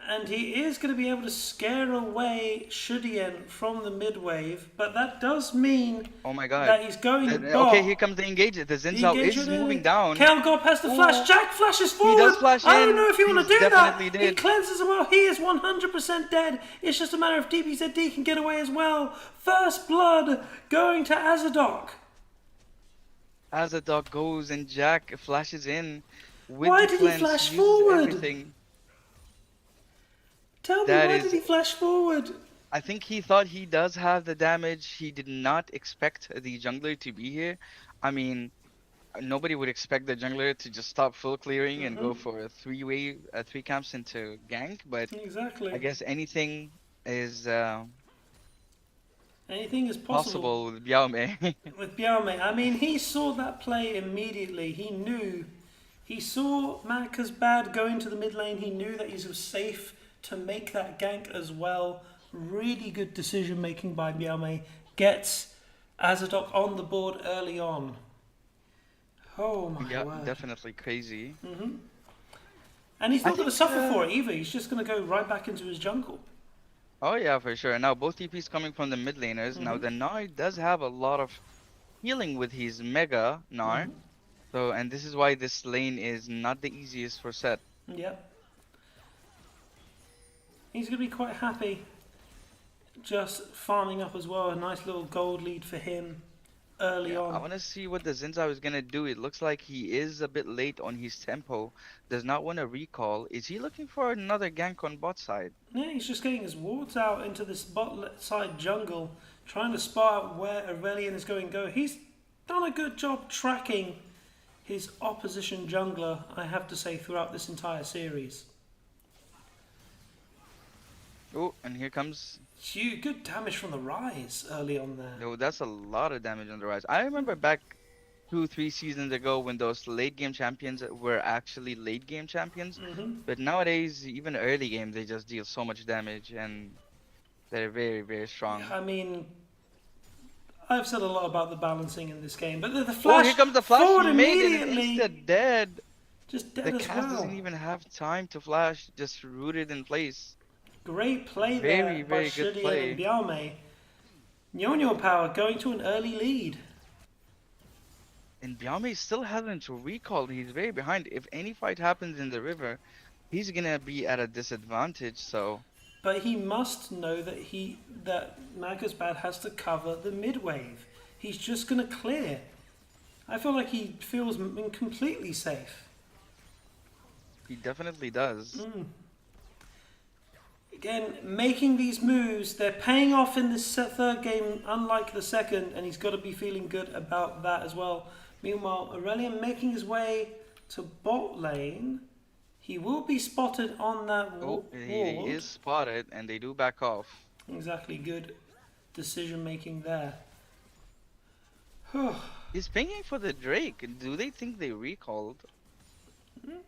and he is going to be able to scare away Shudien from the mid wave, but that does mean Oh my god. that he's going Okay, bot. here comes the engage. The The Zinzao is engagement moving in. down. Kelgop has the flash. Oh, Jack flashes he forward. does flash I don't in. know if you want to He's do that. definitely He dead. cleanses as well. He is 100% dead. It's just a matter if DBZD can get away as well. First blood going to Azadok. As the dog goes and Jack flashes in with Why the did he cleanse, flash uses forward? everything. Tell me, That why did is, he flash forward? I think he thought he does have the damage. He did not expect the jungler to be here. I mean, nobody would expect the jungler to just stop full clearing and go for a three camps into gank, but I Exactly. guess anything is Anything is possible possible with Biaomei. with Biarme. I mean, he saw that play immediately. He knew. He saw MADCUZBAD go into the mid lane. He knew that he was safe to make that gank as well. Really good decision making by Biarme. Gets Azadok on the board early on. Oh my Yeah, word. definitely crazy. And he's I not going to think, suffer for it either. He's just going to go right back into his jungle. Oh yeah, for sure. Now both TPs coming from the mid laners. Now the Gnar does have a lot of healing with his Mega Gnar. So, and this is why this lane is not the easiest for set. Yep. He's going to be quite happy just farming up as well. A nice little gold lead for him early Yeah, I on. want to see what the Zinzao is gonna do. It looks like he is a bit late on his tempo. Does not want to recall. Is he looking for another gank on bot side? Yeah, he's just getting his wards out into this bot side jungle, trying to spot out where Aurelion is going to go. He's done a good job tracking his opposition jungler, I have to say, throughout this entire series. Oh, and here comes. Good damage from the Rise early on there. Oh, that's a lot of damage on the rise. I remember back 2, 3 seasons ago when those late game champions were actually late game champions. But nowadays, even early game, they just deal so much damage and they're very, very strong. I mean, I've said a lot about the balancing in this game, but the Oh, flash here comes the flash. forward He made it and immediately, insta dead. just dead The as cast well. doesn't even have time to flash, just rooted in place. Great play Very, there by very good Shudien play. and Bialme. NiuNiu Power going to an early lead. And Biaomei still hasn't recalled. He's very behind. If any fight happens in the river, he's gonna be at a disadvantage. So But he must know that MADCUZBAD has to cover the mid wave. He's just going to clear. I feel like he feels completely safe. he definitely does. Again, making these moves, they're paying off in this third game, unlike the second, and he's got to be feeling good about that as well. Meanwhile, Aurelion making his way to bot lane. He will be spotted on that Oh, ward. he is spotted, and they do back off. Exactly, good decision making there. He's pinging for the Drake. Do they think they recalled?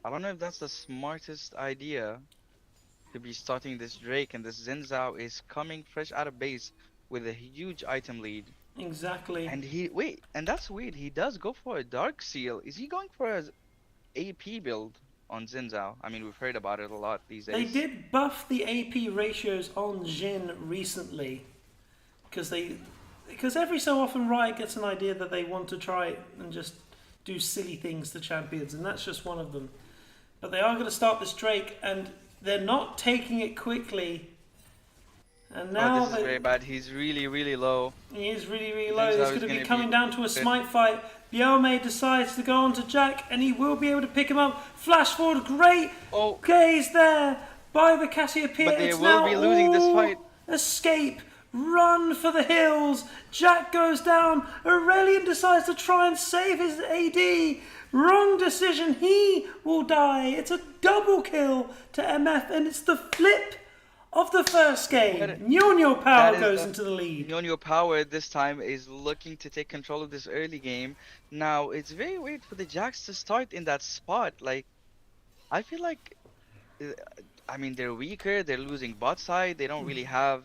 I don't know if that's the smartest idea to be starting this Drake, and this Zinzao is coming fresh out of base with a huge item lead. Exactly. And and that's weird. He does go for a Dark Seal. Is he going for a AP build? on Xin Zhao. I mean, we've heard about it a lot these They days. did buff the AP ratios on Jin recently because every so often Riot gets an idea that they want to try and just do silly things to champions, and that's just one of them. But they are going to start this Drake, and they're not taking it quickly. And Oh, now this is very bad. He's really, really low. he is really, really low. Xin It's Zhao going is to be gonna be coming down to a good. smite fight. Biome decides to go on to Jzck, and he will be able to pick him up. Flash forward, great Oh, gaze there by the Cassiopeia. but they It's will now be losing this all fight. escape. Run for the hills. Jzck goes down. Aurelian decides to try and save his AD. Wrong decision. He will die. It's a double kill to MF, and it's the flip of the first game. NiuNiu Power That is goes the into the lead. NiuNiu Power this time is looking to take control of this early game. Now, it's very weird for the Jacks to start in that spot. Like, I feel like, uh, I mean, they're weaker. They're losing bot side. They don't really have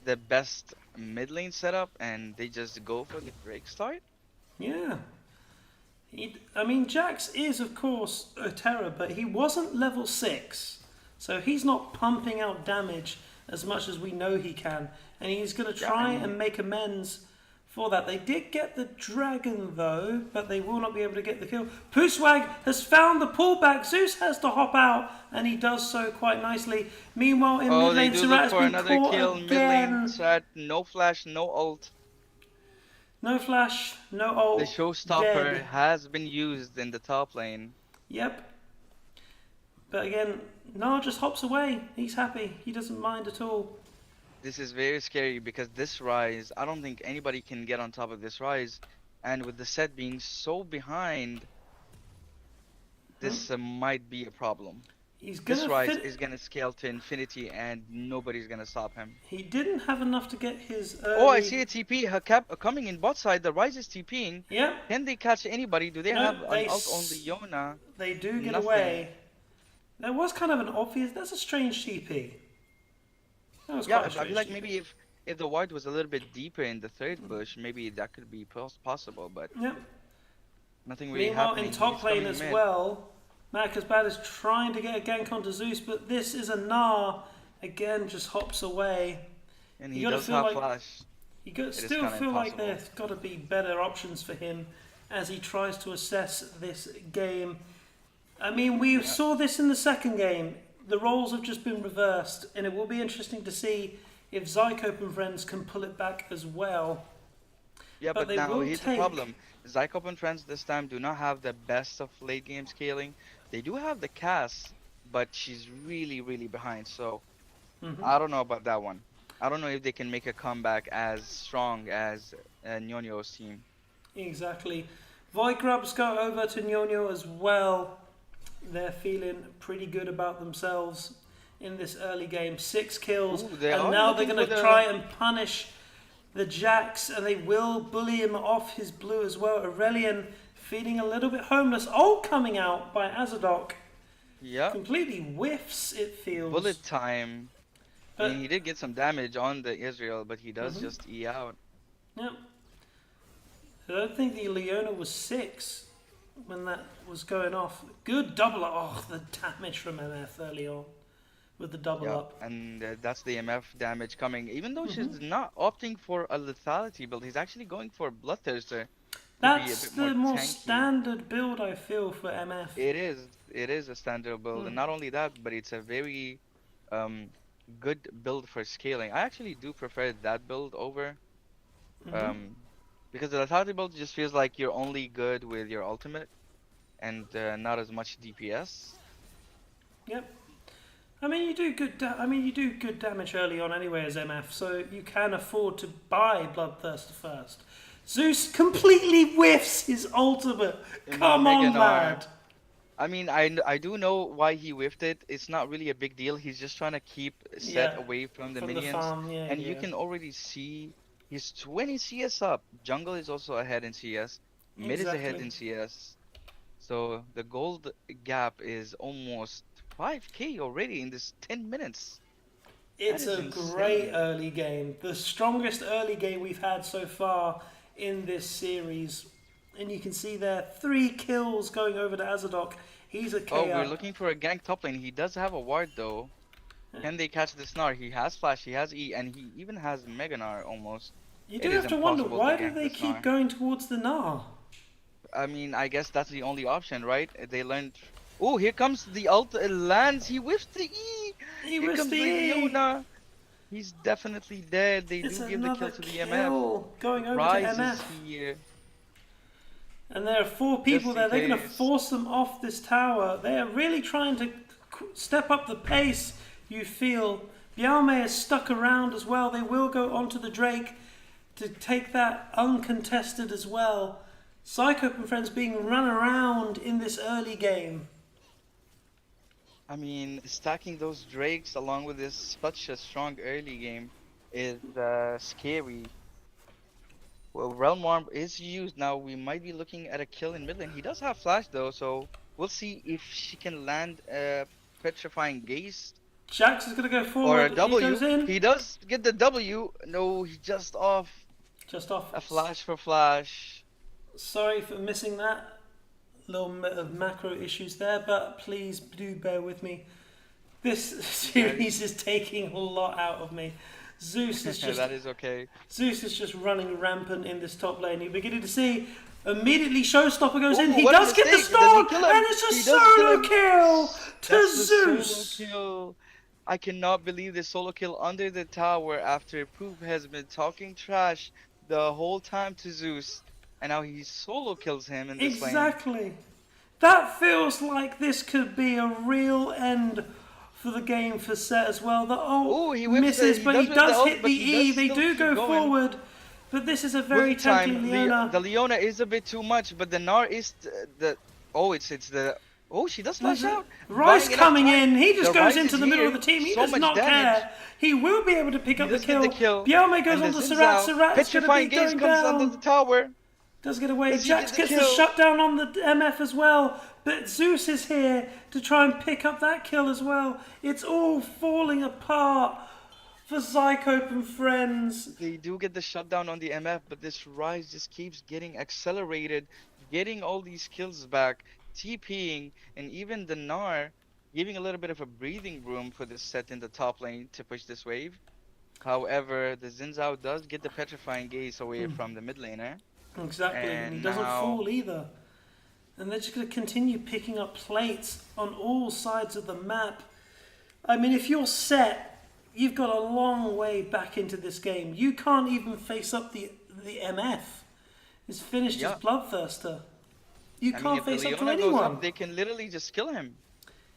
the best mid lane setup, and they just go for the Drake start. Yeah. I mean, Jax is, of course, a terror, but he wasn't level 6. So he's not pumping out damage as much as we know he can. And he's going to Yeah, try and and make amends for that. They did get the dragon, though, but they will not be able to get the kill. Puswag has found the pullback. Zeus has to hop out, and he does so quite nicely. Meanwhile, in oh, mid they lane, do Surat look has for been another caught kill mid lane. again. Strat, no flash, no ult. No flash, no ult. The showstopper Dead. has been used in the top lane. Yep. But again, Nar just hops away. He's happy. He doesn't mind at all. This is very scary because this rise, I don't think anybody can get on top of this rise. And with the set being so behind, this might be a problem. He's This gonna rise fit. is gonna scale to infinity and nobody's gonna stop him. He didn't have enough to get his early... Oh, I see a TP coming in bot side. The rise is TPing. Yep. Can they catch anybody? Do they No, have they an ult on the Yona? They do get Nothing. away. There was kind of an obvious... That's a strange TP. That was Yeah, quite a I strange feel like TP. maybe if the ward was a little bit deeper in the third bush, maybe that could be possible, but Yep. nothing really Meanwhile, happening. in top He's lane coming as mid. well, MADCUZBAD is trying to get a gank onto Zeus, but this is a Gnar. Again, just hops away. And You he gotta does feel have like- flash. You is still kinda feel like impossible. there's got to be better options for him as he tries to assess this game. I mean, we saw this in the second game. The roles have just been reversed, and it will be interesting to see if Zycope and Friends can pull it back as well. Yeah, But but they now will here's the take- problem. Zycope and Friends this time do not have the best of late game scaling. They do have the cast, but she's really, really behind. So I don't know about that one. I don't know if they can make a comeback as strong as NiuNiu's team. Exactly. Voidgrubs go over to NiuNiu as well. They're feeling pretty good about themselves in this early game. 6 kills, Ooh, they and are now they're looking going to for the- try and punish the Jacks, and they will bully him off his blue as well. Aurelian feeling a little bit homeless. Ult coming out by Azadok. Yeah, Completely whiffs, it feels. bullet time. I But- mean, he did get some damage on the Israel, but he does just E out. Yep. I don't think the Leona was 6 when that was going off. Good double up. Oh, the damage from MF early on with the double Yeah, up. and that's the MF damage coming. Even though she's not opting for a lethality build, he's actually going for Bloodthirster. To be a That's bit the more tanky. standard build I feel for MF. It is a standard build, and not only that, but it's a very good build for scaling. I actually do prefer that build over because the lethality build just feels like you're only good with your ultimate and not as much DPS. Yep. I mean, you do good damage early on anyway as MF, so you can afford to buy Bloodthirster first. Zeus completely whiffs his ultimate. Come on, Mega Gnar. lad. I mean, I do know why he whiffed it. It's not really a big deal. He's just trying to keep set Yeah, away from the from the minions. farm, yeah, And you yeah. can already see he's 20 CS up. Jungle is also ahead in CS. Mid is ahead Exactly. in CS. So the gold gap is almost 5k already in this 10 minutes. It's That a is great insane. early game. The strongest early game we've had so far in this series. And you can see there 3 kills going over to Azadok He's a Oh, K we're up. looking for a gank top lane. He does have a ward though. Can they catch the Snar? He has Flash, he has E, and he even has Mega Gnar almost. You do It is have to wonder, impossible to why do gank they the keep Snar. going towards the Gnar? I mean, I guess that's the only option, right? They learned. Oh, here comes the ult. It lands. He whiffs the E. He Here was comes the the E. Leona. He's definitely dead. They It's do give the kill another to the MF. kill going over to Rise is MF. here, And there are 4 people just in there. They're going to case. force them off this tower. They are really trying to step up the pace, you feel. Bialme is stuck around as well. They will go onto the Drake to take that uncontested as well. Zycope and Friends being run around in this early game. I mean, stacking those Drakes along with this such a strong early game is scary. Well, Realm Warp is used now. We might be looking at a kill in mid lane. He does have Flash though, so we'll see if she can land a Petrifying Gaze Jax is going to go or a forward. He W. goes in. He does get the W. No, he just off. Just off. A Flash for Flash. Sorry for missing that. Little bit of macro issues there, but please do bear with me. This series is taking a lot out of me. Zeus is just That is okay. Zeus is just running rampant in this top lane. You're beginning to see immediately Showstopper goes in. Ooh, He what a does get the mistake. Does he stone, kill him? and it's a He does kill solo him. kill to That's the Zeus. solo kill. I cannot believe this solo kill under the tower after Poop has been talking trash the whole time to Zeus. And now he solo kills him in this lane. Exactly. That feels like this could be a real end for the game for Set as well. The ult Ooh, he whips misses, it. but he He does does whip the hit ult, the but he E. does They still do keep go going. forward, but this is a very Bullet time. tempting Leona. The Leona is a bit too much, but the Gnar is the. Oh, it's the. Oh, she does flash out. Rice Buying enough coming time. in, he just The goes Rice into is the middle here. of the team. He So does much not damage. care. He will be able to pick up the does get the kill. kill. Bialme goes And on to the Surat. Xin Zhao Surat's going to Petrifying be Gaze going comes under the down. tower. Does get away. Does he Jax get the gets the kill? shutdown on the MF as well. But Zeus is here to try and pick up that kill as well. It's all falling apart for Zycope and Friends. They do get the shutdown on the MF, but this Rise just keeps getting accelerated, getting all these kills back, TPing, and even the Gnar giving a little bit of a breathing room for this set in the top lane to push this wave. However, the Xin Zhao does get the Petrifying Gaze away from the mid laner. Exactly, and he And doesn't now- fall either. And they're just going to continue picking up plates on all sides of the map. I mean, if you're Set, you've got a long way back into this game. You can't even face up the MF. He's finished Yeah. his Bloodthirster. You I mean, can't if the face up to Leona goes anyone. up, they can literally just kill him.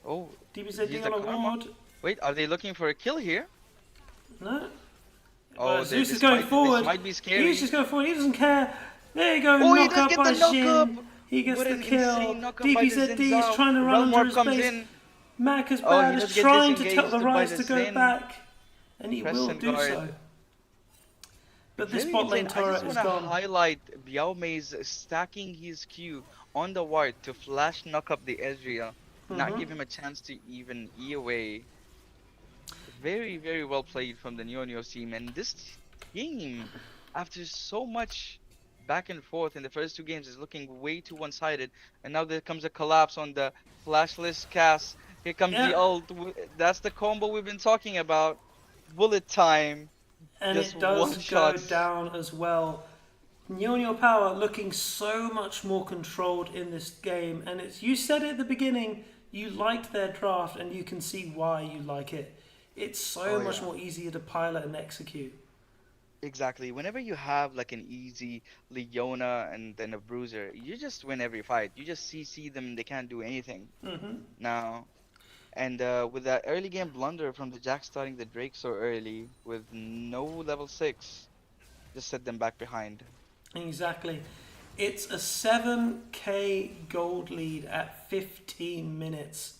Oh, DBZ use on the a karma. ward. Wait, are they looking for a kill here? No. Oh, Zeus this is going might, forward. This might be scary. He's just going forward. He doesn't care. There you go. Oh, he knock does up get by the knock Jin. up. He gets What the an kill. insane knock up by the DBZD Xin is Zhao. trying to run Realm under Warp his comes base. in. MADCUZBAD Oh, he is does get trying to tell the disengaged by Rise the to go Xin. back. And he Press will and do guard. so. But this Very bot lane insane. I turret just is want to gone. highlight Biaomei's stacking his Q on the ward to flash knock up the Ezreal, not give him a chance to even E away. Very, very well played from the NiuNiu team. And this game, after so much back and forth in the first two games, is looking way too one-sided. And now there comes a collapse on the flashless cast. Here comes the ult. That's the combo we've been talking about. Bullet time. And Just it does one go shot. down as well. NiuNiu Power looking so much more controlled in this game. And it's, you said it at the beginning, you liked their draft and you can see why you like it. It's so much more easier to pilot and execute. Exactly. Whenever you have like an easy Leona and then a Bruiser, you just win every fight. You just CC them, they can't do anything. Now, and with that early game blunder from the Jack starting the Drake so early with no level 6, just set them back behind. Exactly. It's a 7k gold lead at 15 minutes.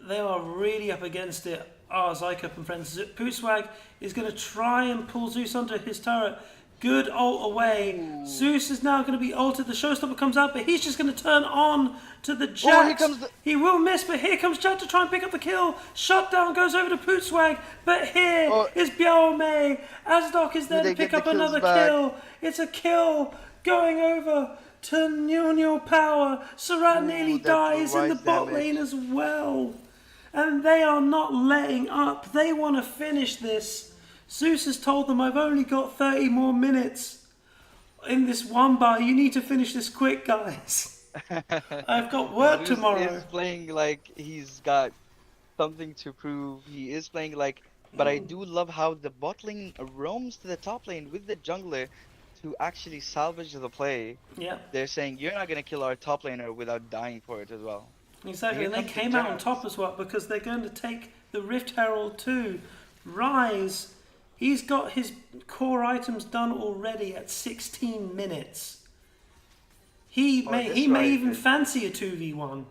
They are really up against it. Zycope and Friends. Pootswag is going to try and pull Zeus onto his turret. Good ult away. Ooh. Zeus is now going to be ulted. The showstopper comes out, but he's just going to turn on to the Jack. Oh, here comes the... He will miss, but here comes Jack to try and pick up the kill. Shutdown goes over to Pootswag, but here is Biaomei. Azdoc is there to pick up another kill. It's a kill going over to NiuNiu Power. Surat nearly Ooh, that dies in the rise bot damage. lane as well. And they are not letting up. They want to finish this. Zeus has told them, I've only got 30 more minutes in this one bar. You need to finish this quick, guys. I've got work Zeus tomorrow. is playing like he's got something to prove. He is playing like, but I do love how the bot lane roams to the top lane with the jungler to actually salvage the play. Yeah, They're saying you're not gonna kill our top laner without dying for it as well. exactly. Here And they comes the came out on top Jax. as well because they're going to take the Rift Herald too. Rise, he's got his core items done already at 16 minutes. He Oh, may this Rise even is. fancy a 2v1.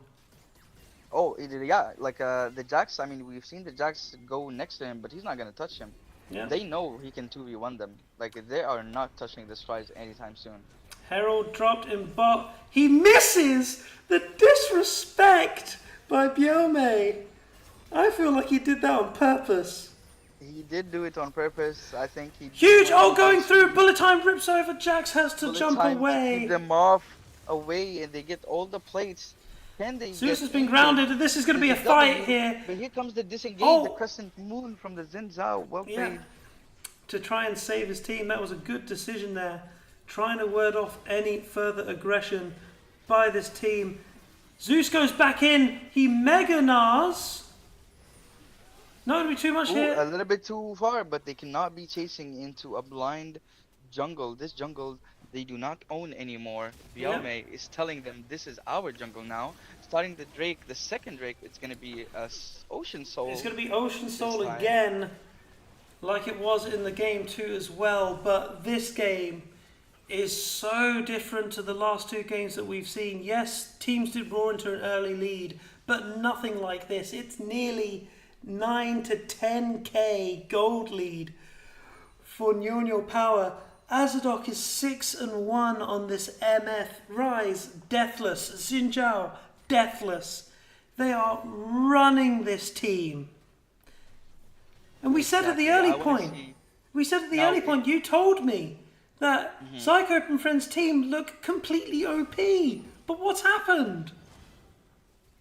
Oh, yeah, like the Jax. I mean, we've seen the Jax go next to him, but he's not gonna touch him. Yeah. They know he can 2v1 them. Like they are not touching this Rise anytime soon. Herald dropped in bot. He misses the disrespect by Biome. I feel like he did that on purpose. He did do it on purpose. I think he Huge really ult going wants through. Bullet time rips over. Jax has to bullet jump time to keep away. them off away, and they get all the plates. Can they Zeus get has been anything? grounded. This is going to be a There's fight W, here. but here comes the disengage, Oh. the crescent moon from the Xin Zhao. Well Yeah. played. To try and save his team. That was a good decision there. Trying to ward off any further aggression by this team. Zeus goes back in. He mega nars. Not going to be too much Ooh, here. a little bit too far, but they cannot be chasing into a blind jungle. This jungle they do not own anymore. Biome is telling them this is our jungle now. Starting the Drake, the second Drake, it's going to be Ocean Soul. It's going to be Ocean Soul time. again, like it was in the game 2 as well. But this game is so different to the last 2 games that we've seen. Yes, teams did roar into an early lead, but nothing like this. It's nearly 9 to 10k gold lead for NiuNiu Power. Azadok is 6-1 on this MF. Rise, deathless. Xinjiao, deathless. They are running this team. And we said at the early point, you told me that Zycope and Friends team look completely OP. But what's happened?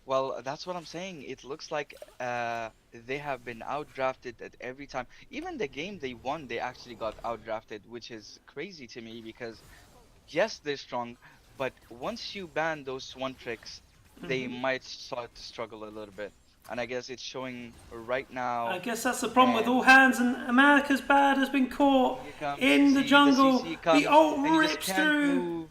Well, that's what I'm saying. It looks like they have been outdrafted at every time. Even the game they won, they actually got outdrafted, which is crazy to me because, yes, they're strong, but once you ban those one tricks, they might start to struggle a little bit. And I guess it's showing right now. I guess that's the problem with all hands, and MADCUZBAD has been caught in the jungle. The ult rips through.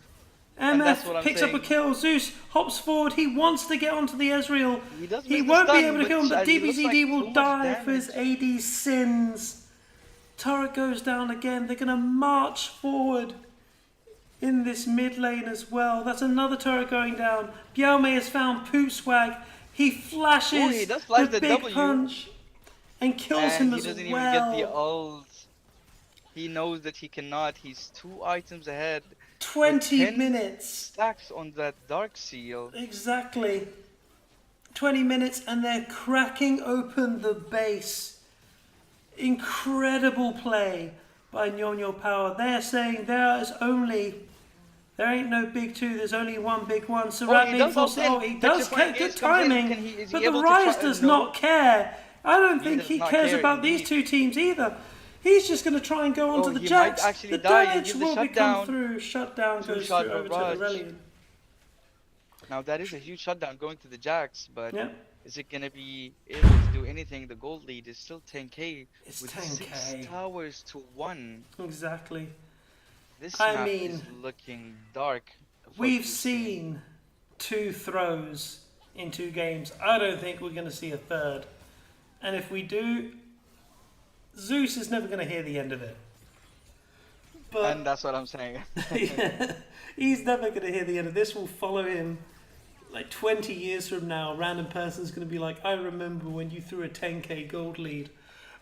MF picks up a kill. Zeus hops forward. He wants to get onto the Ezreal. He won't be able to kill him, but DBZD will die for his AD sins. Turret goes down again. They're going to march forward in this mid lane as well. That's another turret going down. Biome has found Poop Swag. He flashes the big punch and kills him as well. He doesn't even get the ult. He knows that he cannot. He's 2 items ahead. 20 minutes. Stacks on that Dark Seal. Exactly. 20 minutes and they're cracking open the base. Incredible play by NiuNiu Power. They're saying there ain't no big 2, there's only one big one. Surat being forced. Oh, he does care. Good timing. But the Rise does not care. I don't think he cares about these 2 teams either. He's just going to try and go onto the Jax. The damage will become through. Shutdown goes through over to Aurelion. Now that is a huge shutdown going to the Jax, but Yeah. is it going to be able to do anything? The gold lead is still 10k It's with 10K. 6 towers to 1. Exactly. This I map mean, is looking dark. We've seen 2 throws in 2 games. I don't think we're going to see a third. And if we do, Zeus is never going to hear the end of it. But And that's what I'm saying. yeah, he's never going to hear the end of this. Will follow him like 20 years from now. A random person's going to be like, I remember when you threw a 10k gold lead.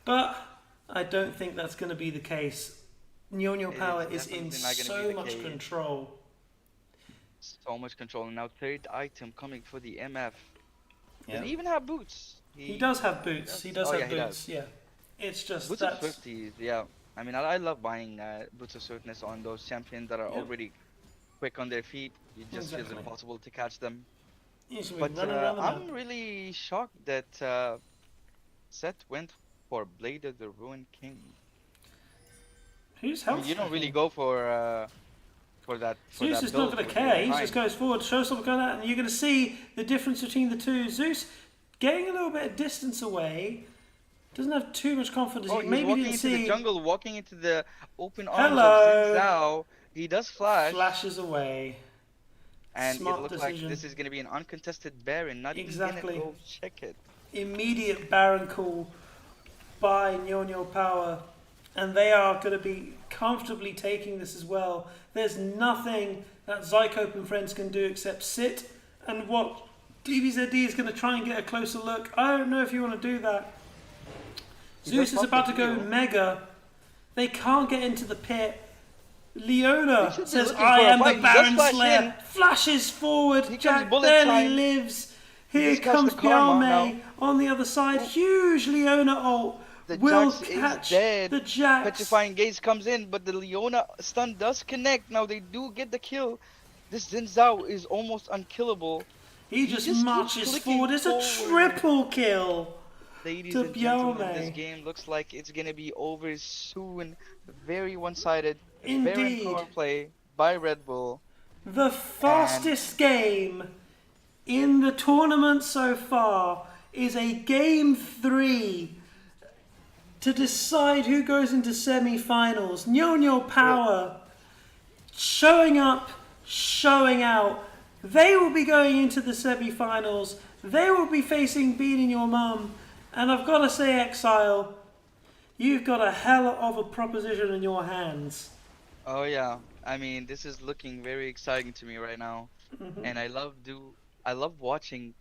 But I don't think that's going to be the case. NiuNiu Power is in so much control. So much control. And now 3rd item coming for the MF. Yeah. Does he even have boots? He does have boots. He does have boots. He Yeah. It's just Boots of Swifties, yeah. I love buying Boots of Swiftness on those champions that are already quick on their feet. It just feels Exactly. impossible to catch them. He's gonna be But running around the map. I'm really shocked that Seth went for Blade of the Ruined King. Who's I mean, health you don't really stacking? go for Zeus that is not build going to when you're care. He just behind. goes forward, shows something like that, and you're going to see the difference between the two. Zeus getting a little bit of distance away, doesn't have too much confidence. Oh, He he's maybe walking didn't into the see. jungle, walking into the open arms of Xin Hello! Zhao. He does flash, Flashes away. and it Smart looked like decision. this is gonna be an uncontested Baron, not even gonna Exactly. go check it. Immediate Baron call by NiuNiu Power, and they are going to be comfortably taking this as well. There's nothing that Zycope and Friends can do except sit and watch. DBZD is going to try and get a closer look. I don't know if you want to do that. He does Zeus is pop the about to go heal. Mega. They can't get into the pit. They Leona should be says, looking I for a am the fight. He does Baron flash in. Slayer. Flashes forward. Here comes Jack bullet barely time. lives. He Here does catch the comes karma now. Bialme on the other side. Oh, Huge Leona ult. the Will Jax is catch dead. the Jax. Petrifying Gaze comes in, but the Leona stun does connect. Now they do get the kill. This Xin Zhao is almost unkillable. He He just just keeps marches clicking forward. It's a forward. triple kill Ladies to and gentlemen, this Bialme. game looks like it's gonna be over soon. Very one-sided. Baron Indeed. power play by Red Bull. The And fastest game in the tournament so far is a game 3 to decide who goes into semi-finals. NiuNiu real, Power showing up, showing out. They will be going into the semi-finals. They will be facing beating your mum. And I've got to say, Exile, you've got a hell of a proposition in your hands. oh yeah, I mean this is looking very exciting to me right now. And I love watching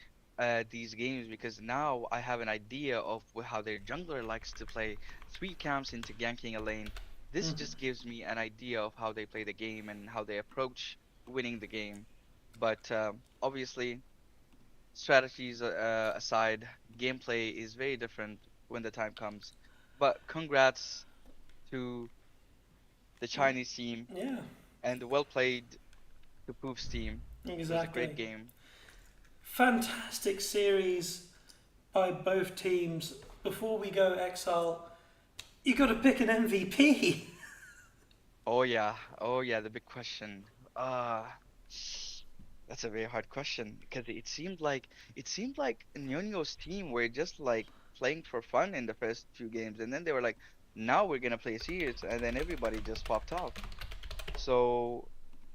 these games because now I have an idea of how their jungler likes to play three camps into ganking a lane. This just gives me an idea of how they play the game and how they approach winning the game. But obviously, strategies aside, gameplay is very different when the time comes. But congrats to the Chinese team Yeah, and well played to Poof's team. It was a great exactly. game. Fantastic series by both teams. Before we go, Exile, you got to pick an MVP. Oh yeah, the big question. Uh, that's a very hard question because it seemed like Nyonyo's team were just like playing for fun in the first few games, and then they were like, now we're gonna play serious, and then everybody just popped off. So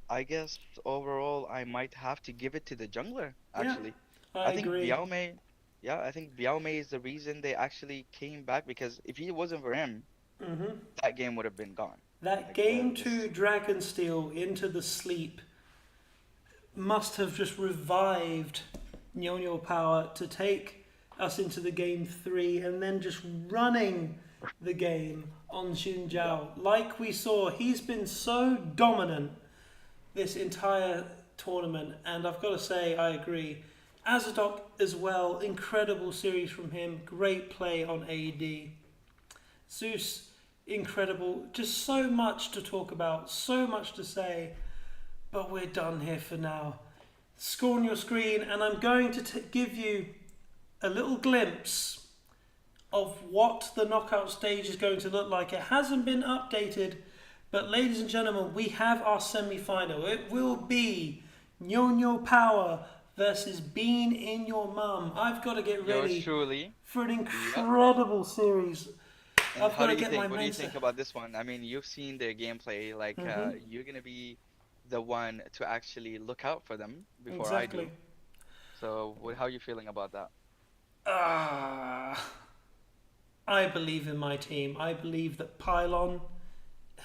I guess overall I might have to give it to the jungler, Yeah, actually. I I think agree. I think Biaomei is the reason they actually came back because if it wasn't for him, that game would have been gone. That Like game this, 2 Dragonsteel into the sleep must have just revived NiuNiu Power to take us into the game 3 and then just running the game on yeah. Xinjiao. Like we saw, he's been so dominant this entire tournament, and I've got to say, I agree. Azadok as well, incredible series from him, great play on AD. Zeus, incredible, just so much to talk about, so much to say, but we're done here for now. Score on your screen, and I'm going to give you a little glimpse of what the knockout stage is going to look like. It hasn't been updated, but ladies and gentlemen, we have our semi-final. It will be NiuNiu Power versus Bean in Your Mum. I've got to get Yours ready truly. for an Yep. incredible series. And I've how got do to you get my think? What do you mindset. think about this one? I mean, you've seen their gameplay. Like, you're gonna be the one to actually look out for them before I Exactly. do. So, how are you feeling about that? Ah, I believe in my team. I believe that Pylon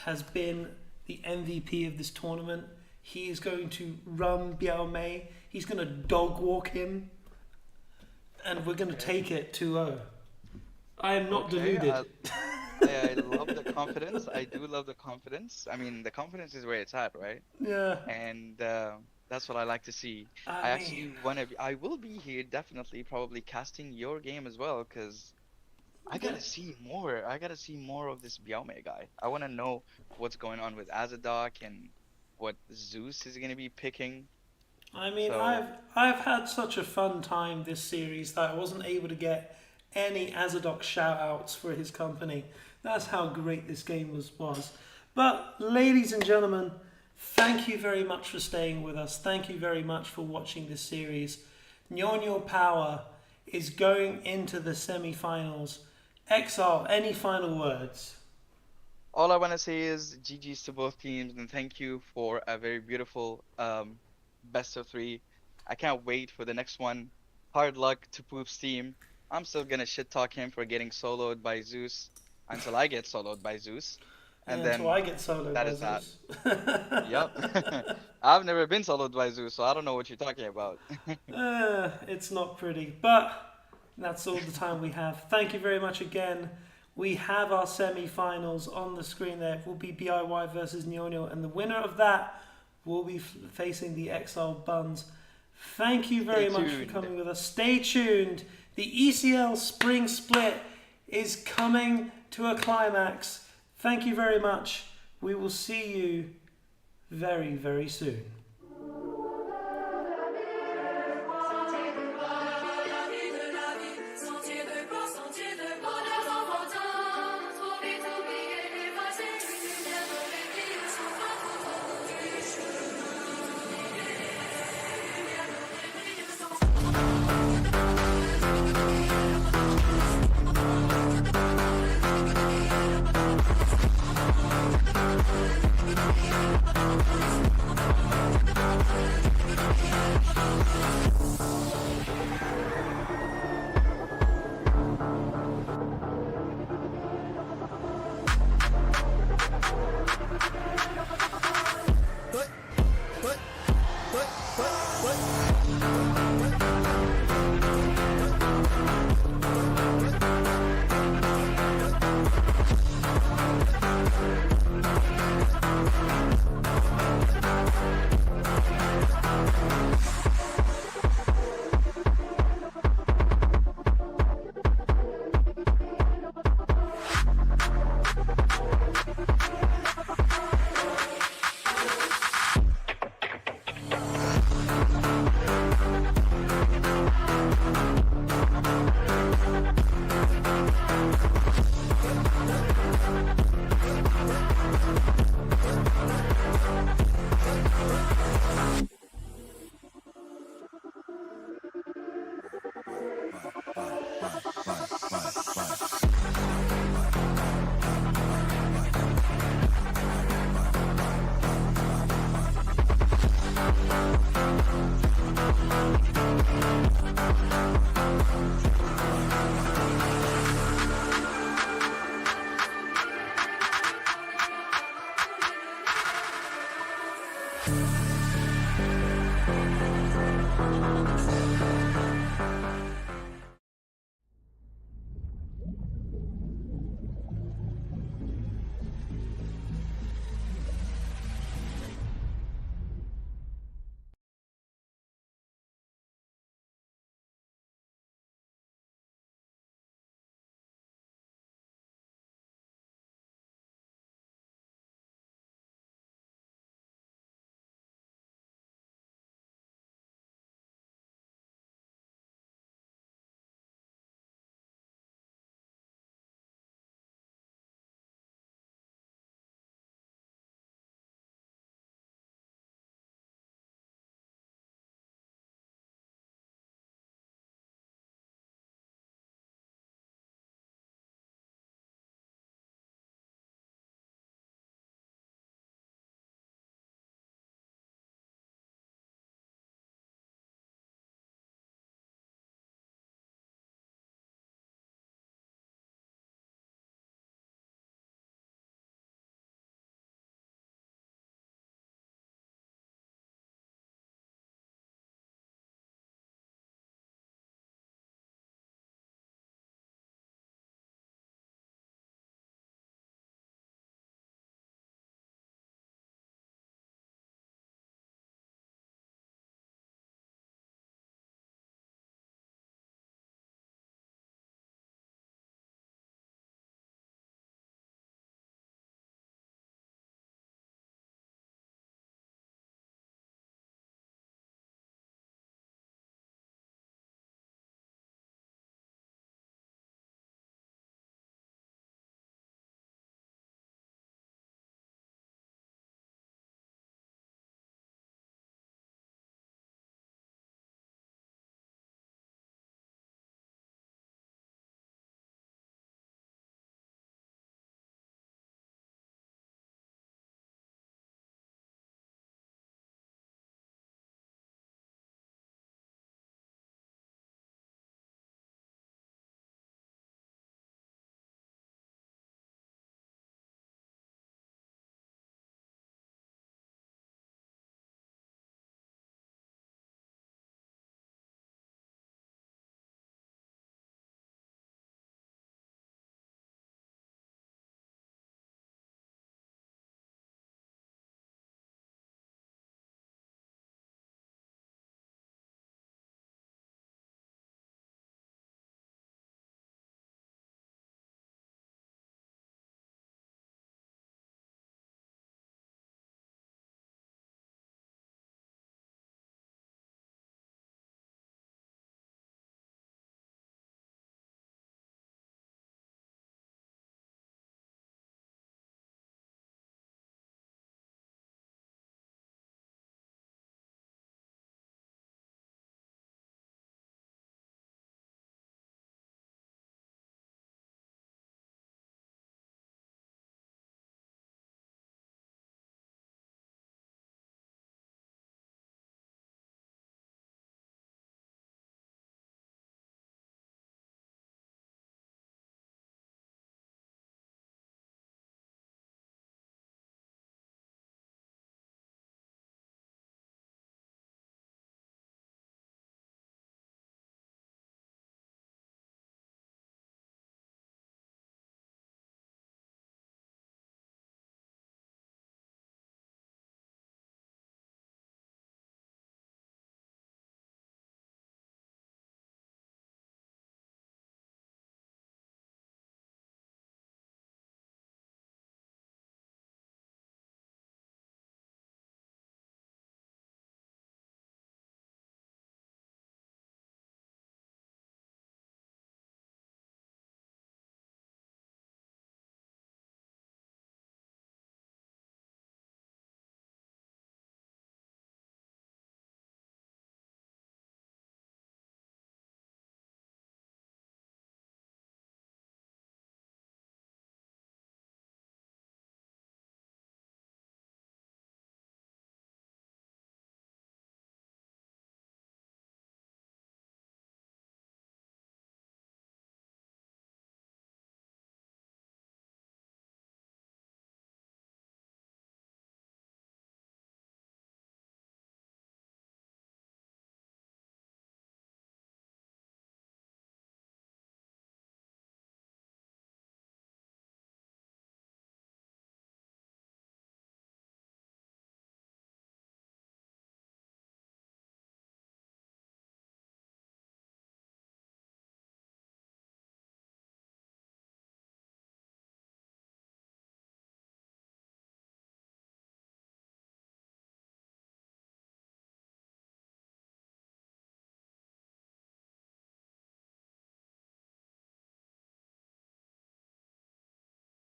has been the MVP of this tournament. He is going to run Biao Mei. He's going to dog walk him. And we're going to Okay. take it 2-0. I am not Okay. deluded. I love the confidence. I do love the confidence. I mean, the confidence is where it's at, right? Yeah. And that's what I like to see. I I actually mean, wanna be, I will be here definitely, probably casting your game as well, because I yeah. gotta see more. I gotta see more of this Biome guy. I wanna know what's going on with Azadok and what Zeus is gonna be picking. I mean, So I've had such a fun time this series that I wasn't able to get any Azadok shout outs for his company. That's how great this game was. But ladies and gentlemen, thank you very much for staying with us. Thank you very much for watching this series. NiuNiu Power is going into the semi-finals. Exile, any final words? all I want to say is GG's to both teams and thank you for a very beautiful best of three. I can't wait for the next one. Hard luck to Poop's team. I'm still gonna shit talk him for getting soloed by Zeus until I get soloed by Zeus. And Yeah, until I then get soloed that by is that. Zeus. Yep. I've never been soloed by Zeus, so I don't know what you're talking about. It's not pretty, but that's all the time we have. Thank you very much again. We have our semi-finals on the screen there. It will be BIY versus NiuNiu, and the winner of that will be facing the Exile Buns. Thank you Stay very much for tuned. coming with us. Stay tuned. The ECL Spring Split is coming to a climax. Thank you very much. We will see you very, very soon.